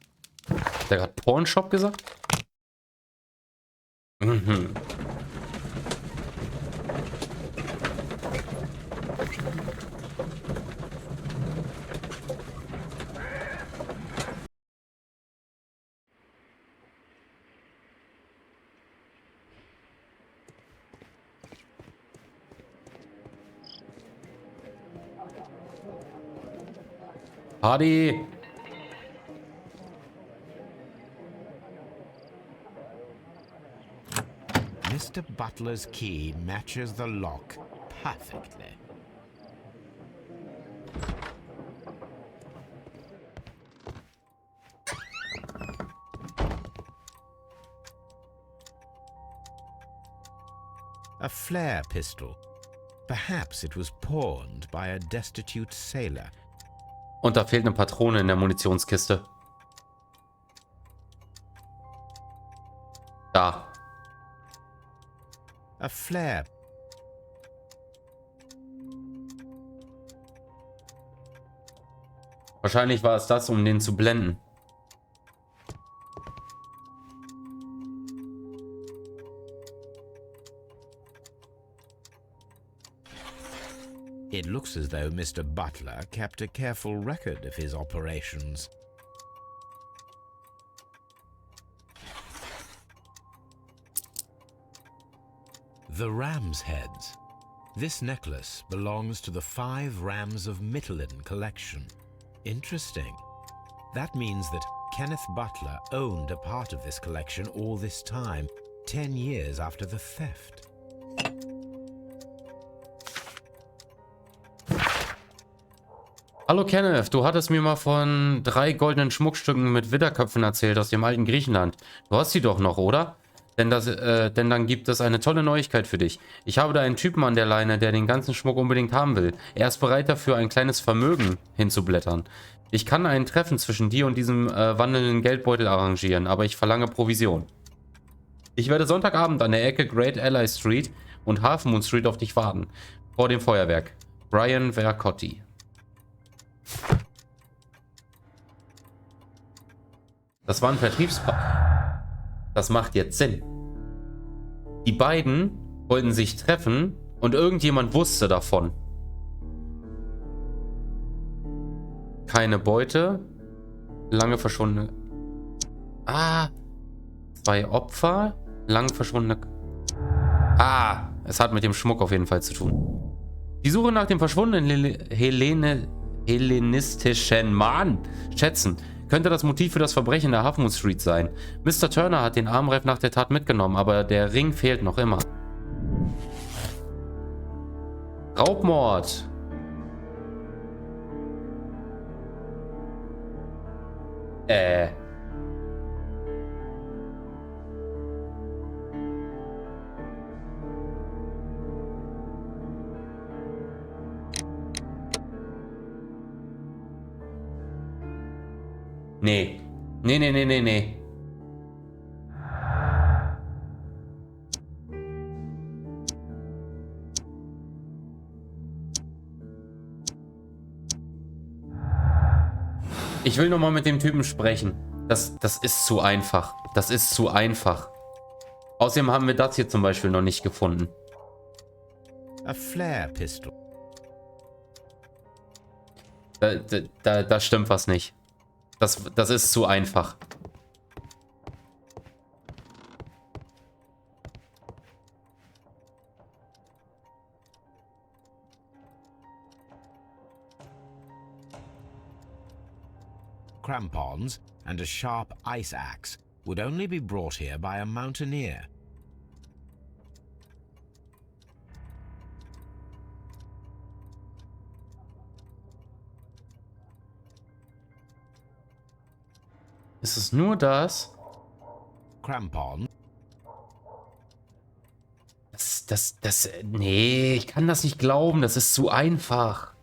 Hat der gerade Pawn Shop gesagt? Mhm. Party!
Mr. Butler's key matches the lock perfectly. A flare pistol. Perhaps it was pawned by a destitute sailor.
Und da fehlt eine Patrone in der Munitionskiste. Da.
A flare.
Wahrscheinlich war es das, um den zu blenden.
It looks as though Mr. Butler kept a careful record of his operations. The ram's heads. This necklace belongs to the 5 rams of Mittelin collection. Interesting. That means that Kenneth Butler owned a part of this collection all this time, 10 years after the theft.
Hallo Kenneth, du hattest mir mal von 3 goldenen Schmuckstücken mit Widderköpfen erzählt aus dem alten Griechenland. Du hast sie doch noch, oder? Denn dann gibt es eine tolle Neuigkeit für dich. Ich habe da einen Typen an der Leine, der den ganzen Schmuck unbedingt haben will. Er ist bereit dafür, ein kleines Vermögen hinzublättern. Ich kann ein Treffen zwischen dir und diesem wandelnden Geldbeutel arrangieren, aber ich verlange Provision. Ich werde Sonntagabend an der Ecke Great Ally Street und Half Moon Street auf dich warten. Vor dem Feuerwerk. Brian Vercotti. Das war ein Vertriebspartner. Das macht jetzt Sinn. Die beiden wollten sich treffen und irgendjemand wusste davon. Keine Beute. Lange verschwundene... 2 Opfer. Lange verschwundene... es hat mit dem Schmuck auf jeden Fall zu tun. Die Suche nach dem verschwundenen hellenistischen Mann schätzen. Könnte das Motiv für das Verbrechen der Half Moon Street sein. Mr. Turner hat den Armreif nach der Tat mitgenommen, aber der Ring fehlt noch immer. Raubmord. Nee. Nee. Ich will nochmal mit dem Typen sprechen. Das ist zu einfach. Das ist zu einfach. Außerdem haben wir das hier zum Beispiel noch nicht gefunden.
A flare pistol.
Da stimmt was nicht. Das ist zu einfach.
Crampons and a sharp ice axe would only be brought here by a mountaineer.
Ist es nur
Crampon.
Nee, ich kann das nicht glauben. Das ist zu einfach.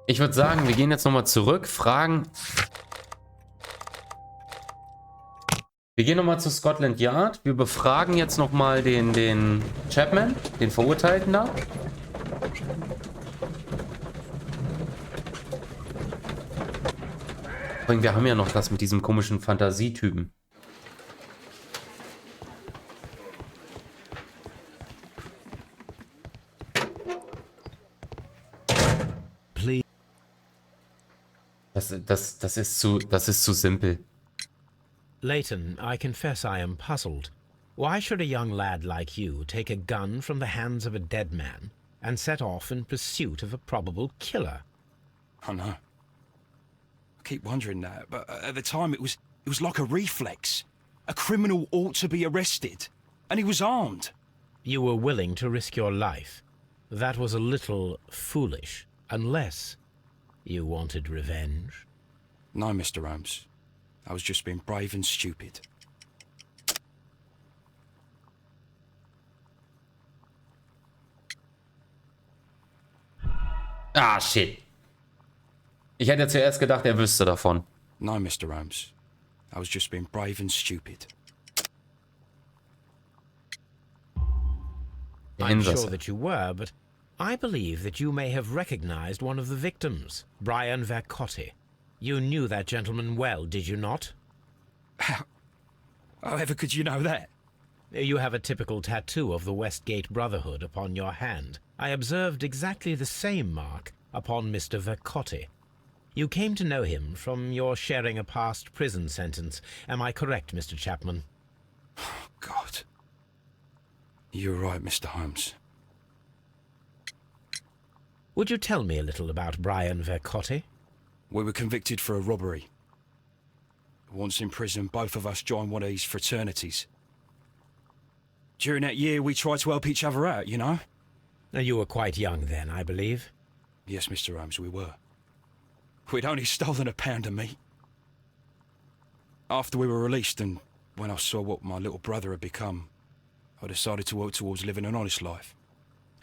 Ich würde sagen, wir gehen jetzt nochmal zurück, fragen... Wir gehen nochmal zu Scotland Yard. Wir befragen jetzt nochmal den Chapman, den Verurteilten da. Wir haben ja noch das mit diesem komischen Fantasietypen. Das ist zu simpel.
Leighton, I confess I am puzzled. Why should a young lad like you take a gun from the hands of a dead man and set off in pursuit of a probable killer?
I know. I keep wondering that, but at the time it was like a reflex. A criminal ought to be arrested, and he was armed.
You were willing to risk your life. That was a little foolish, unless you wanted revenge.
No, Mr. Holmes. I was just being brave and stupid.
Ah, shit. Ich hätte zuerst gedacht, er wüsste davon.
No, Mr. Holmes. I was just being brave and stupid.
I'm sure that you were, but I believe that you may have recognized one of the victims, Brian Vercotti. You knew that gentleman well, did you not?
However could you know that?
You have a typical tattoo of the Westgate Brotherhood upon your hand. I observed exactly the same mark upon Mr. Vercotti. You came to know him from your sharing a past prison sentence. Am I correct, Mr. Chapman?
Oh, God. You're right, Mr. Holmes.
Would you tell me a little about Brian Vercotti?
We were convicted for a robbery. Once in prison, both of us joined one of these fraternities. During that year, we tried to help each other out, you know?
You were quite young then, I believe.
Yes, Mr. Holmes, we were. We'd only stolen a pound of meat. After we were released, and when I saw what my little brother had become, I decided to work towards living an honest life.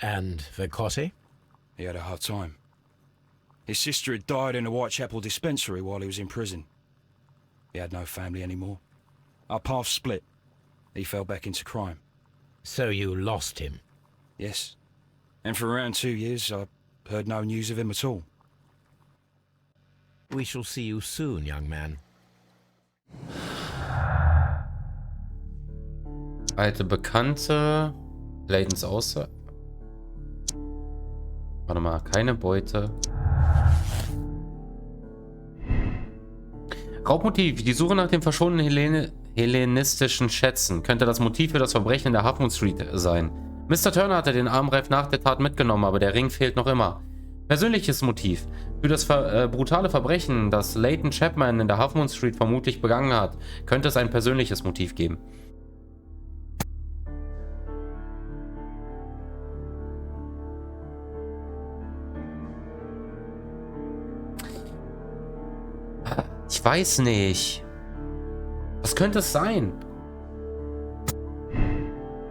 And Vercotti?
He had a hard time. His sister had died in a Whitechapel dispensary while he was in prison. He had no family anymore. Our paths split. He fell back into crime.
So you lost him?
Yes. And for around 2 years, I heard no news of him at all.
We shall see you soon, young man.
Alte Bekannte. Laytons Aussage. Warte mal, keine Beute. Raubmotiv. Die Suche nach den verschwundenen hellenistischen Schätzen. Könnte das Motiv für das Verbrechen in der Half Moon Street sein. Mr. Turner hatte den Armreif nach der Tat mitgenommen, aber der Ring fehlt noch immer. Persönliches Motiv. Für das brutale Verbrechen, das Leighton Chapman in der Half Moon Street vermutlich begangen hat, könnte es ein persönliches Motiv geben. Ich weiß nicht. Was könnte es sein?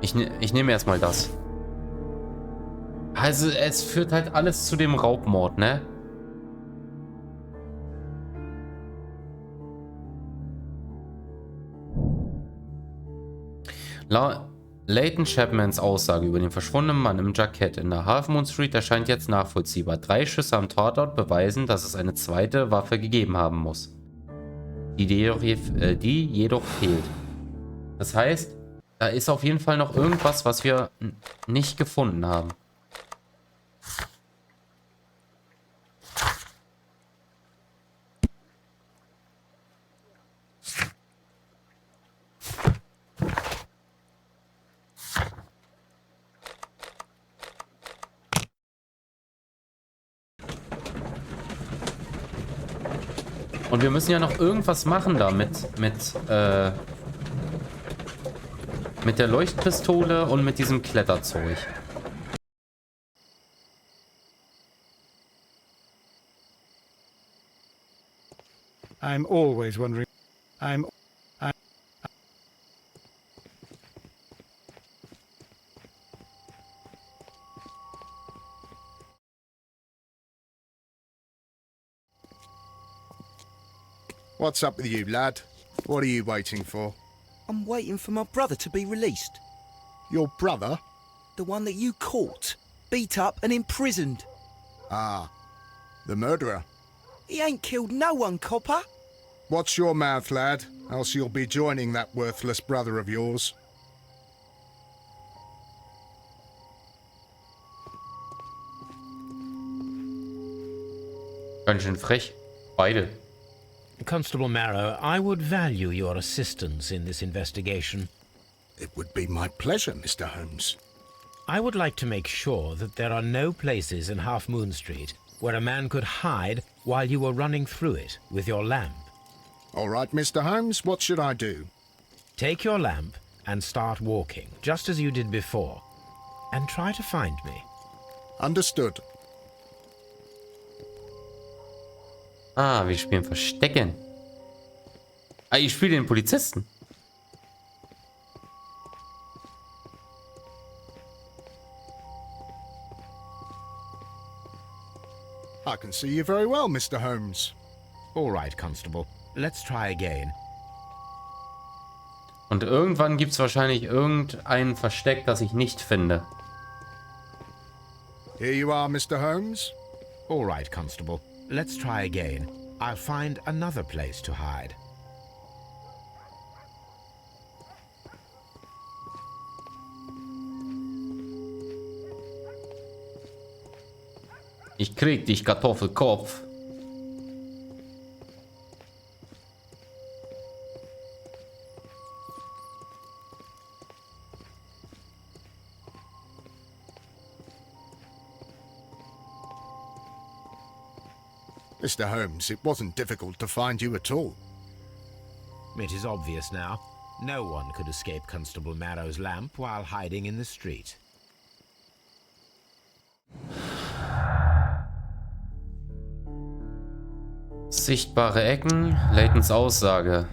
Ich nehme erstmal das. Also es führt halt alles zu dem Raubmord, ne? Leighton Chapmans Aussage über den verschwundenen Mann im Jackett in der Half Moon Street erscheint jetzt nachvollziehbar. 3 Schüsse am Tatort beweisen, dass es eine zweite Waffe gegeben haben muss. Die jedoch fehlt. Das heißt, da ist auf jeden Fall noch irgendwas, was wir nicht gefunden haben. Und wir müssen ja noch irgendwas machen da mit der Leuchtpistole und mit diesem Kletterzeug.
I'm always wondering.
What's up with you, lad? What are you waiting for?
I'm waiting for my brother to be released.
Your brother?
The one that you caught, beat up and imprisoned.
Ah, the murderer.
He ain't killed no one, copper.
Watch your mouth, lad, else you'll be joining that worthless brother of yours.
Ganz schön frech. Beide.
Constable Marrow, I would value your assistance in this investigation.
It would be my pleasure, Mr. Holmes.
I would like to make sure that there are no places in Half Moon Street where a man could hide while you were running through it with your lamp.
All right, Mr. Holmes, what should I do?
Take your lamp and start walking, just as you did before, and try to find me.
Understood.
Ah, wir spielen Verstecken. Ah, ich spiele den Polizisten.
I can see you very well, Mr. Holmes.
All right, Constable. Let's try again.
Und irgendwann gibt es wahrscheinlich irgendein Versteck, das ich nicht finde.
Here you are, Mr. Holmes.
All right, Constable. Let's try again. I'll find another place to hide.
Ich krieg dich, Kartoffelkopf.
Mr. Holmes, it wasn't difficult to find you at all.
It is obvious now. No one could escape Constable Marrow's lamp while hiding in the street.
Sichtbare Ecken, Laytons Aussage.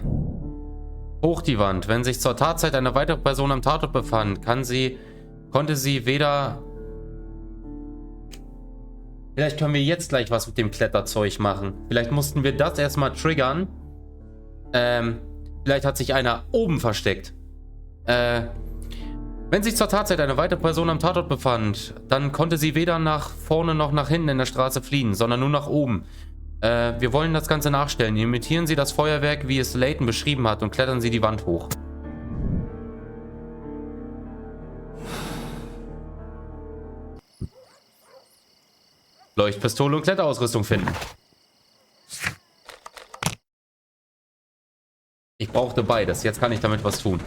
Hoch die Wand. Wenn sich zur Tatzeit eine weitere Person am Tatort befand, konnte sie weder... Vielleicht können wir jetzt gleich was mit dem Kletterzeug machen. Vielleicht mussten wir das erstmal triggern. Vielleicht hat sich einer oben versteckt. Wenn sich zur Tatzeit eine weitere Person am Tatort befand, dann konnte sie weder nach vorne noch nach hinten in der Straße fliehen, sondern nur nach oben. Wir wollen das Ganze nachstellen. Imitieren Sie das Feuerwerk, wie es Layton beschrieben hat, und klettern Sie die Wand hoch. Leuchtpistole und Kletterausrüstung finden. Ich brauchte beides. Jetzt kann ich damit was tun.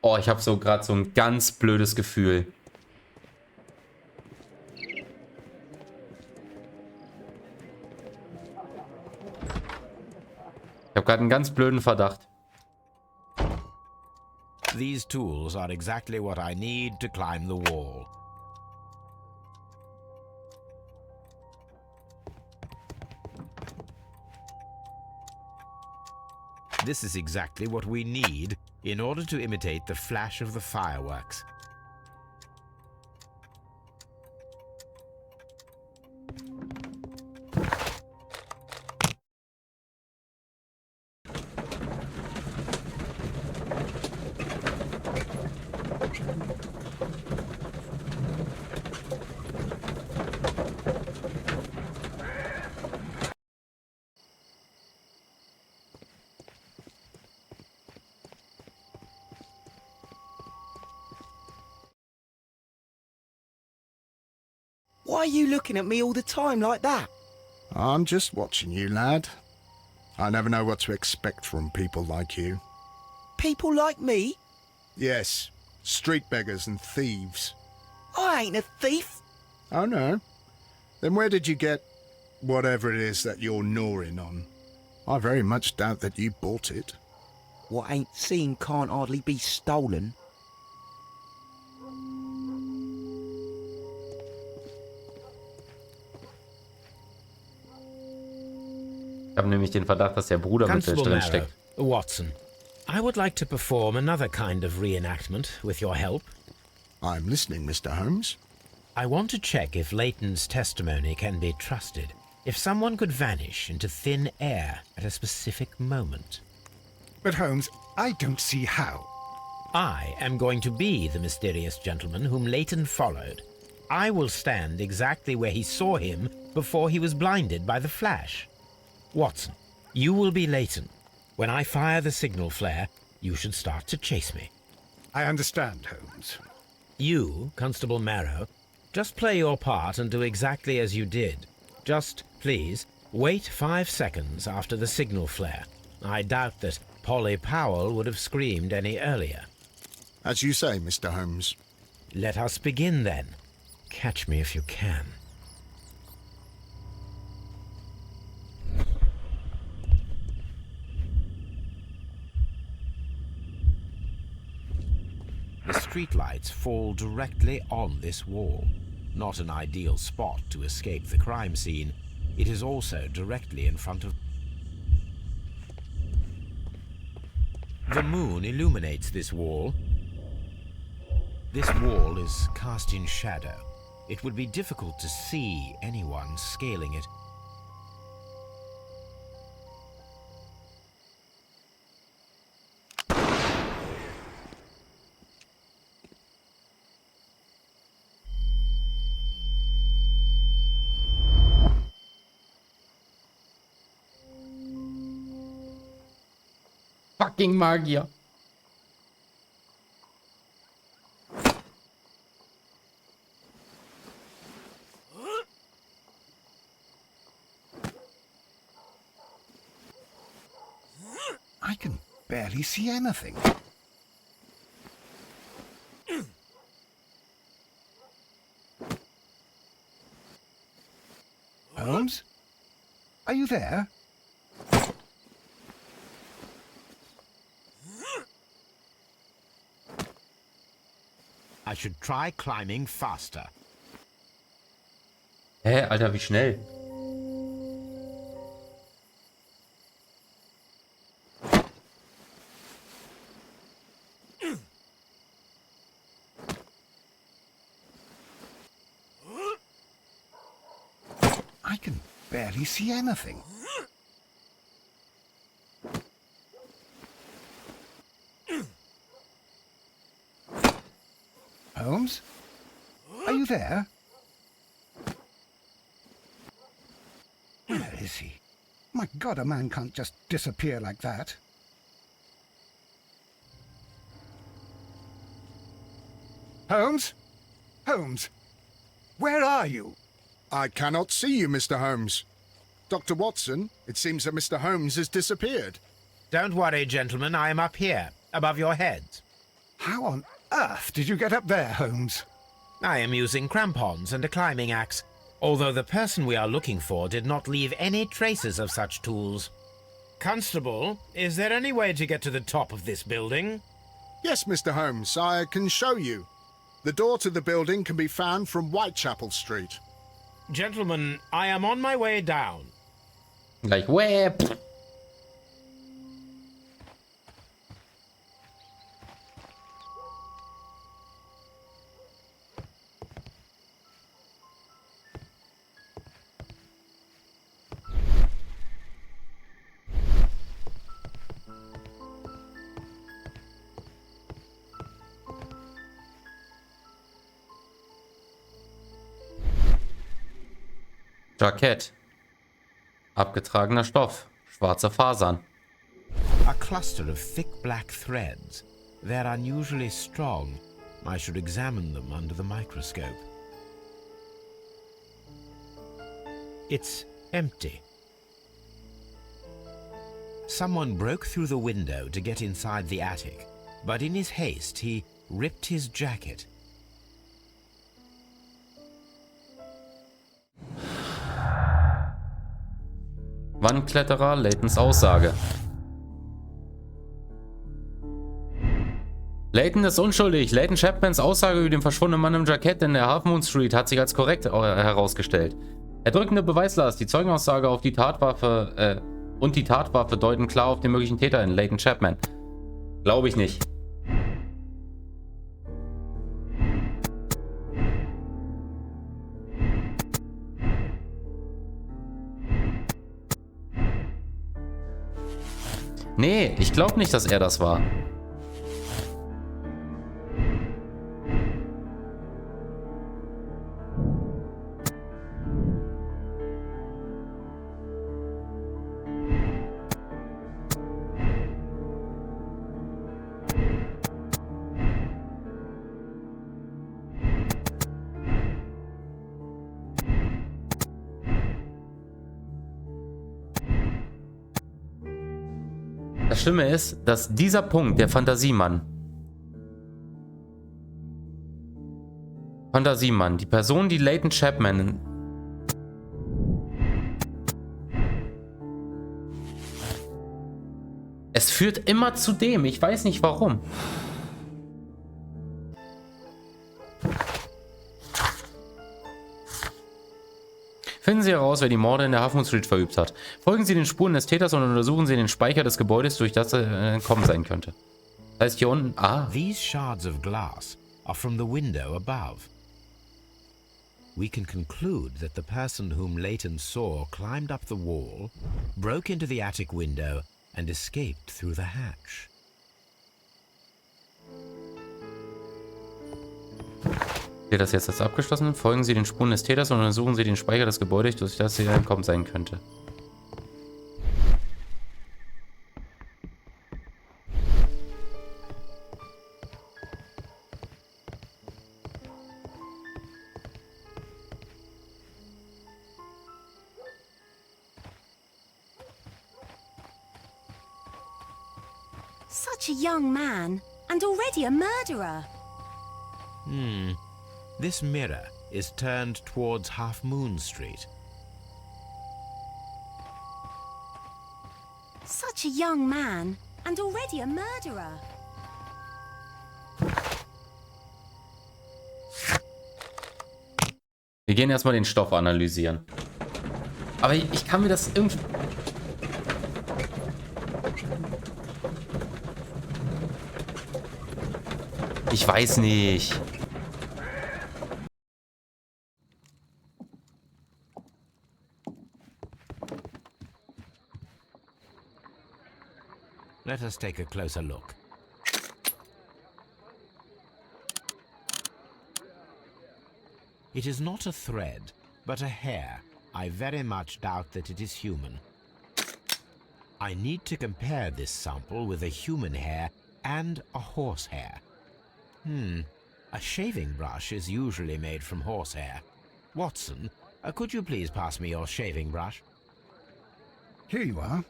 Oh, ich habe so gerade so ein ganz blödes Gefühl. Ich habe gerade einen ganz blöden Verdacht.
These tools are exactly what I need to climb the wall. This is exactly what we need in order to imitate the flash of the fireworks.
Why are you looking at me all the time like that?
I'm just watching you, lad. I never know what to expect from people like you.
People like me?
Yes, street beggars and thieves.
I ain't a thief.
Oh, no? Then where did you get whatever it is that you're gnawing on? I very much doubt that you bought it.
What ain't seen can't hardly be stolen.
Ich habe nämlich den Verdacht, dass der Bruder mit drin steckt.
Watson, I would like to perform another kind of reenactment with your help.
I'm listening, Mr. Holmes.
I want to check if Layton's testimony can be trusted. If someone could vanish into thin air at a specific moment.
But Holmes, I don't see how.
I am going to be the mysterious gentleman whom Layton followed. I will stand exactly where he saw him before he was blinded by the flash. Watson, you will be Layton. When I fire the signal flare, you should start to chase me.
I understand, Holmes.
You, Constable Marrow, Just play your part and do exactly as you did. Just, please, wait 5 seconds after the signal flare. I doubt that Polly Powell would have screamed any earlier.
As you say, Mr. Holmes.
Let us begin then. Catch me if you can. The streetlights fall directly on this wall. Not an ideal spot to escape the crime scene. It is also directly in front of... The moon illuminates this wall. This wall is cast in shadow. It would be difficult to see anyone scaling it.
Fucking Magier.
I can barely see anything. Holmes? Are you there?
I should try climbing faster.
Hä, Alter, wie schnell?
I can barely see anything. Holmes? Are you there? Where is he? My God, a man can't just disappear like that. Holmes? Holmes? Where are you?
I cannot see you, Mr. Holmes. Dr. Watson, it seems that Mr. Holmes has disappeared.
Don't worry, gentlemen. I am up here, above your heads.
How on earth did you get up there, Holmes?
I am using crampons and a climbing axe, although the person we are looking for did not leave any traces of such tools. Constable, is there any way to get to the top of this building?
Yes, Mr. Holmes, I can show you. The door to the building can be found from Whitechapel Street.
Gentlemen, I am on my way down.
Like where? Jackett. Abgetragener Stoff. Schwarze Fasern.
A cluster of thick black threads. They're unusually strong. I should examine them under the microscope. It's empty. Someone broke through the window to get inside the attic, but in his haste he ripped his jacket.
Wandkletterer, Laytons Aussage. Layton ist unschuldig. Layton Chapmans Aussage über den verschwundenen Mann im Jackett in der Half Moon Street hat sich als korrekt herausgestellt. Erdrückende Beweislast, die Zeugenaussage auf die Tatwaffe und die Tatwaffe deuten klar auf den möglichen Täter in Layton Chapman. Glaube ich nicht. Nee, ich glaube nicht, dass er das war. das Schlimme ist, dass dieser Punkt, der Fantasiemann, die Person, die Leighton Chapman es führt immer zu dem. Ich weiß nicht warum. Finden Sie heraus, wer die Morde in der Half Moon Street verübt hat. Folgen Sie den Spuren des Täters und untersuchen Sie den Speicher des Gebäudes, durch das er entkommen sein könnte. Das heißt hier unten...
These shards of glass are from the window above. We can conclude that the person whom Leighton saw climbed up the wall, broke into the attic window and escaped through the hatch.
Wird das jetzt als abgeschlossen? Folgen Sie den Spuren des Täters und untersuchen Sie den Speicher des Gebäudes, durch das er entkommen sein könnte.
Such a young man, and already a murderer.
This mirror is turned towards Half Moon Street.
Such a young man, and already a murderer.
Wir gehen erstmal den Stoff analysieren. Aber ich kann mir das irgendwie... Ich weiß nicht.
Let us take a closer look. It is not a thread, but a hair. I very much doubt that it is human. I need to compare this sample with a human hair and a horse hair. A shaving brush is usually made from horsehair. Watson, could you please pass me your shaving brush?
Here you are.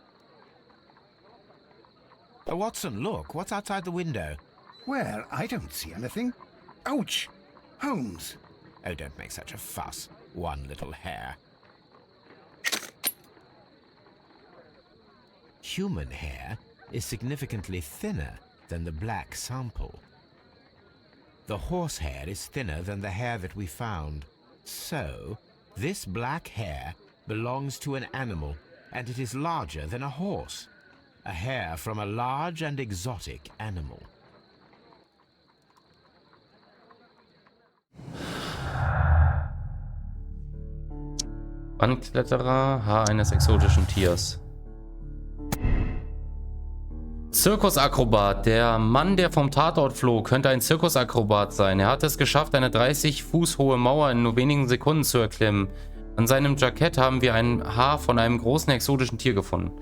Watson, look, what's outside the window?
Well, I don't see anything. Ouch! Holmes!
Oh, don't make such a fuss. One little hair. Human hair is significantly thinner than the black sample. The horsehair is thinner than the hair that we found. So, this black hair belongs to an animal, and it is larger than a horse. A hair from a large and exotic animal.
Wandkletterer, Haar eines exotischen Tiers. Zirkusakrobat. Der Mann, der vom Tatort floh, könnte ein Zirkusakrobat sein. Er hat es geschafft, eine 30 Fuß hohe Mauer in nur wenigen Sekunden zu erklimmen. An seinem Jackett haben wir ein Haar von einem großen exotischen Tier gefunden.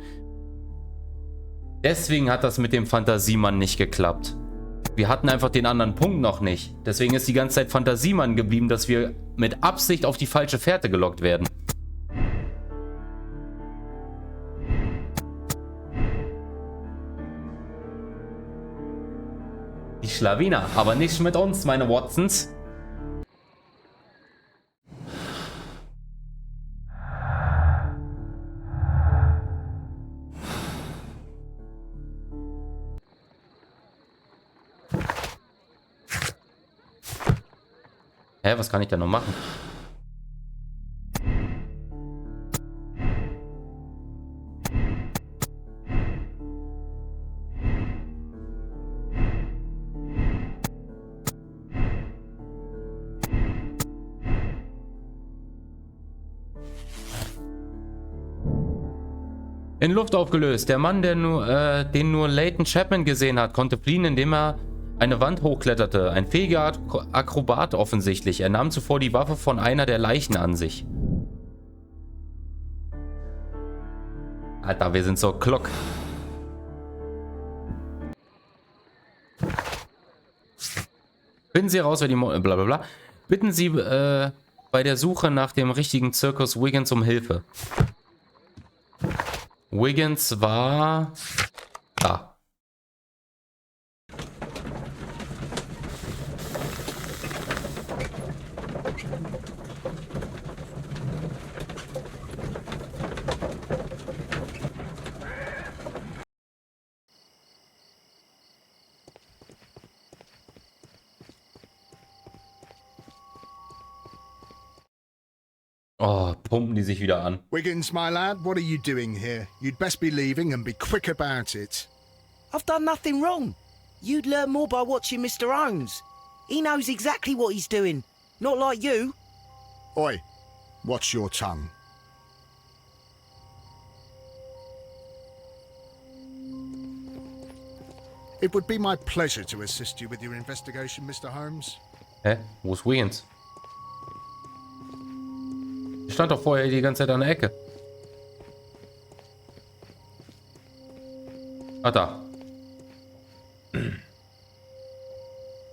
Deswegen hat das mit dem Fantasiemann nicht geklappt. Wir hatten einfach den anderen Punkt noch nicht. Deswegen ist die ganze Zeit Fantasiemann geblieben, dass wir mit Absicht auf die falsche Fährte gelockt werden. Die Schlawiner, aber nicht mit uns, meine Watsons. Hä, was kann ich denn noch machen? In Luft aufgelöst. Der Mann, den nur Leighton Chapman gesehen hat, konnte fliehen, indem er eine Wand hochkletterte. Ein fähiger Akrobat offensichtlich. Er nahm zuvor die Waffe von einer der Leichen an sich. Alter, wir sind so klock. Finden Sie heraus, wer die blablabla. Bitten Sie bei der Suche nach dem richtigen Zirkus Wiggins um Hilfe. Wiggins war da. Oh, pumpen die sich wieder an.
Wiggins, my lad, what are you doing here? You'd best be leaving and be quick about it.
I've done nothing wrong. You'd learn more by watching Mr. Holmes. He knows exactly what he's doing. Not like you.
Oi, watch your tongue. It would be my pleasure to assist you with your investigation, Mr. Holmes.
Hä? Wo ist Wiggins? Ich stand doch vorher die ganze Zeit an der Ecke. Ah, da.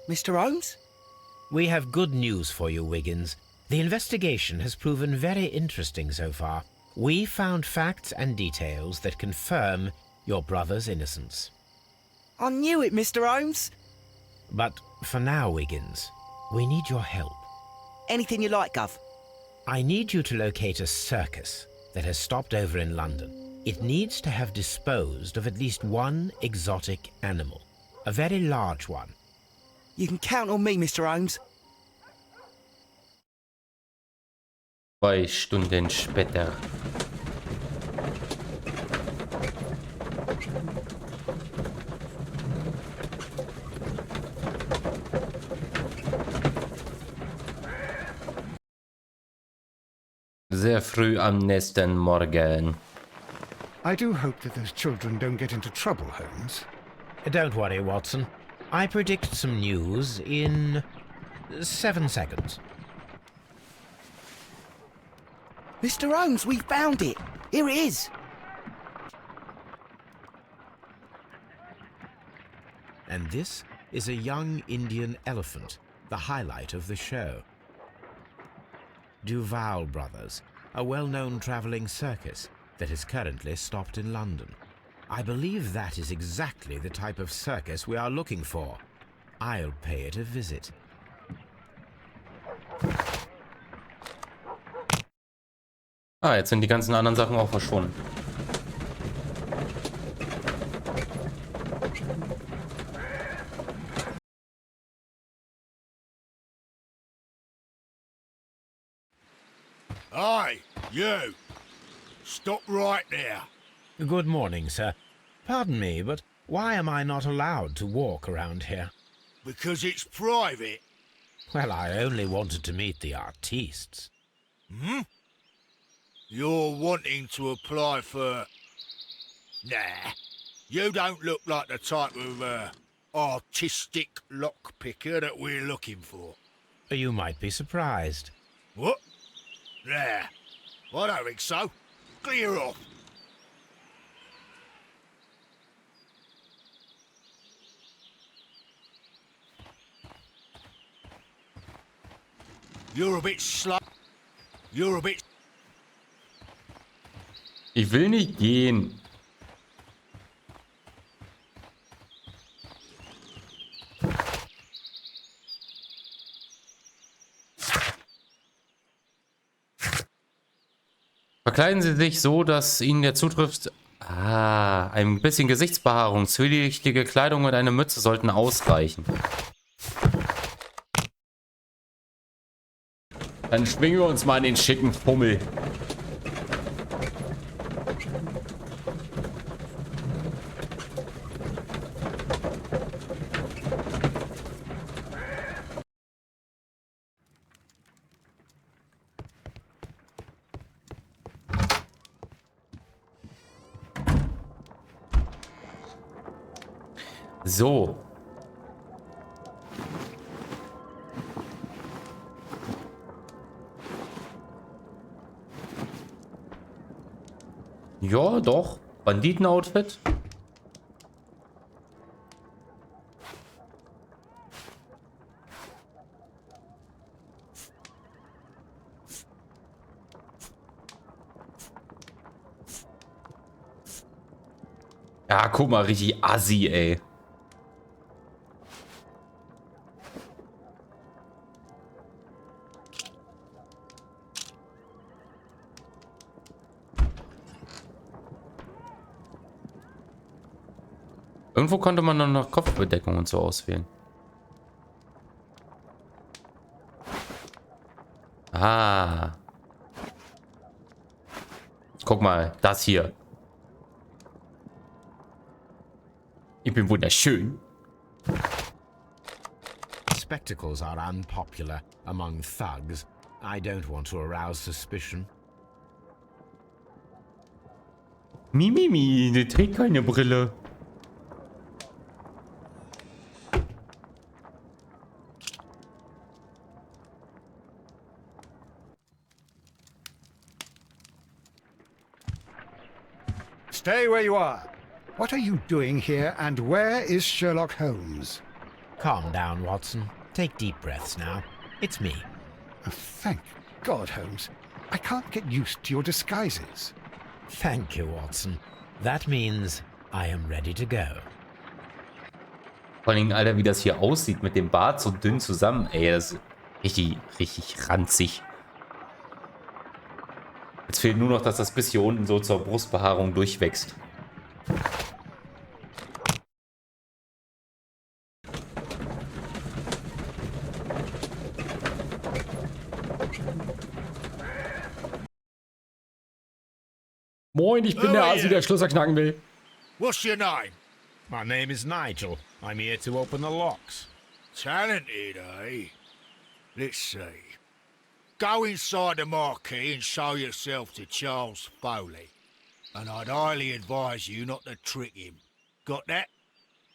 Mr. Holmes?
We have good news for you, Wiggins. The investigation has proven very interesting so far. We found facts and details that confirm your brother's innocence.
I knew it, Mr. Holmes.
But for now, Wiggins, we need your help.
Anything you like, Gov.
I need you to locate a circus that has stopped over in London. It needs to have disposed of at least one exotic animal. A very large one.
You can count on me, Mr. Holmes.
2 Stunden später. Sehr früh am nächsten Morgen.
I do hope that those children don't get into trouble, Holmes.
Don't worry, Watson. I predict some news in 7 seconds.
Mr. Holmes, we found it. Here it is.
And this is a young Indian elephant, the highlight of the show. Duval Brothers, a well-known travelling circus that is currently stopped in London. I believe that is exactly the type of circus we are looking for. I'll pay it a visit.
Ah, jetzt sind die ganzen anderen Sachen auch verschwunden.
Hi, you! Stop right there.
Good morning, sir. Pardon me, but why am I not allowed to walk around here?
Because it's private.
Well, I only wanted to meet the artistes.
Hmm? You're wanting to apply for... Nah, you don't look like the type of, artistic lockpicker that we're looking for.
You might be surprised.
What? Nah, I don't think so. Clear off. You're a bit slow. You're a bit...
Ich will nicht gehen. Verkleiden Sie sich so, dass Ihnen der zutrifft. Ah, ein bisschen Gesichtsbehaarung, zwielichtige Kleidung und eine Mütze sollten ausreichen. Dann schwingen wir uns mal in den schicken Fummel. So. Ja, doch. Banditen-Outfit. Ja, guck mal, richtig assi, ey. Irgendwo konnte man dann noch Kopfbedeckung und so auswählen. Ah. Guck mal, das hier. Ich bin wunderschön.
Spectacles are unpopular among thugs. I don't want to arouse suspicion.
Mimimi, der trägt keine Brille.
Stay where you are. What are you doing here, and where is Sherlock Holmes?
Calm down, Watson. Take deep breaths now. It's me.
Oh, thank God, Holmes. I can't get used to your disguises.
Thank you, Watson. That means I am ready to go.
Vor allem, Alter, wie das hier aussieht mit dem Bart so dünn zusammen. Ey, das ist richtig ranzig. Jetzt fehlt nur noch, dass das bis hier unten so zur Brustbehaarung durchwächst. Moin, ich bin der Asi, der Schlösser knacken will.
What's your name?
My name is Nigel. I'm here to open the locks.
Talented, eh? Let's see. Go inside the marquee and show yourself to Charles Foley. And I'd highly advise you not to trick him. Got that?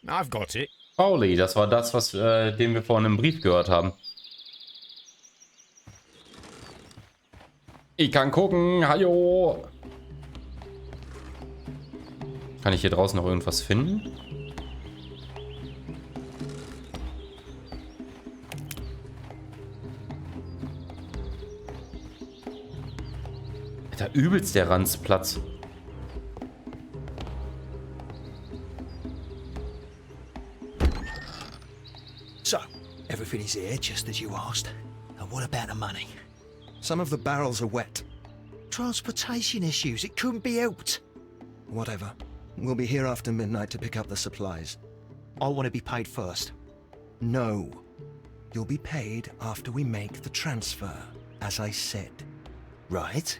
I've got it.
Foley, das war das, was den wir vorhin im Brief gehört haben. Ich kann gucken, hallo. Kann ich hier draußen noch irgendwas finden? Da übelst der Ranzplatz.
So, everything is here just as you asked. And what about the money? Some of the barrels are wet. Transportation issues, it couldn't be helped. Whatever. We'll be here after midnight to pick up the supplies. I want to be paid first. No. You'll be paid after we make the transfer, as I said. Right?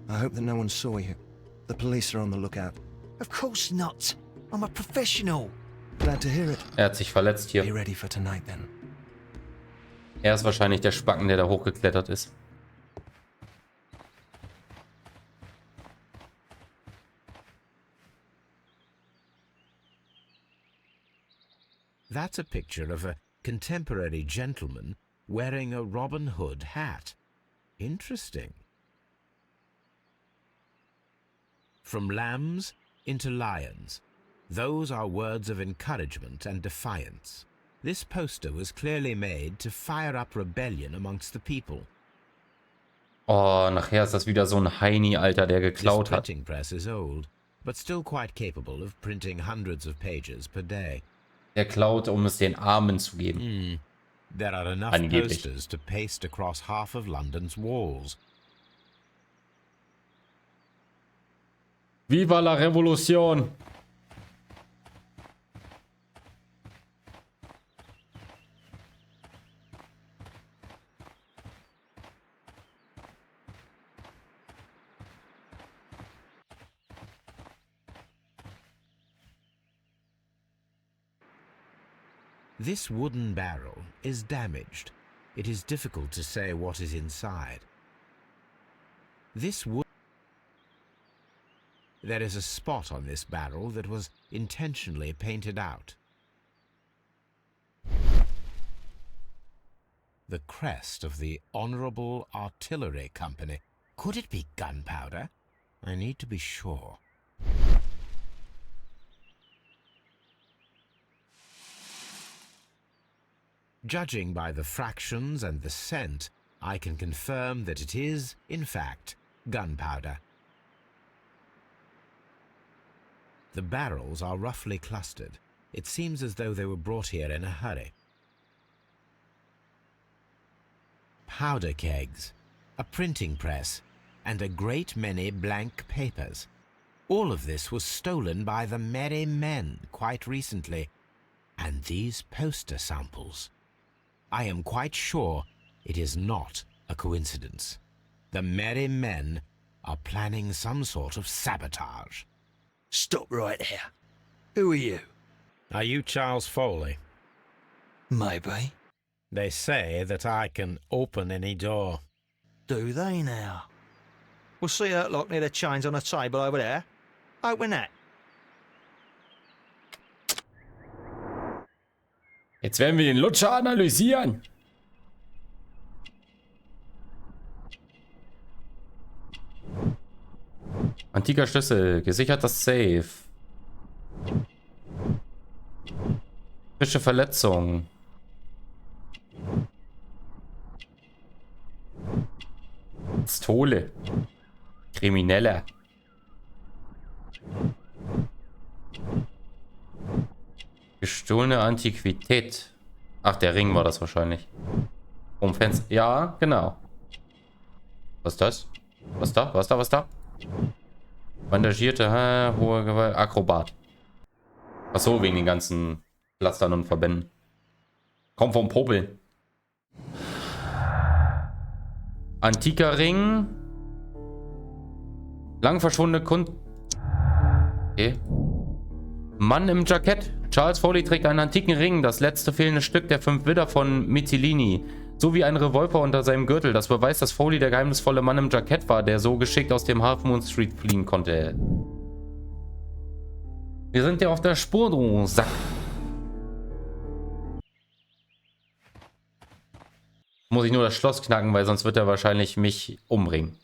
I hope that no one saw you. The police are on the lookout. Of course not. I'm a professional. Glad to hear it.
Er hat sich verletzt hier.
Be ready for tonight then.
Er ist wahrscheinlich der Spacken, der da hochgeklettert ist.
That's a picture of a contemporary gentleman wearing a Robin Hood hat. Interesting. From lambs into lions. Those are words of encouragement and defiance. This poster was clearly made to fire up rebellion amongst the people.
Oh, nachher ist das wieder so ein Heini, Alter, der geklaut hat.
This printing press is old, but still quite capable of printing hundreds of pages per day.
Der klaut, um es den Armen zu geben.
There are enough posters to paste across half of London's walls.
Viva la Revolution!
This wooden barrel is damaged. It is difficult to say what is inside. There is a spot on this barrel that was intentionally painted out. The crest of the Honourable Artillery Company. Could it be gunpowder? I need to be sure. Judging by the fractions and the scent, I can confirm that it is, in fact, gunpowder. The barrels are roughly clustered. It seems as though they were brought here in a hurry. Powder kegs, a printing press, and a great many blank papers. All of this was stolen by the Merry Men quite recently. And these poster samples. I am quite sure it is not a coincidence. The Merry Men are planning some sort of sabotage.
Stop right there. Who are you?
Are you Charles Foley?
Maybe.
They say that I can open any door.
Do they now? We'll see that lock near the chains on the table over there. Open that.
Jetzt werden wir den Lutscher analysieren. Antiker Schlüssel, gesichertes Safe. Frische Verletzung. Pistole. Krimineller. Gestohlene Antiquität. Ach, der Ring war das wahrscheinlich. Fenster. Ja, genau. Was ist das? Was da? Was da? Was da? Bandagierte, hohe Gewalt. Akrobat. Achso, wegen den ganzen Pflastern und Verbänden. Kommt vom Popel. Antiker Ring. Lang verschwundene Okay. Mann im Jackett. Charles Foley trägt einen antiken Ring, das letzte fehlende Stück der 5 Widder von Mytilene, sowie ein Revolver unter seinem Gürtel. Das beweist, dass Foley der geheimnisvolle Mann im Jackett war, der so geschickt aus dem Half Moon Street fliehen konnte. Wir sind ja auf der Spur, du Sack. Muss ich nur das Schloss knacken, weil sonst wird er wahrscheinlich mich umbringen.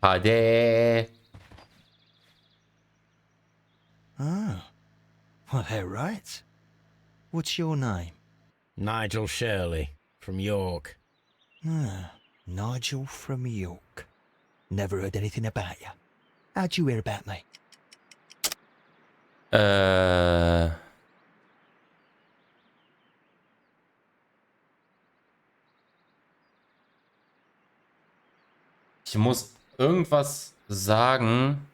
Pade.
Ah, well, they're right. What's your name?
Nigel Shirley, from York.
Ah, Nigel from York. Never heard anything about you. How'd you hear about me?
Ich muss irgendwas sagen,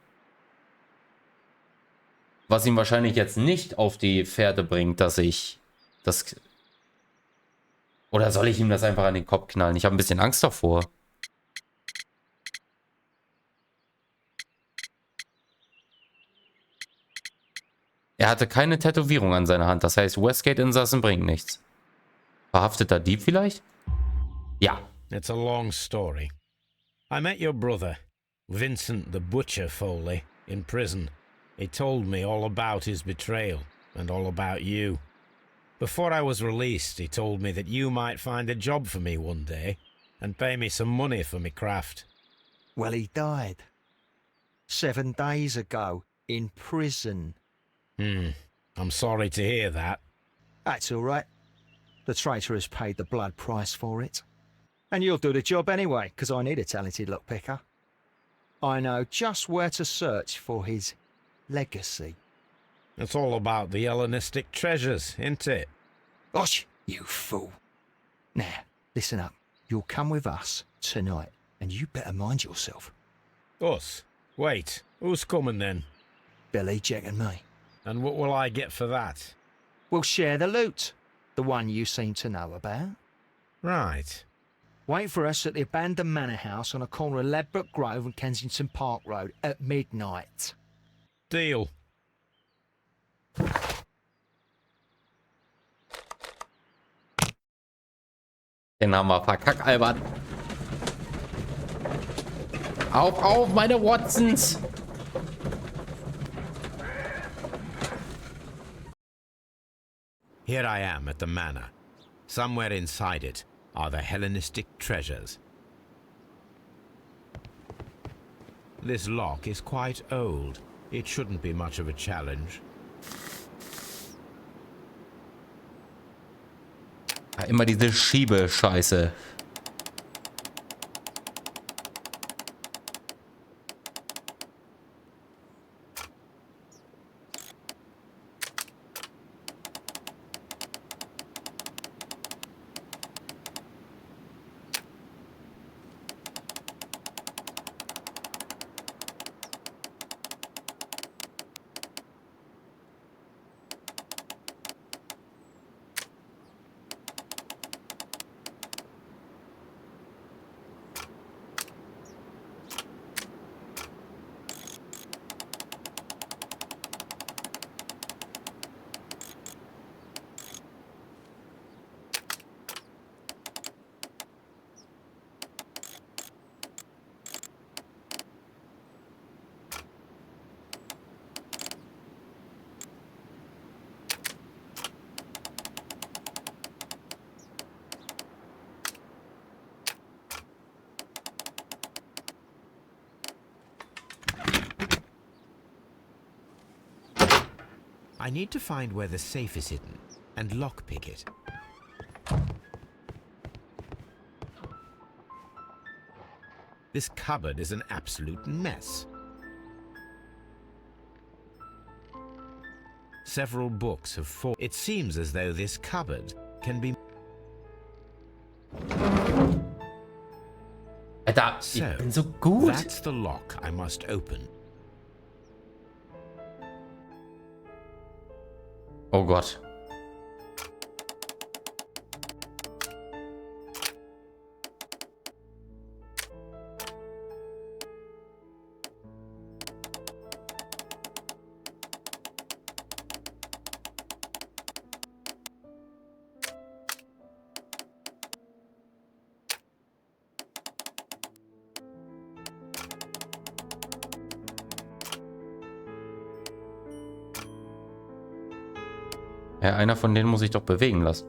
was ihm wahrscheinlich jetzt nicht auf die Fährte bringt, dass ich das... Oder soll ich ihm das einfach an den Kopf knallen? Ich habe ein bisschen Angst davor. Er hatte keine Tätowierung an seiner Hand. Das heißt, Westgate-Insassen bringt nichts. Verhafteter Dieb vielleicht? Ja.
It's a long story. I met your brother, Vincent the Butcher Foley, in prison. He told me all about his betrayal and all about you. Before I was released, he told me that you might find a job for me one day and pay me some money for me craft.
Well, he died 7 days ago in prison.
I'm sorry to hear that.
That's all right. The traitor has paid the blood price for it. And you'll do the job anyway, because I need a talented lockpicker. I know just where to search for his legacy.
It's all about the Hellenistic treasures, isn't it?
Osh, you fool. Now, listen up. You'll come with us tonight, and you better mind yourself.
Us? Wait, who's coming then?
Billy, Jack and me.
And what will I get for that?
We'll share the loot. The one you seem to know about.
Right.
Wait for us at the abandoned manor house on a corner of Ladbroke Grove and Kensington Park Road at midnight.
Deal.
Den haben wir verkackt, Albert. Auf, meine Watsons!
Here I am at the manor. Somewhere inside it are the Hellenistic treasures. This lock is quite old. It shouldn't be much of a challenge.
Ja, immer diese Schiebescheiße.
I need to find where the safe is hidden and lockpick it. This cupboard is an absolute mess. Several books have fallen. It seems as though this cupboard can be...
Alter, ich bin so gut.
That's the lock I must open.
Oh Gott. Ja, einer von denen muss ich doch bewegen lassen.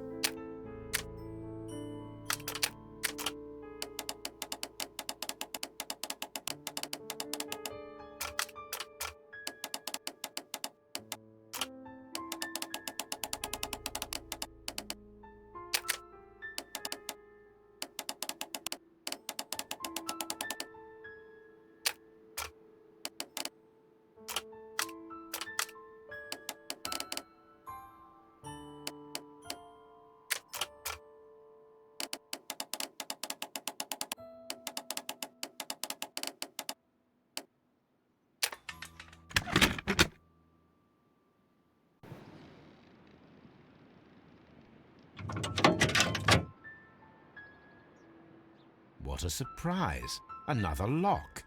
What a surprise! Another lock.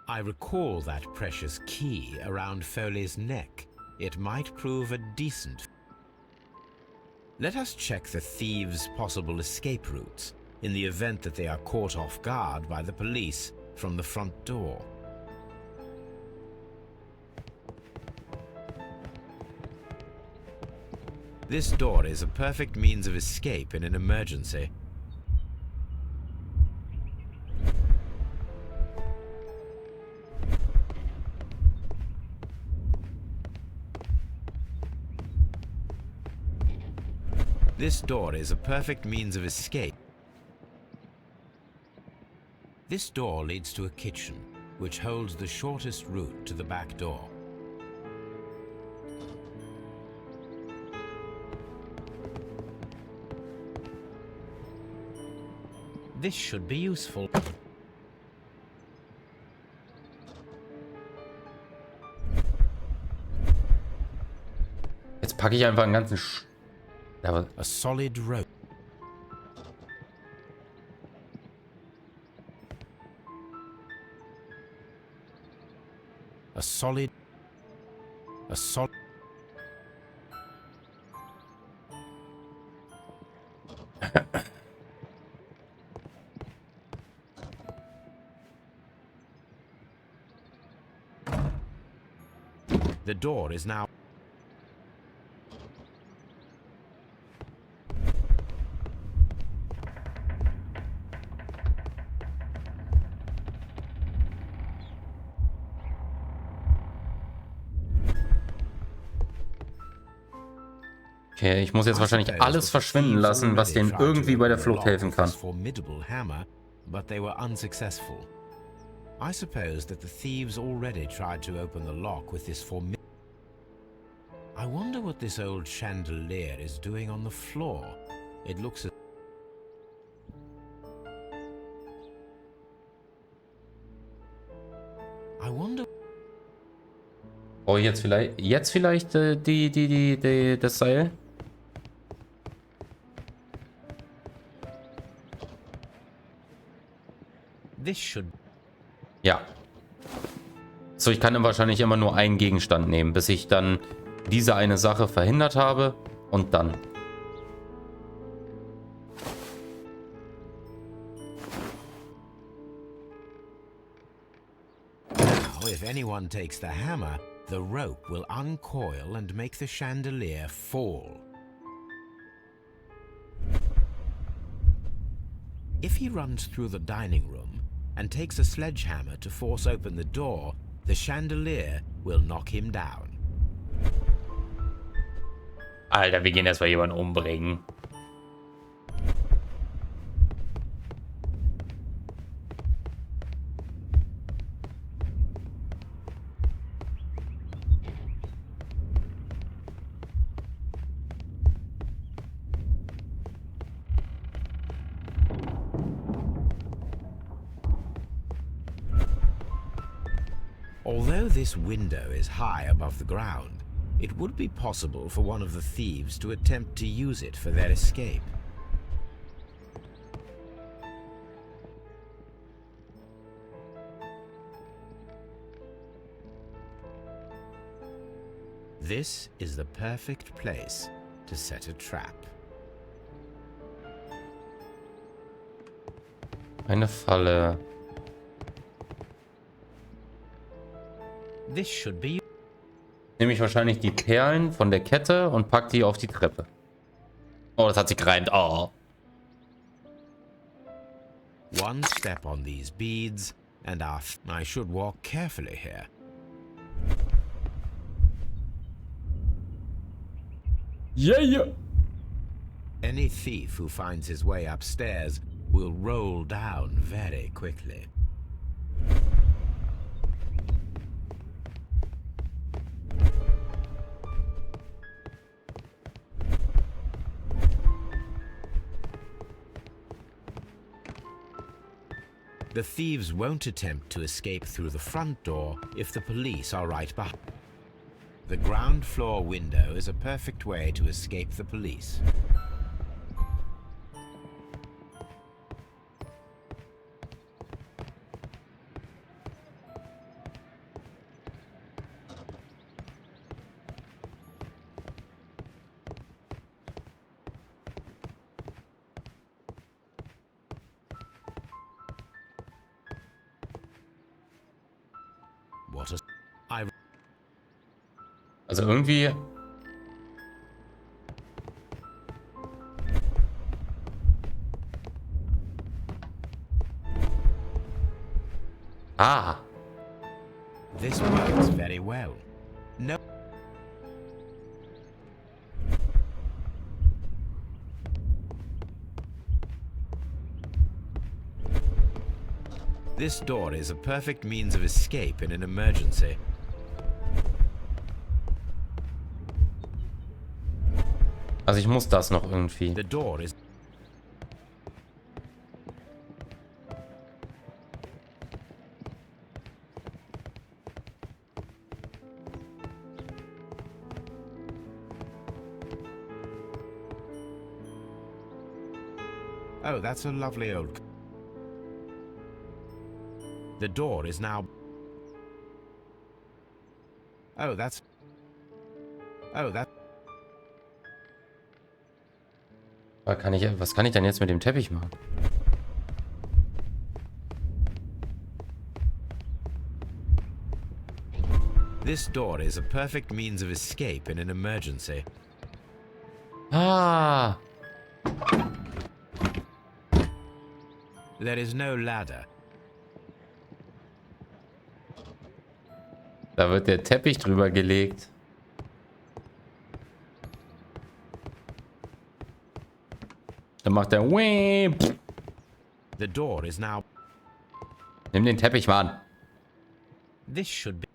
I recall that precious key around Foley's neck. It might prove a decent... Let us check the thieves' possible escape routes in the event that they are caught off guard by the police from the front door. This door is a perfect means of escape in an emergency. This door is a perfect means of escape. This door leads to a kitchen, which holds the shortest route to the back door. This should be useful.
packe ich einfach einen ganzen
A solid rope. A solid. The door is now.
Okay, ich muss jetzt wahrscheinlich alles verschwinden lassen, was denen irgendwie bei der Flucht helfen kann.
But they were unsuccessful. I suppose that the thieves already tried to open the lock with this formidable. I wonder what this old chandelier is doing on the floor. It looks as. I wonder.
Oh, jetzt vielleicht das Seil?
This should.
Ja. So, ich kann dann wahrscheinlich immer nur einen Gegenstand nehmen, bis ich dann diese eine Sache verhindert habe und dann.
Now, if anyone takes the hammer, the rope will uncoil and make the chandelier fall. If he runs through the dining room and takes a sledgehammer to force open the door, the chandelier will knock him down.
Alter, wir gehen erstmal jemanden umbringen.
Although this window is high above the ground, it would be possible for one of the thieves to attempt to use it for their escape. This is the perfect place to set a trap.
Eine Falle.
This should be.
Nehme ich wahrscheinlich die Perlen von der Kette und pack die auf die Treppe. Oh, das hat sich gereimt. Oh.
One step on these beads, and I should walk carefully here.
Yeah.
Any thief who finds his way upstairs will roll down very quickly. The thieves won't attempt to escape through the front door if the police are right behind. The ground floor window is a perfect way to escape the police.
Also irgendwie. Ah.
This works very well. No. This door is a perfect means of escape in an emergency.
Also ich muss das noch irgendwie.
The door is. Oh, that's a lovely old... The door is now... Oh, that's... Oh, that...
Was kann ich denn jetzt mit dem Teppich machen?
This door is a perfect means of escape in an emergency.
Ah!
There is no ladder.
Da wird der Teppich drüber gelegt. Dann macht er...
The door is now...
Nimm den Teppich mal an.
This should be...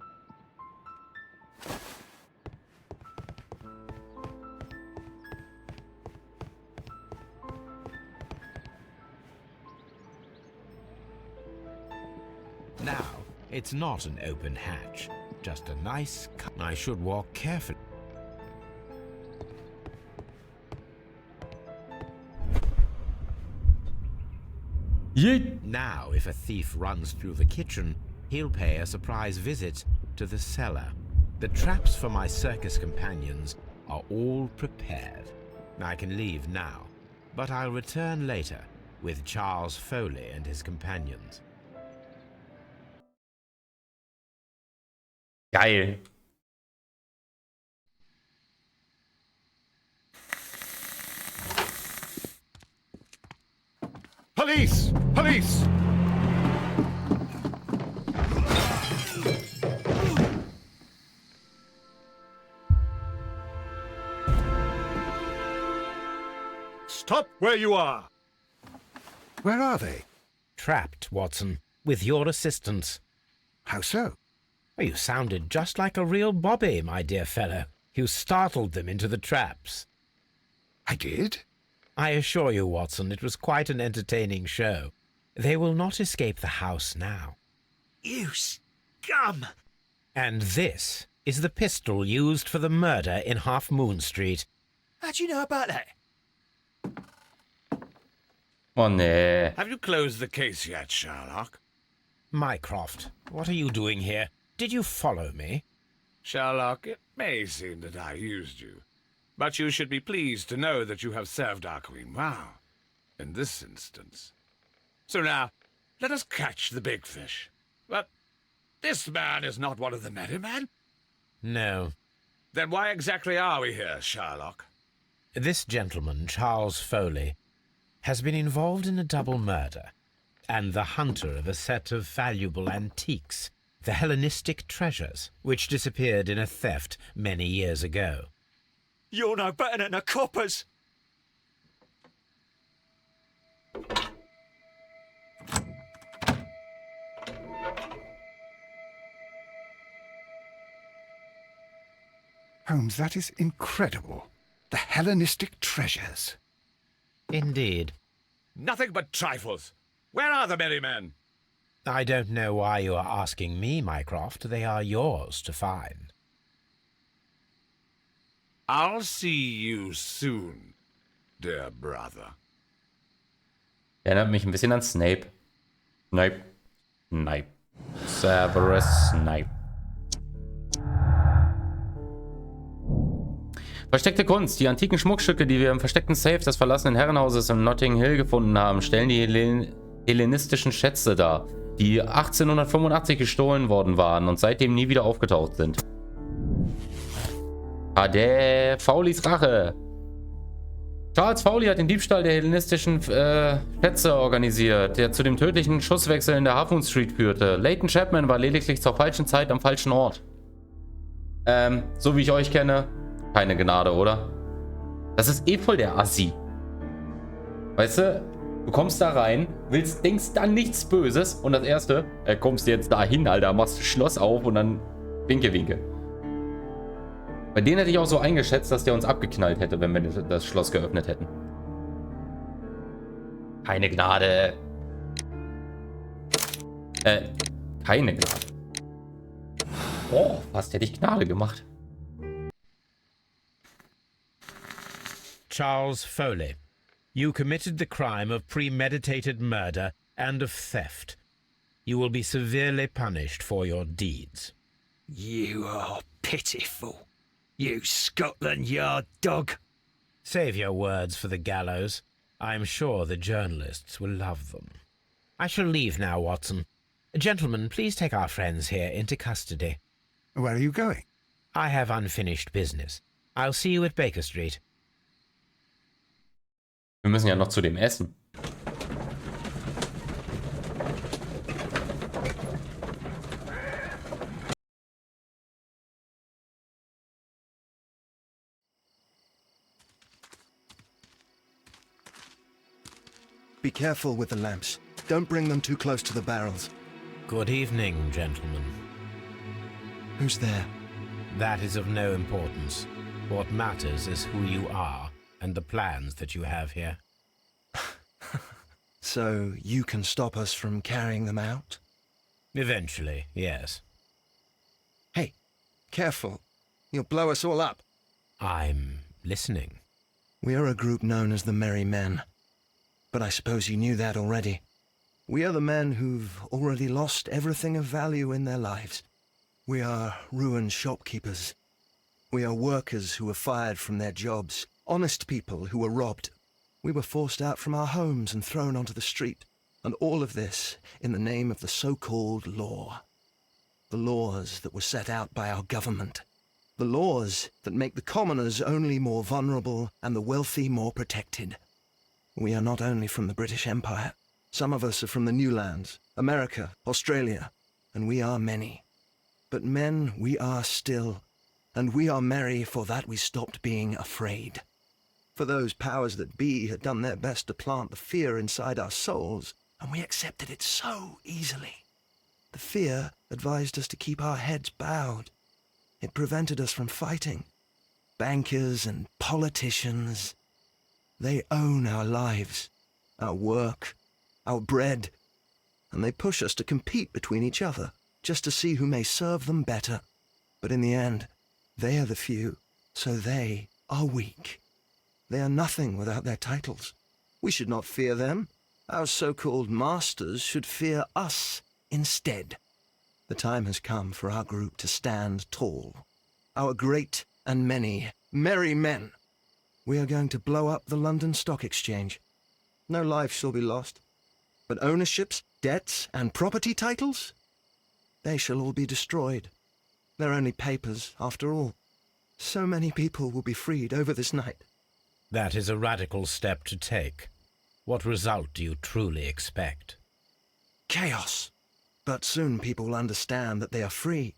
Now, it's not an open hatch. Just a nice... I should walk carefully.
Yeet.
Now, if a thief runs through the kitchen, he'll pay a surprise visit to the cellar. The traps for my circus companions are all prepared. I can leave now, but I'll return later with Charles Foley and his companions.
Geil.
Police! Police!
Stop where you are!
Where are they?
Trapped, Watson, with your assistance.
How so?
You sounded just like a real Bobby, my dear fellow. You startled them into the traps.
I did?
I assure you, Watson, it was quite an entertaining show. They will not escape the house now.
You scum!
And this is the pistol used for the murder in Half Moon Street.
How'd you know about that?
Oh, nee.
Have you closed the case yet, Sherlock?
Mycroft, what are you doing here? Did you follow me?
Sherlock, it may seem that I used you, but you should be pleased to know that you have served our queen well, in this instance. So now, let us catch the big fish. But this man is not one of the merry men?
No.
Then why exactly are we here, Sherlock?
This gentleman, Charles Foley, has been involved in a double murder, and the hunter of a set of valuable antiques, the Hellenistic treasures, which disappeared in a theft many years ago.
You're no better than the coppers!
Holmes, that is incredible. The Hellenistic treasures.
Indeed.
Nothing but trifles. Where are the merry men?
I don't know why you are asking me, Mycroft. They are yours to find.
I'll see you soon, dear brother.
Erinnert mich ein bisschen an Snape. Snape. Snape. Severus Snape. Versteckte Kunst. Die antiken Schmuckstücke, die wir im versteckten Safe des verlassenen Herrenhauses im Notting Hill gefunden haben, stellen die hellenistischen Schätze dar, die 1885 gestohlen worden waren und seitdem nie wieder aufgetaucht sind. Fowleys Rache. Charles Foley hat den Diebstahl der hellenistischen Schätze organisiert, der zu dem tödlichen Schusswechsel in der Half Moon Street führte. Leighton Chapman war lediglich zur falschen Zeit am falschen Ort. So wie ich euch kenne, keine Gnade, oder? Das ist eh voll der Assi. Weißt du, du kommst da rein, denkst dann nichts Böses und das Erste, kommst jetzt da hin, Alter, machst das Schloss auf und dann winke, winke. Bei denen hätte ich auch so eingeschätzt, dass der uns abgeknallt hätte, wenn wir das Schloss geöffnet hätten. Keine Gnade. Keine Gnade. Oh, fast hätte ich Gnade gemacht.
Charles Foley, You committed the crime of premeditated murder and of theft. You will be severely punished for your deeds.
You are pitiful, you Scotland Yard dog.
Save your words for the gallows. I'm sure the journalists will love them. I shall leave now, Watson. Gentlemen, please take our friends here into custody.
Where are you going?
I have unfinished business. I'll see you at Baker Street.
Wir müssen ja noch zu dem Essen.
Be careful with the lamps. Don't bring them too close to the barrels.
Good evening, gentlemen.
Who's there?
That is of no importance. What matters is who you are and the plans that you have here.
So you can stop us from carrying them out?
Eventually, yes.
Hey, careful. You'll blow us all up.
I'm listening.
We are a group known as the Merry Men. But I suppose you knew that already. We are the men who've already lost everything of value in their lives. We are ruined shopkeepers. We are workers who were fired from their jobs. Honest people who were robbed. We were forced out from our homes and thrown onto the street. And all of this in the name of the so-called law. The laws that were set out by our government. The laws that make the commoners only more vulnerable and the wealthy more protected. We are not only from the British Empire. Some of us are from the New Lands, America, Australia, and we are many. But men we are still, and we are merry for that we stopped being afraid. For those powers that be had done their best to plant the fear inside our souls, and we accepted it so easily. The fear advised us to keep our heads bowed. It prevented us from fighting. Bankers and politicians, they own our lives, our work, our bread, and they push us to compete between each other, just to see who may serve them better. But in the end, they are the few, so they are weak. They are nothing without their titles. We should not fear them. Our so-called masters should fear us instead. The time has come for our group to stand tall. Our great and many merry men. We are going to blow up the London Stock Exchange. No life shall be lost. But ownerships, debts, and property titles? They shall all be destroyed. They're only papers, after all. So many people will be freed over this night.
That is a radical step to take. What result do you truly expect?
Chaos. But soon people will understand that they are free,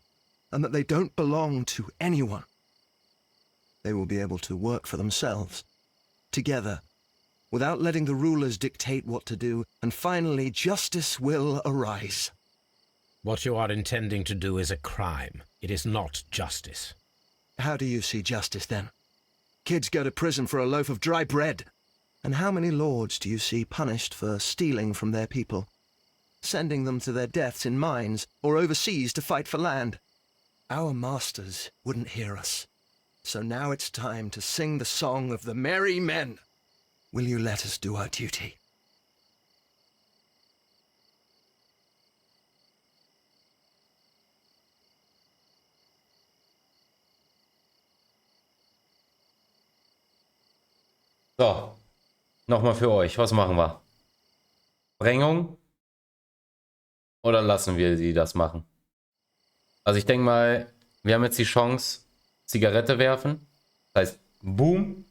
and that they don't belong to anyone. They will be able to work for themselves, together, without letting the rulers dictate what to do, and finally justice will arise.
What you are intending to do is a crime. It is not justice.
How do you see justice, then? Kids go to prison for a loaf of dry bread. And how many lords do you see punished for stealing from their people, sending them to their deaths in mines or overseas to fight for land? Our masters wouldn't hear us. So now it's time to sing the song of the merry men. Will you let us do our duty?
So, nochmal für euch. Was machen wir? Sprengung? Oder lassen wir sie das machen? Also ich denke mal, wir haben jetzt die Chance, Zigarette werfen. Das heißt, boom.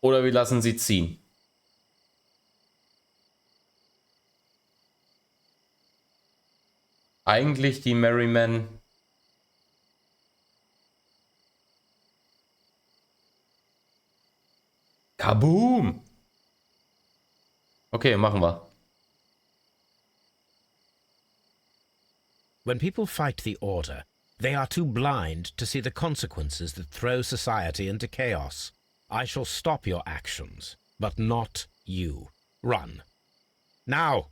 Oder wir lassen sie ziehen. Eigentlich die Merrymen. Kaboom! Okay, machen wir.
When people fight the order, they are too blind to see the consequences that throw society into chaos. I shall stop your actions, but not you. Run. Now!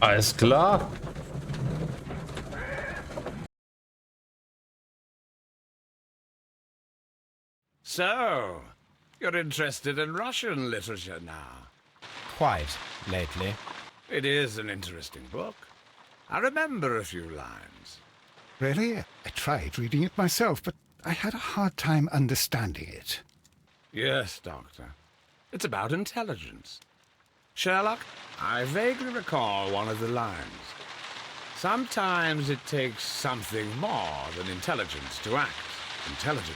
Alles klar.
So, you're interested in Russian literature now?
Quite, lately.
It is an interesting book. I remember a few lines.
Really? I tried reading it myself, but I had a hard time understanding it.
Yes, Doctor. It's about intelligence. Sherlock, I vaguely recall one of the lines. Sometimes it takes something more than intelligence to act intelligently.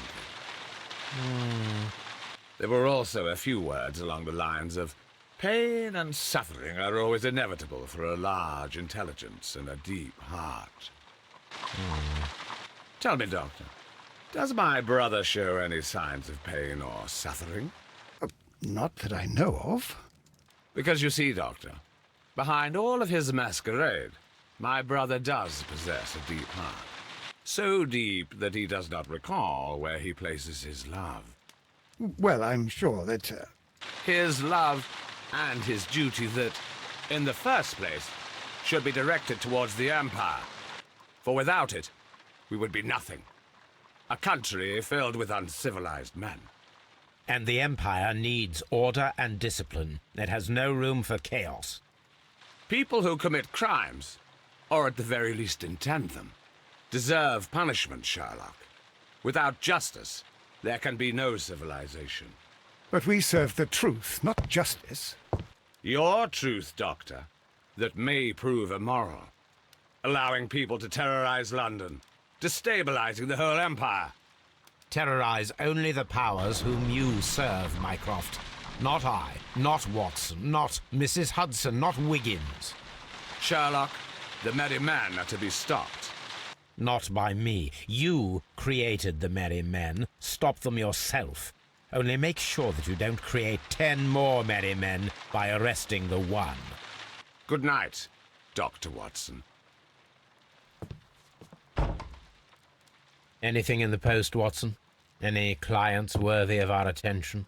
There were also a few words along the lines of, pain and suffering are always inevitable for a large intelligence and a deep heart. Tell me, Doctor, does my brother show any signs of pain or suffering?
Not that I know of.
Because you see, Doctor, behind all of his masquerade, my brother does possess a deep heart. So deep that he does not recall where he places his love.
Well, I'm sure that...
His love and his duty that, in the first place, should be directed towards the Empire. For without it, we would be nothing. A country filled with uncivilized men.
And the Empire needs order and discipline. It has no room for chaos.
People who commit crimes, or at the very least intend them, deserve punishment, Sherlock. Without justice, there can be no civilization.
But we serve the truth, not justice.
Your truth, Doctor, that may prove immoral. Allowing people to terrorize London, destabilizing the whole empire.
Terrorize only the powers whom you serve, Mycroft. Not I, not Watson, not Mrs. Hudson, not Wiggins.
Sherlock, the merry men are to be stopped.
Not by me. You created the merry men. Stop them yourself. Only make sure that you don't create 10 more merry men by arresting the one.
Good night, Dr. Watson.
Anything in the post, Watson? Any clients worthy of our attention?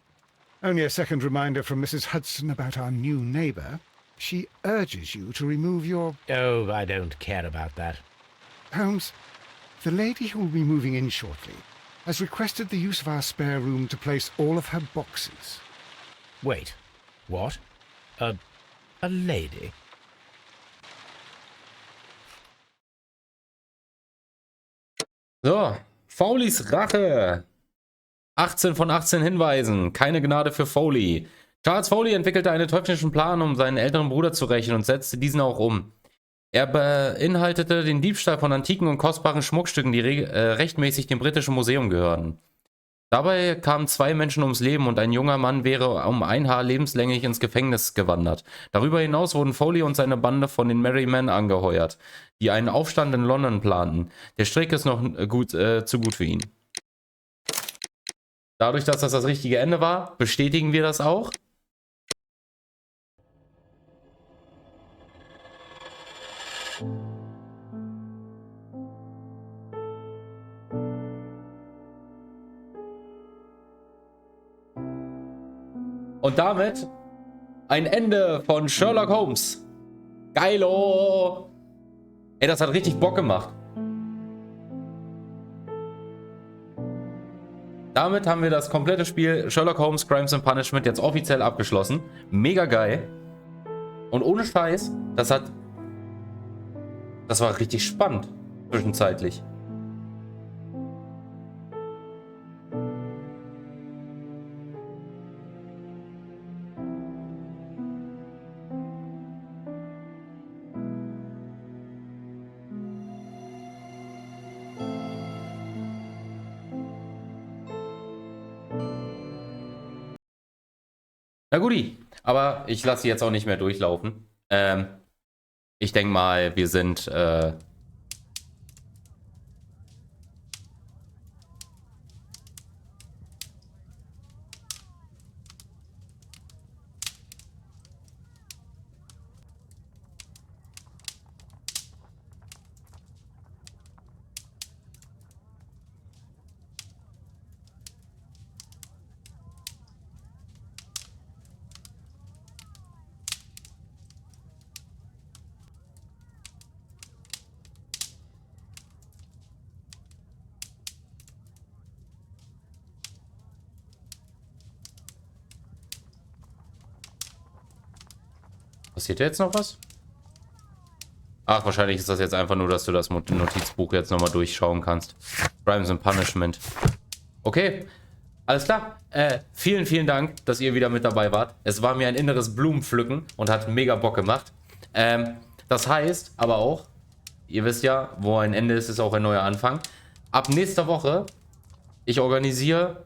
Only a second reminder from Mrs. Hudson about our new neighbour. She urges you to remove your...
Oh, I don't care about that.
Holmes, the lady who will be moving in shortly has requested the use of our spare room to place all of her boxes.
Wait, what? A lady?
So, Fowleys Rache. 18 von 18 Hinweisen. Keine Gnade für Foley. Charles Foley entwickelte einen teuflischen Plan, um seinen älteren Bruder zu rächen und setzte diesen auch um. Er beinhaltete den Diebstahl von antiken und kostbaren Schmuckstücken, die rechtmäßig dem britischen Museum gehörten. Dabei kamen 2 Menschen ums Leben und ein junger Mann wäre um ein Haar lebenslänglich ins Gefängnis gewandert. Darüber hinaus wurden Foley und seine Bande von den Merry Men angeheuert, die einen Aufstand in London planten. Der Strick ist noch zu gut für ihn. Dadurch, dass das richtige Ende war, bestätigen wir das auch. Und damit ein Ende von Sherlock Holmes. Geilo! Ey, das hat richtig Bock gemacht. Damit haben wir das komplette Spiel Sherlock Holmes Crimes and Punishment jetzt offiziell abgeschlossen. Mega geil. Und ohne Scheiß, das war richtig spannend zwischenzeitlich. Na guti, aber ich lasse sie jetzt auch nicht mehr durchlaufen. Ich denke mal, wir sind Passiert jetzt noch was? Ach, wahrscheinlich ist das jetzt einfach nur, dass du das Notizbuch jetzt nochmal durchschauen kannst. Crimes and Punishment. Okay, alles klar. Vielen, vielen Dank, dass ihr wieder mit dabei wart. Es war mir ein inneres Blumenpflücken und hat mega Bock gemacht. Das heißt aber auch, ihr wisst ja, wo ein Ende ist, ist auch ein neuer Anfang. Ab nächster Woche, ich organisiere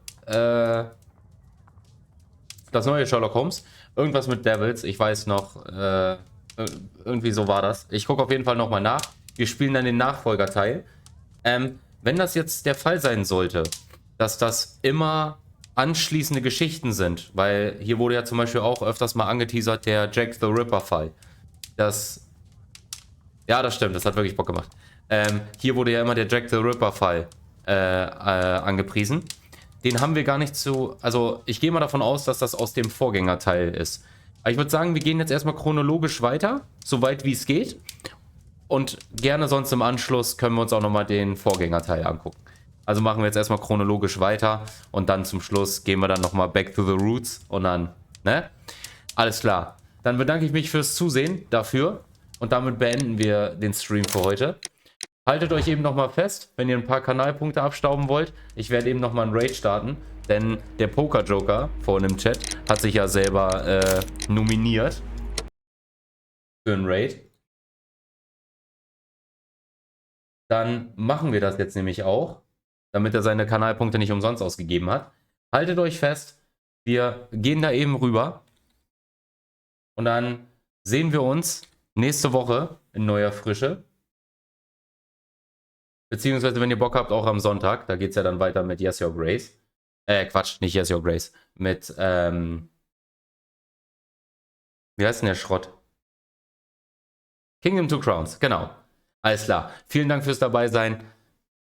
das neue Sherlock Holmes. Irgendwas mit Devils, ich weiß noch, irgendwie so war das. Ich gucke auf jeden Fall nochmal nach. Wir spielen dann den Nachfolgerteil. Wenn das jetzt der Fall sein sollte, dass das immer anschließende Geschichten sind, weil hier wurde ja zum Beispiel auch öfters mal angeteasert, der Jack the Ripper Fall. Ja, das stimmt, das hat wirklich Bock gemacht. Hier wurde ja immer der Jack the Ripper Fall angepriesen. Den haben wir gar nicht zu... Also, ich gehe mal davon aus, dass das aus dem Vorgängerteil ist. Aber ich würde sagen, wir gehen jetzt erstmal chronologisch weiter, soweit wie es geht. Und gerne sonst im Anschluss können wir uns auch nochmal den Vorgängerteil angucken. Also machen wir jetzt erstmal chronologisch weiter und dann zum Schluss gehen wir dann nochmal back to the roots und dann, ne? Alles klar. Dann bedanke ich mich fürs Zusehen dafür und damit beenden wir den Stream für heute. Haltet euch eben nochmal fest, wenn ihr ein paar Kanalpunkte abstauben wollt. Ich werde eben nochmal einen Raid starten, denn der Poker-Joker vorhin im Chat hat sich ja selber nominiert für einen Raid. Dann machen wir das jetzt nämlich auch, damit er seine Kanalpunkte nicht umsonst ausgegeben hat. Haltet euch fest, wir gehen da eben rüber und dann sehen wir uns nächste Woche in neuer Frische. Beziehungsweise, wenn ihr Bock habt, auch am Sonntag. Da geht es ja dann weiter mit Yes Your Grace. Quatsch, nicht Yes Your Grace. Mit, wie heißt denn der Schrott? Kingdom Two Crowns, genau. Alles klar. Vielen Dank fürs Dabeisein.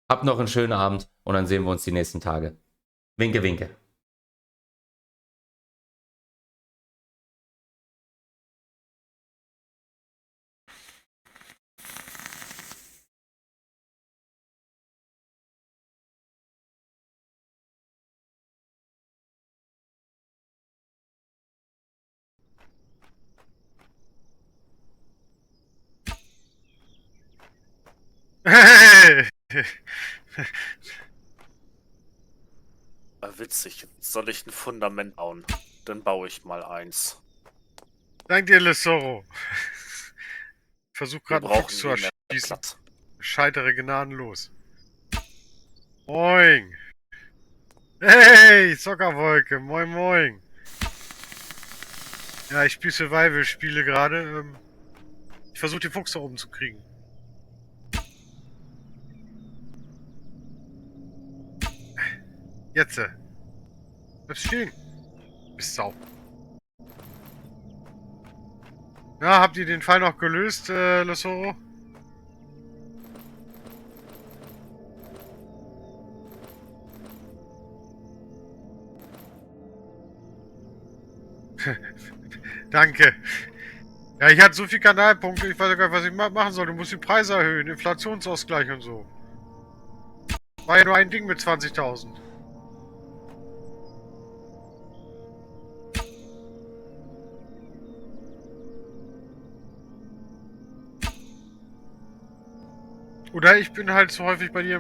Habt noch einen schönen Abend und dann sehen wir uns die nächsten Tage. Winke, winke.
Hey! Witzig. Soll ich ein Fundament bauen? Dann baue ich mal eins.
Dank dir, Lesoro. Versuch gerade einen Fuchs zu erschießen. Scheitere gnadenlos. Moin! Hey, Zockerwolke, moin moin! Ja, ich spiele Survival-Spiele gerade. Ich versuche den Fuchs da oben zu kriegen. Jetzt. Bleib stehen. Bist Sau. Ja, habt ihr den Fall noch gelöst, Lesoro? Danke. Ja, ich hatte so viele Kanalpunkte, ich weiß gar nicht, was ich machen soll. Du musst die Preise erhöhen, Inflationsausgleich und so. War ja nur ein Ding mit 20.000. Oder ich bin halt so häufig bei dir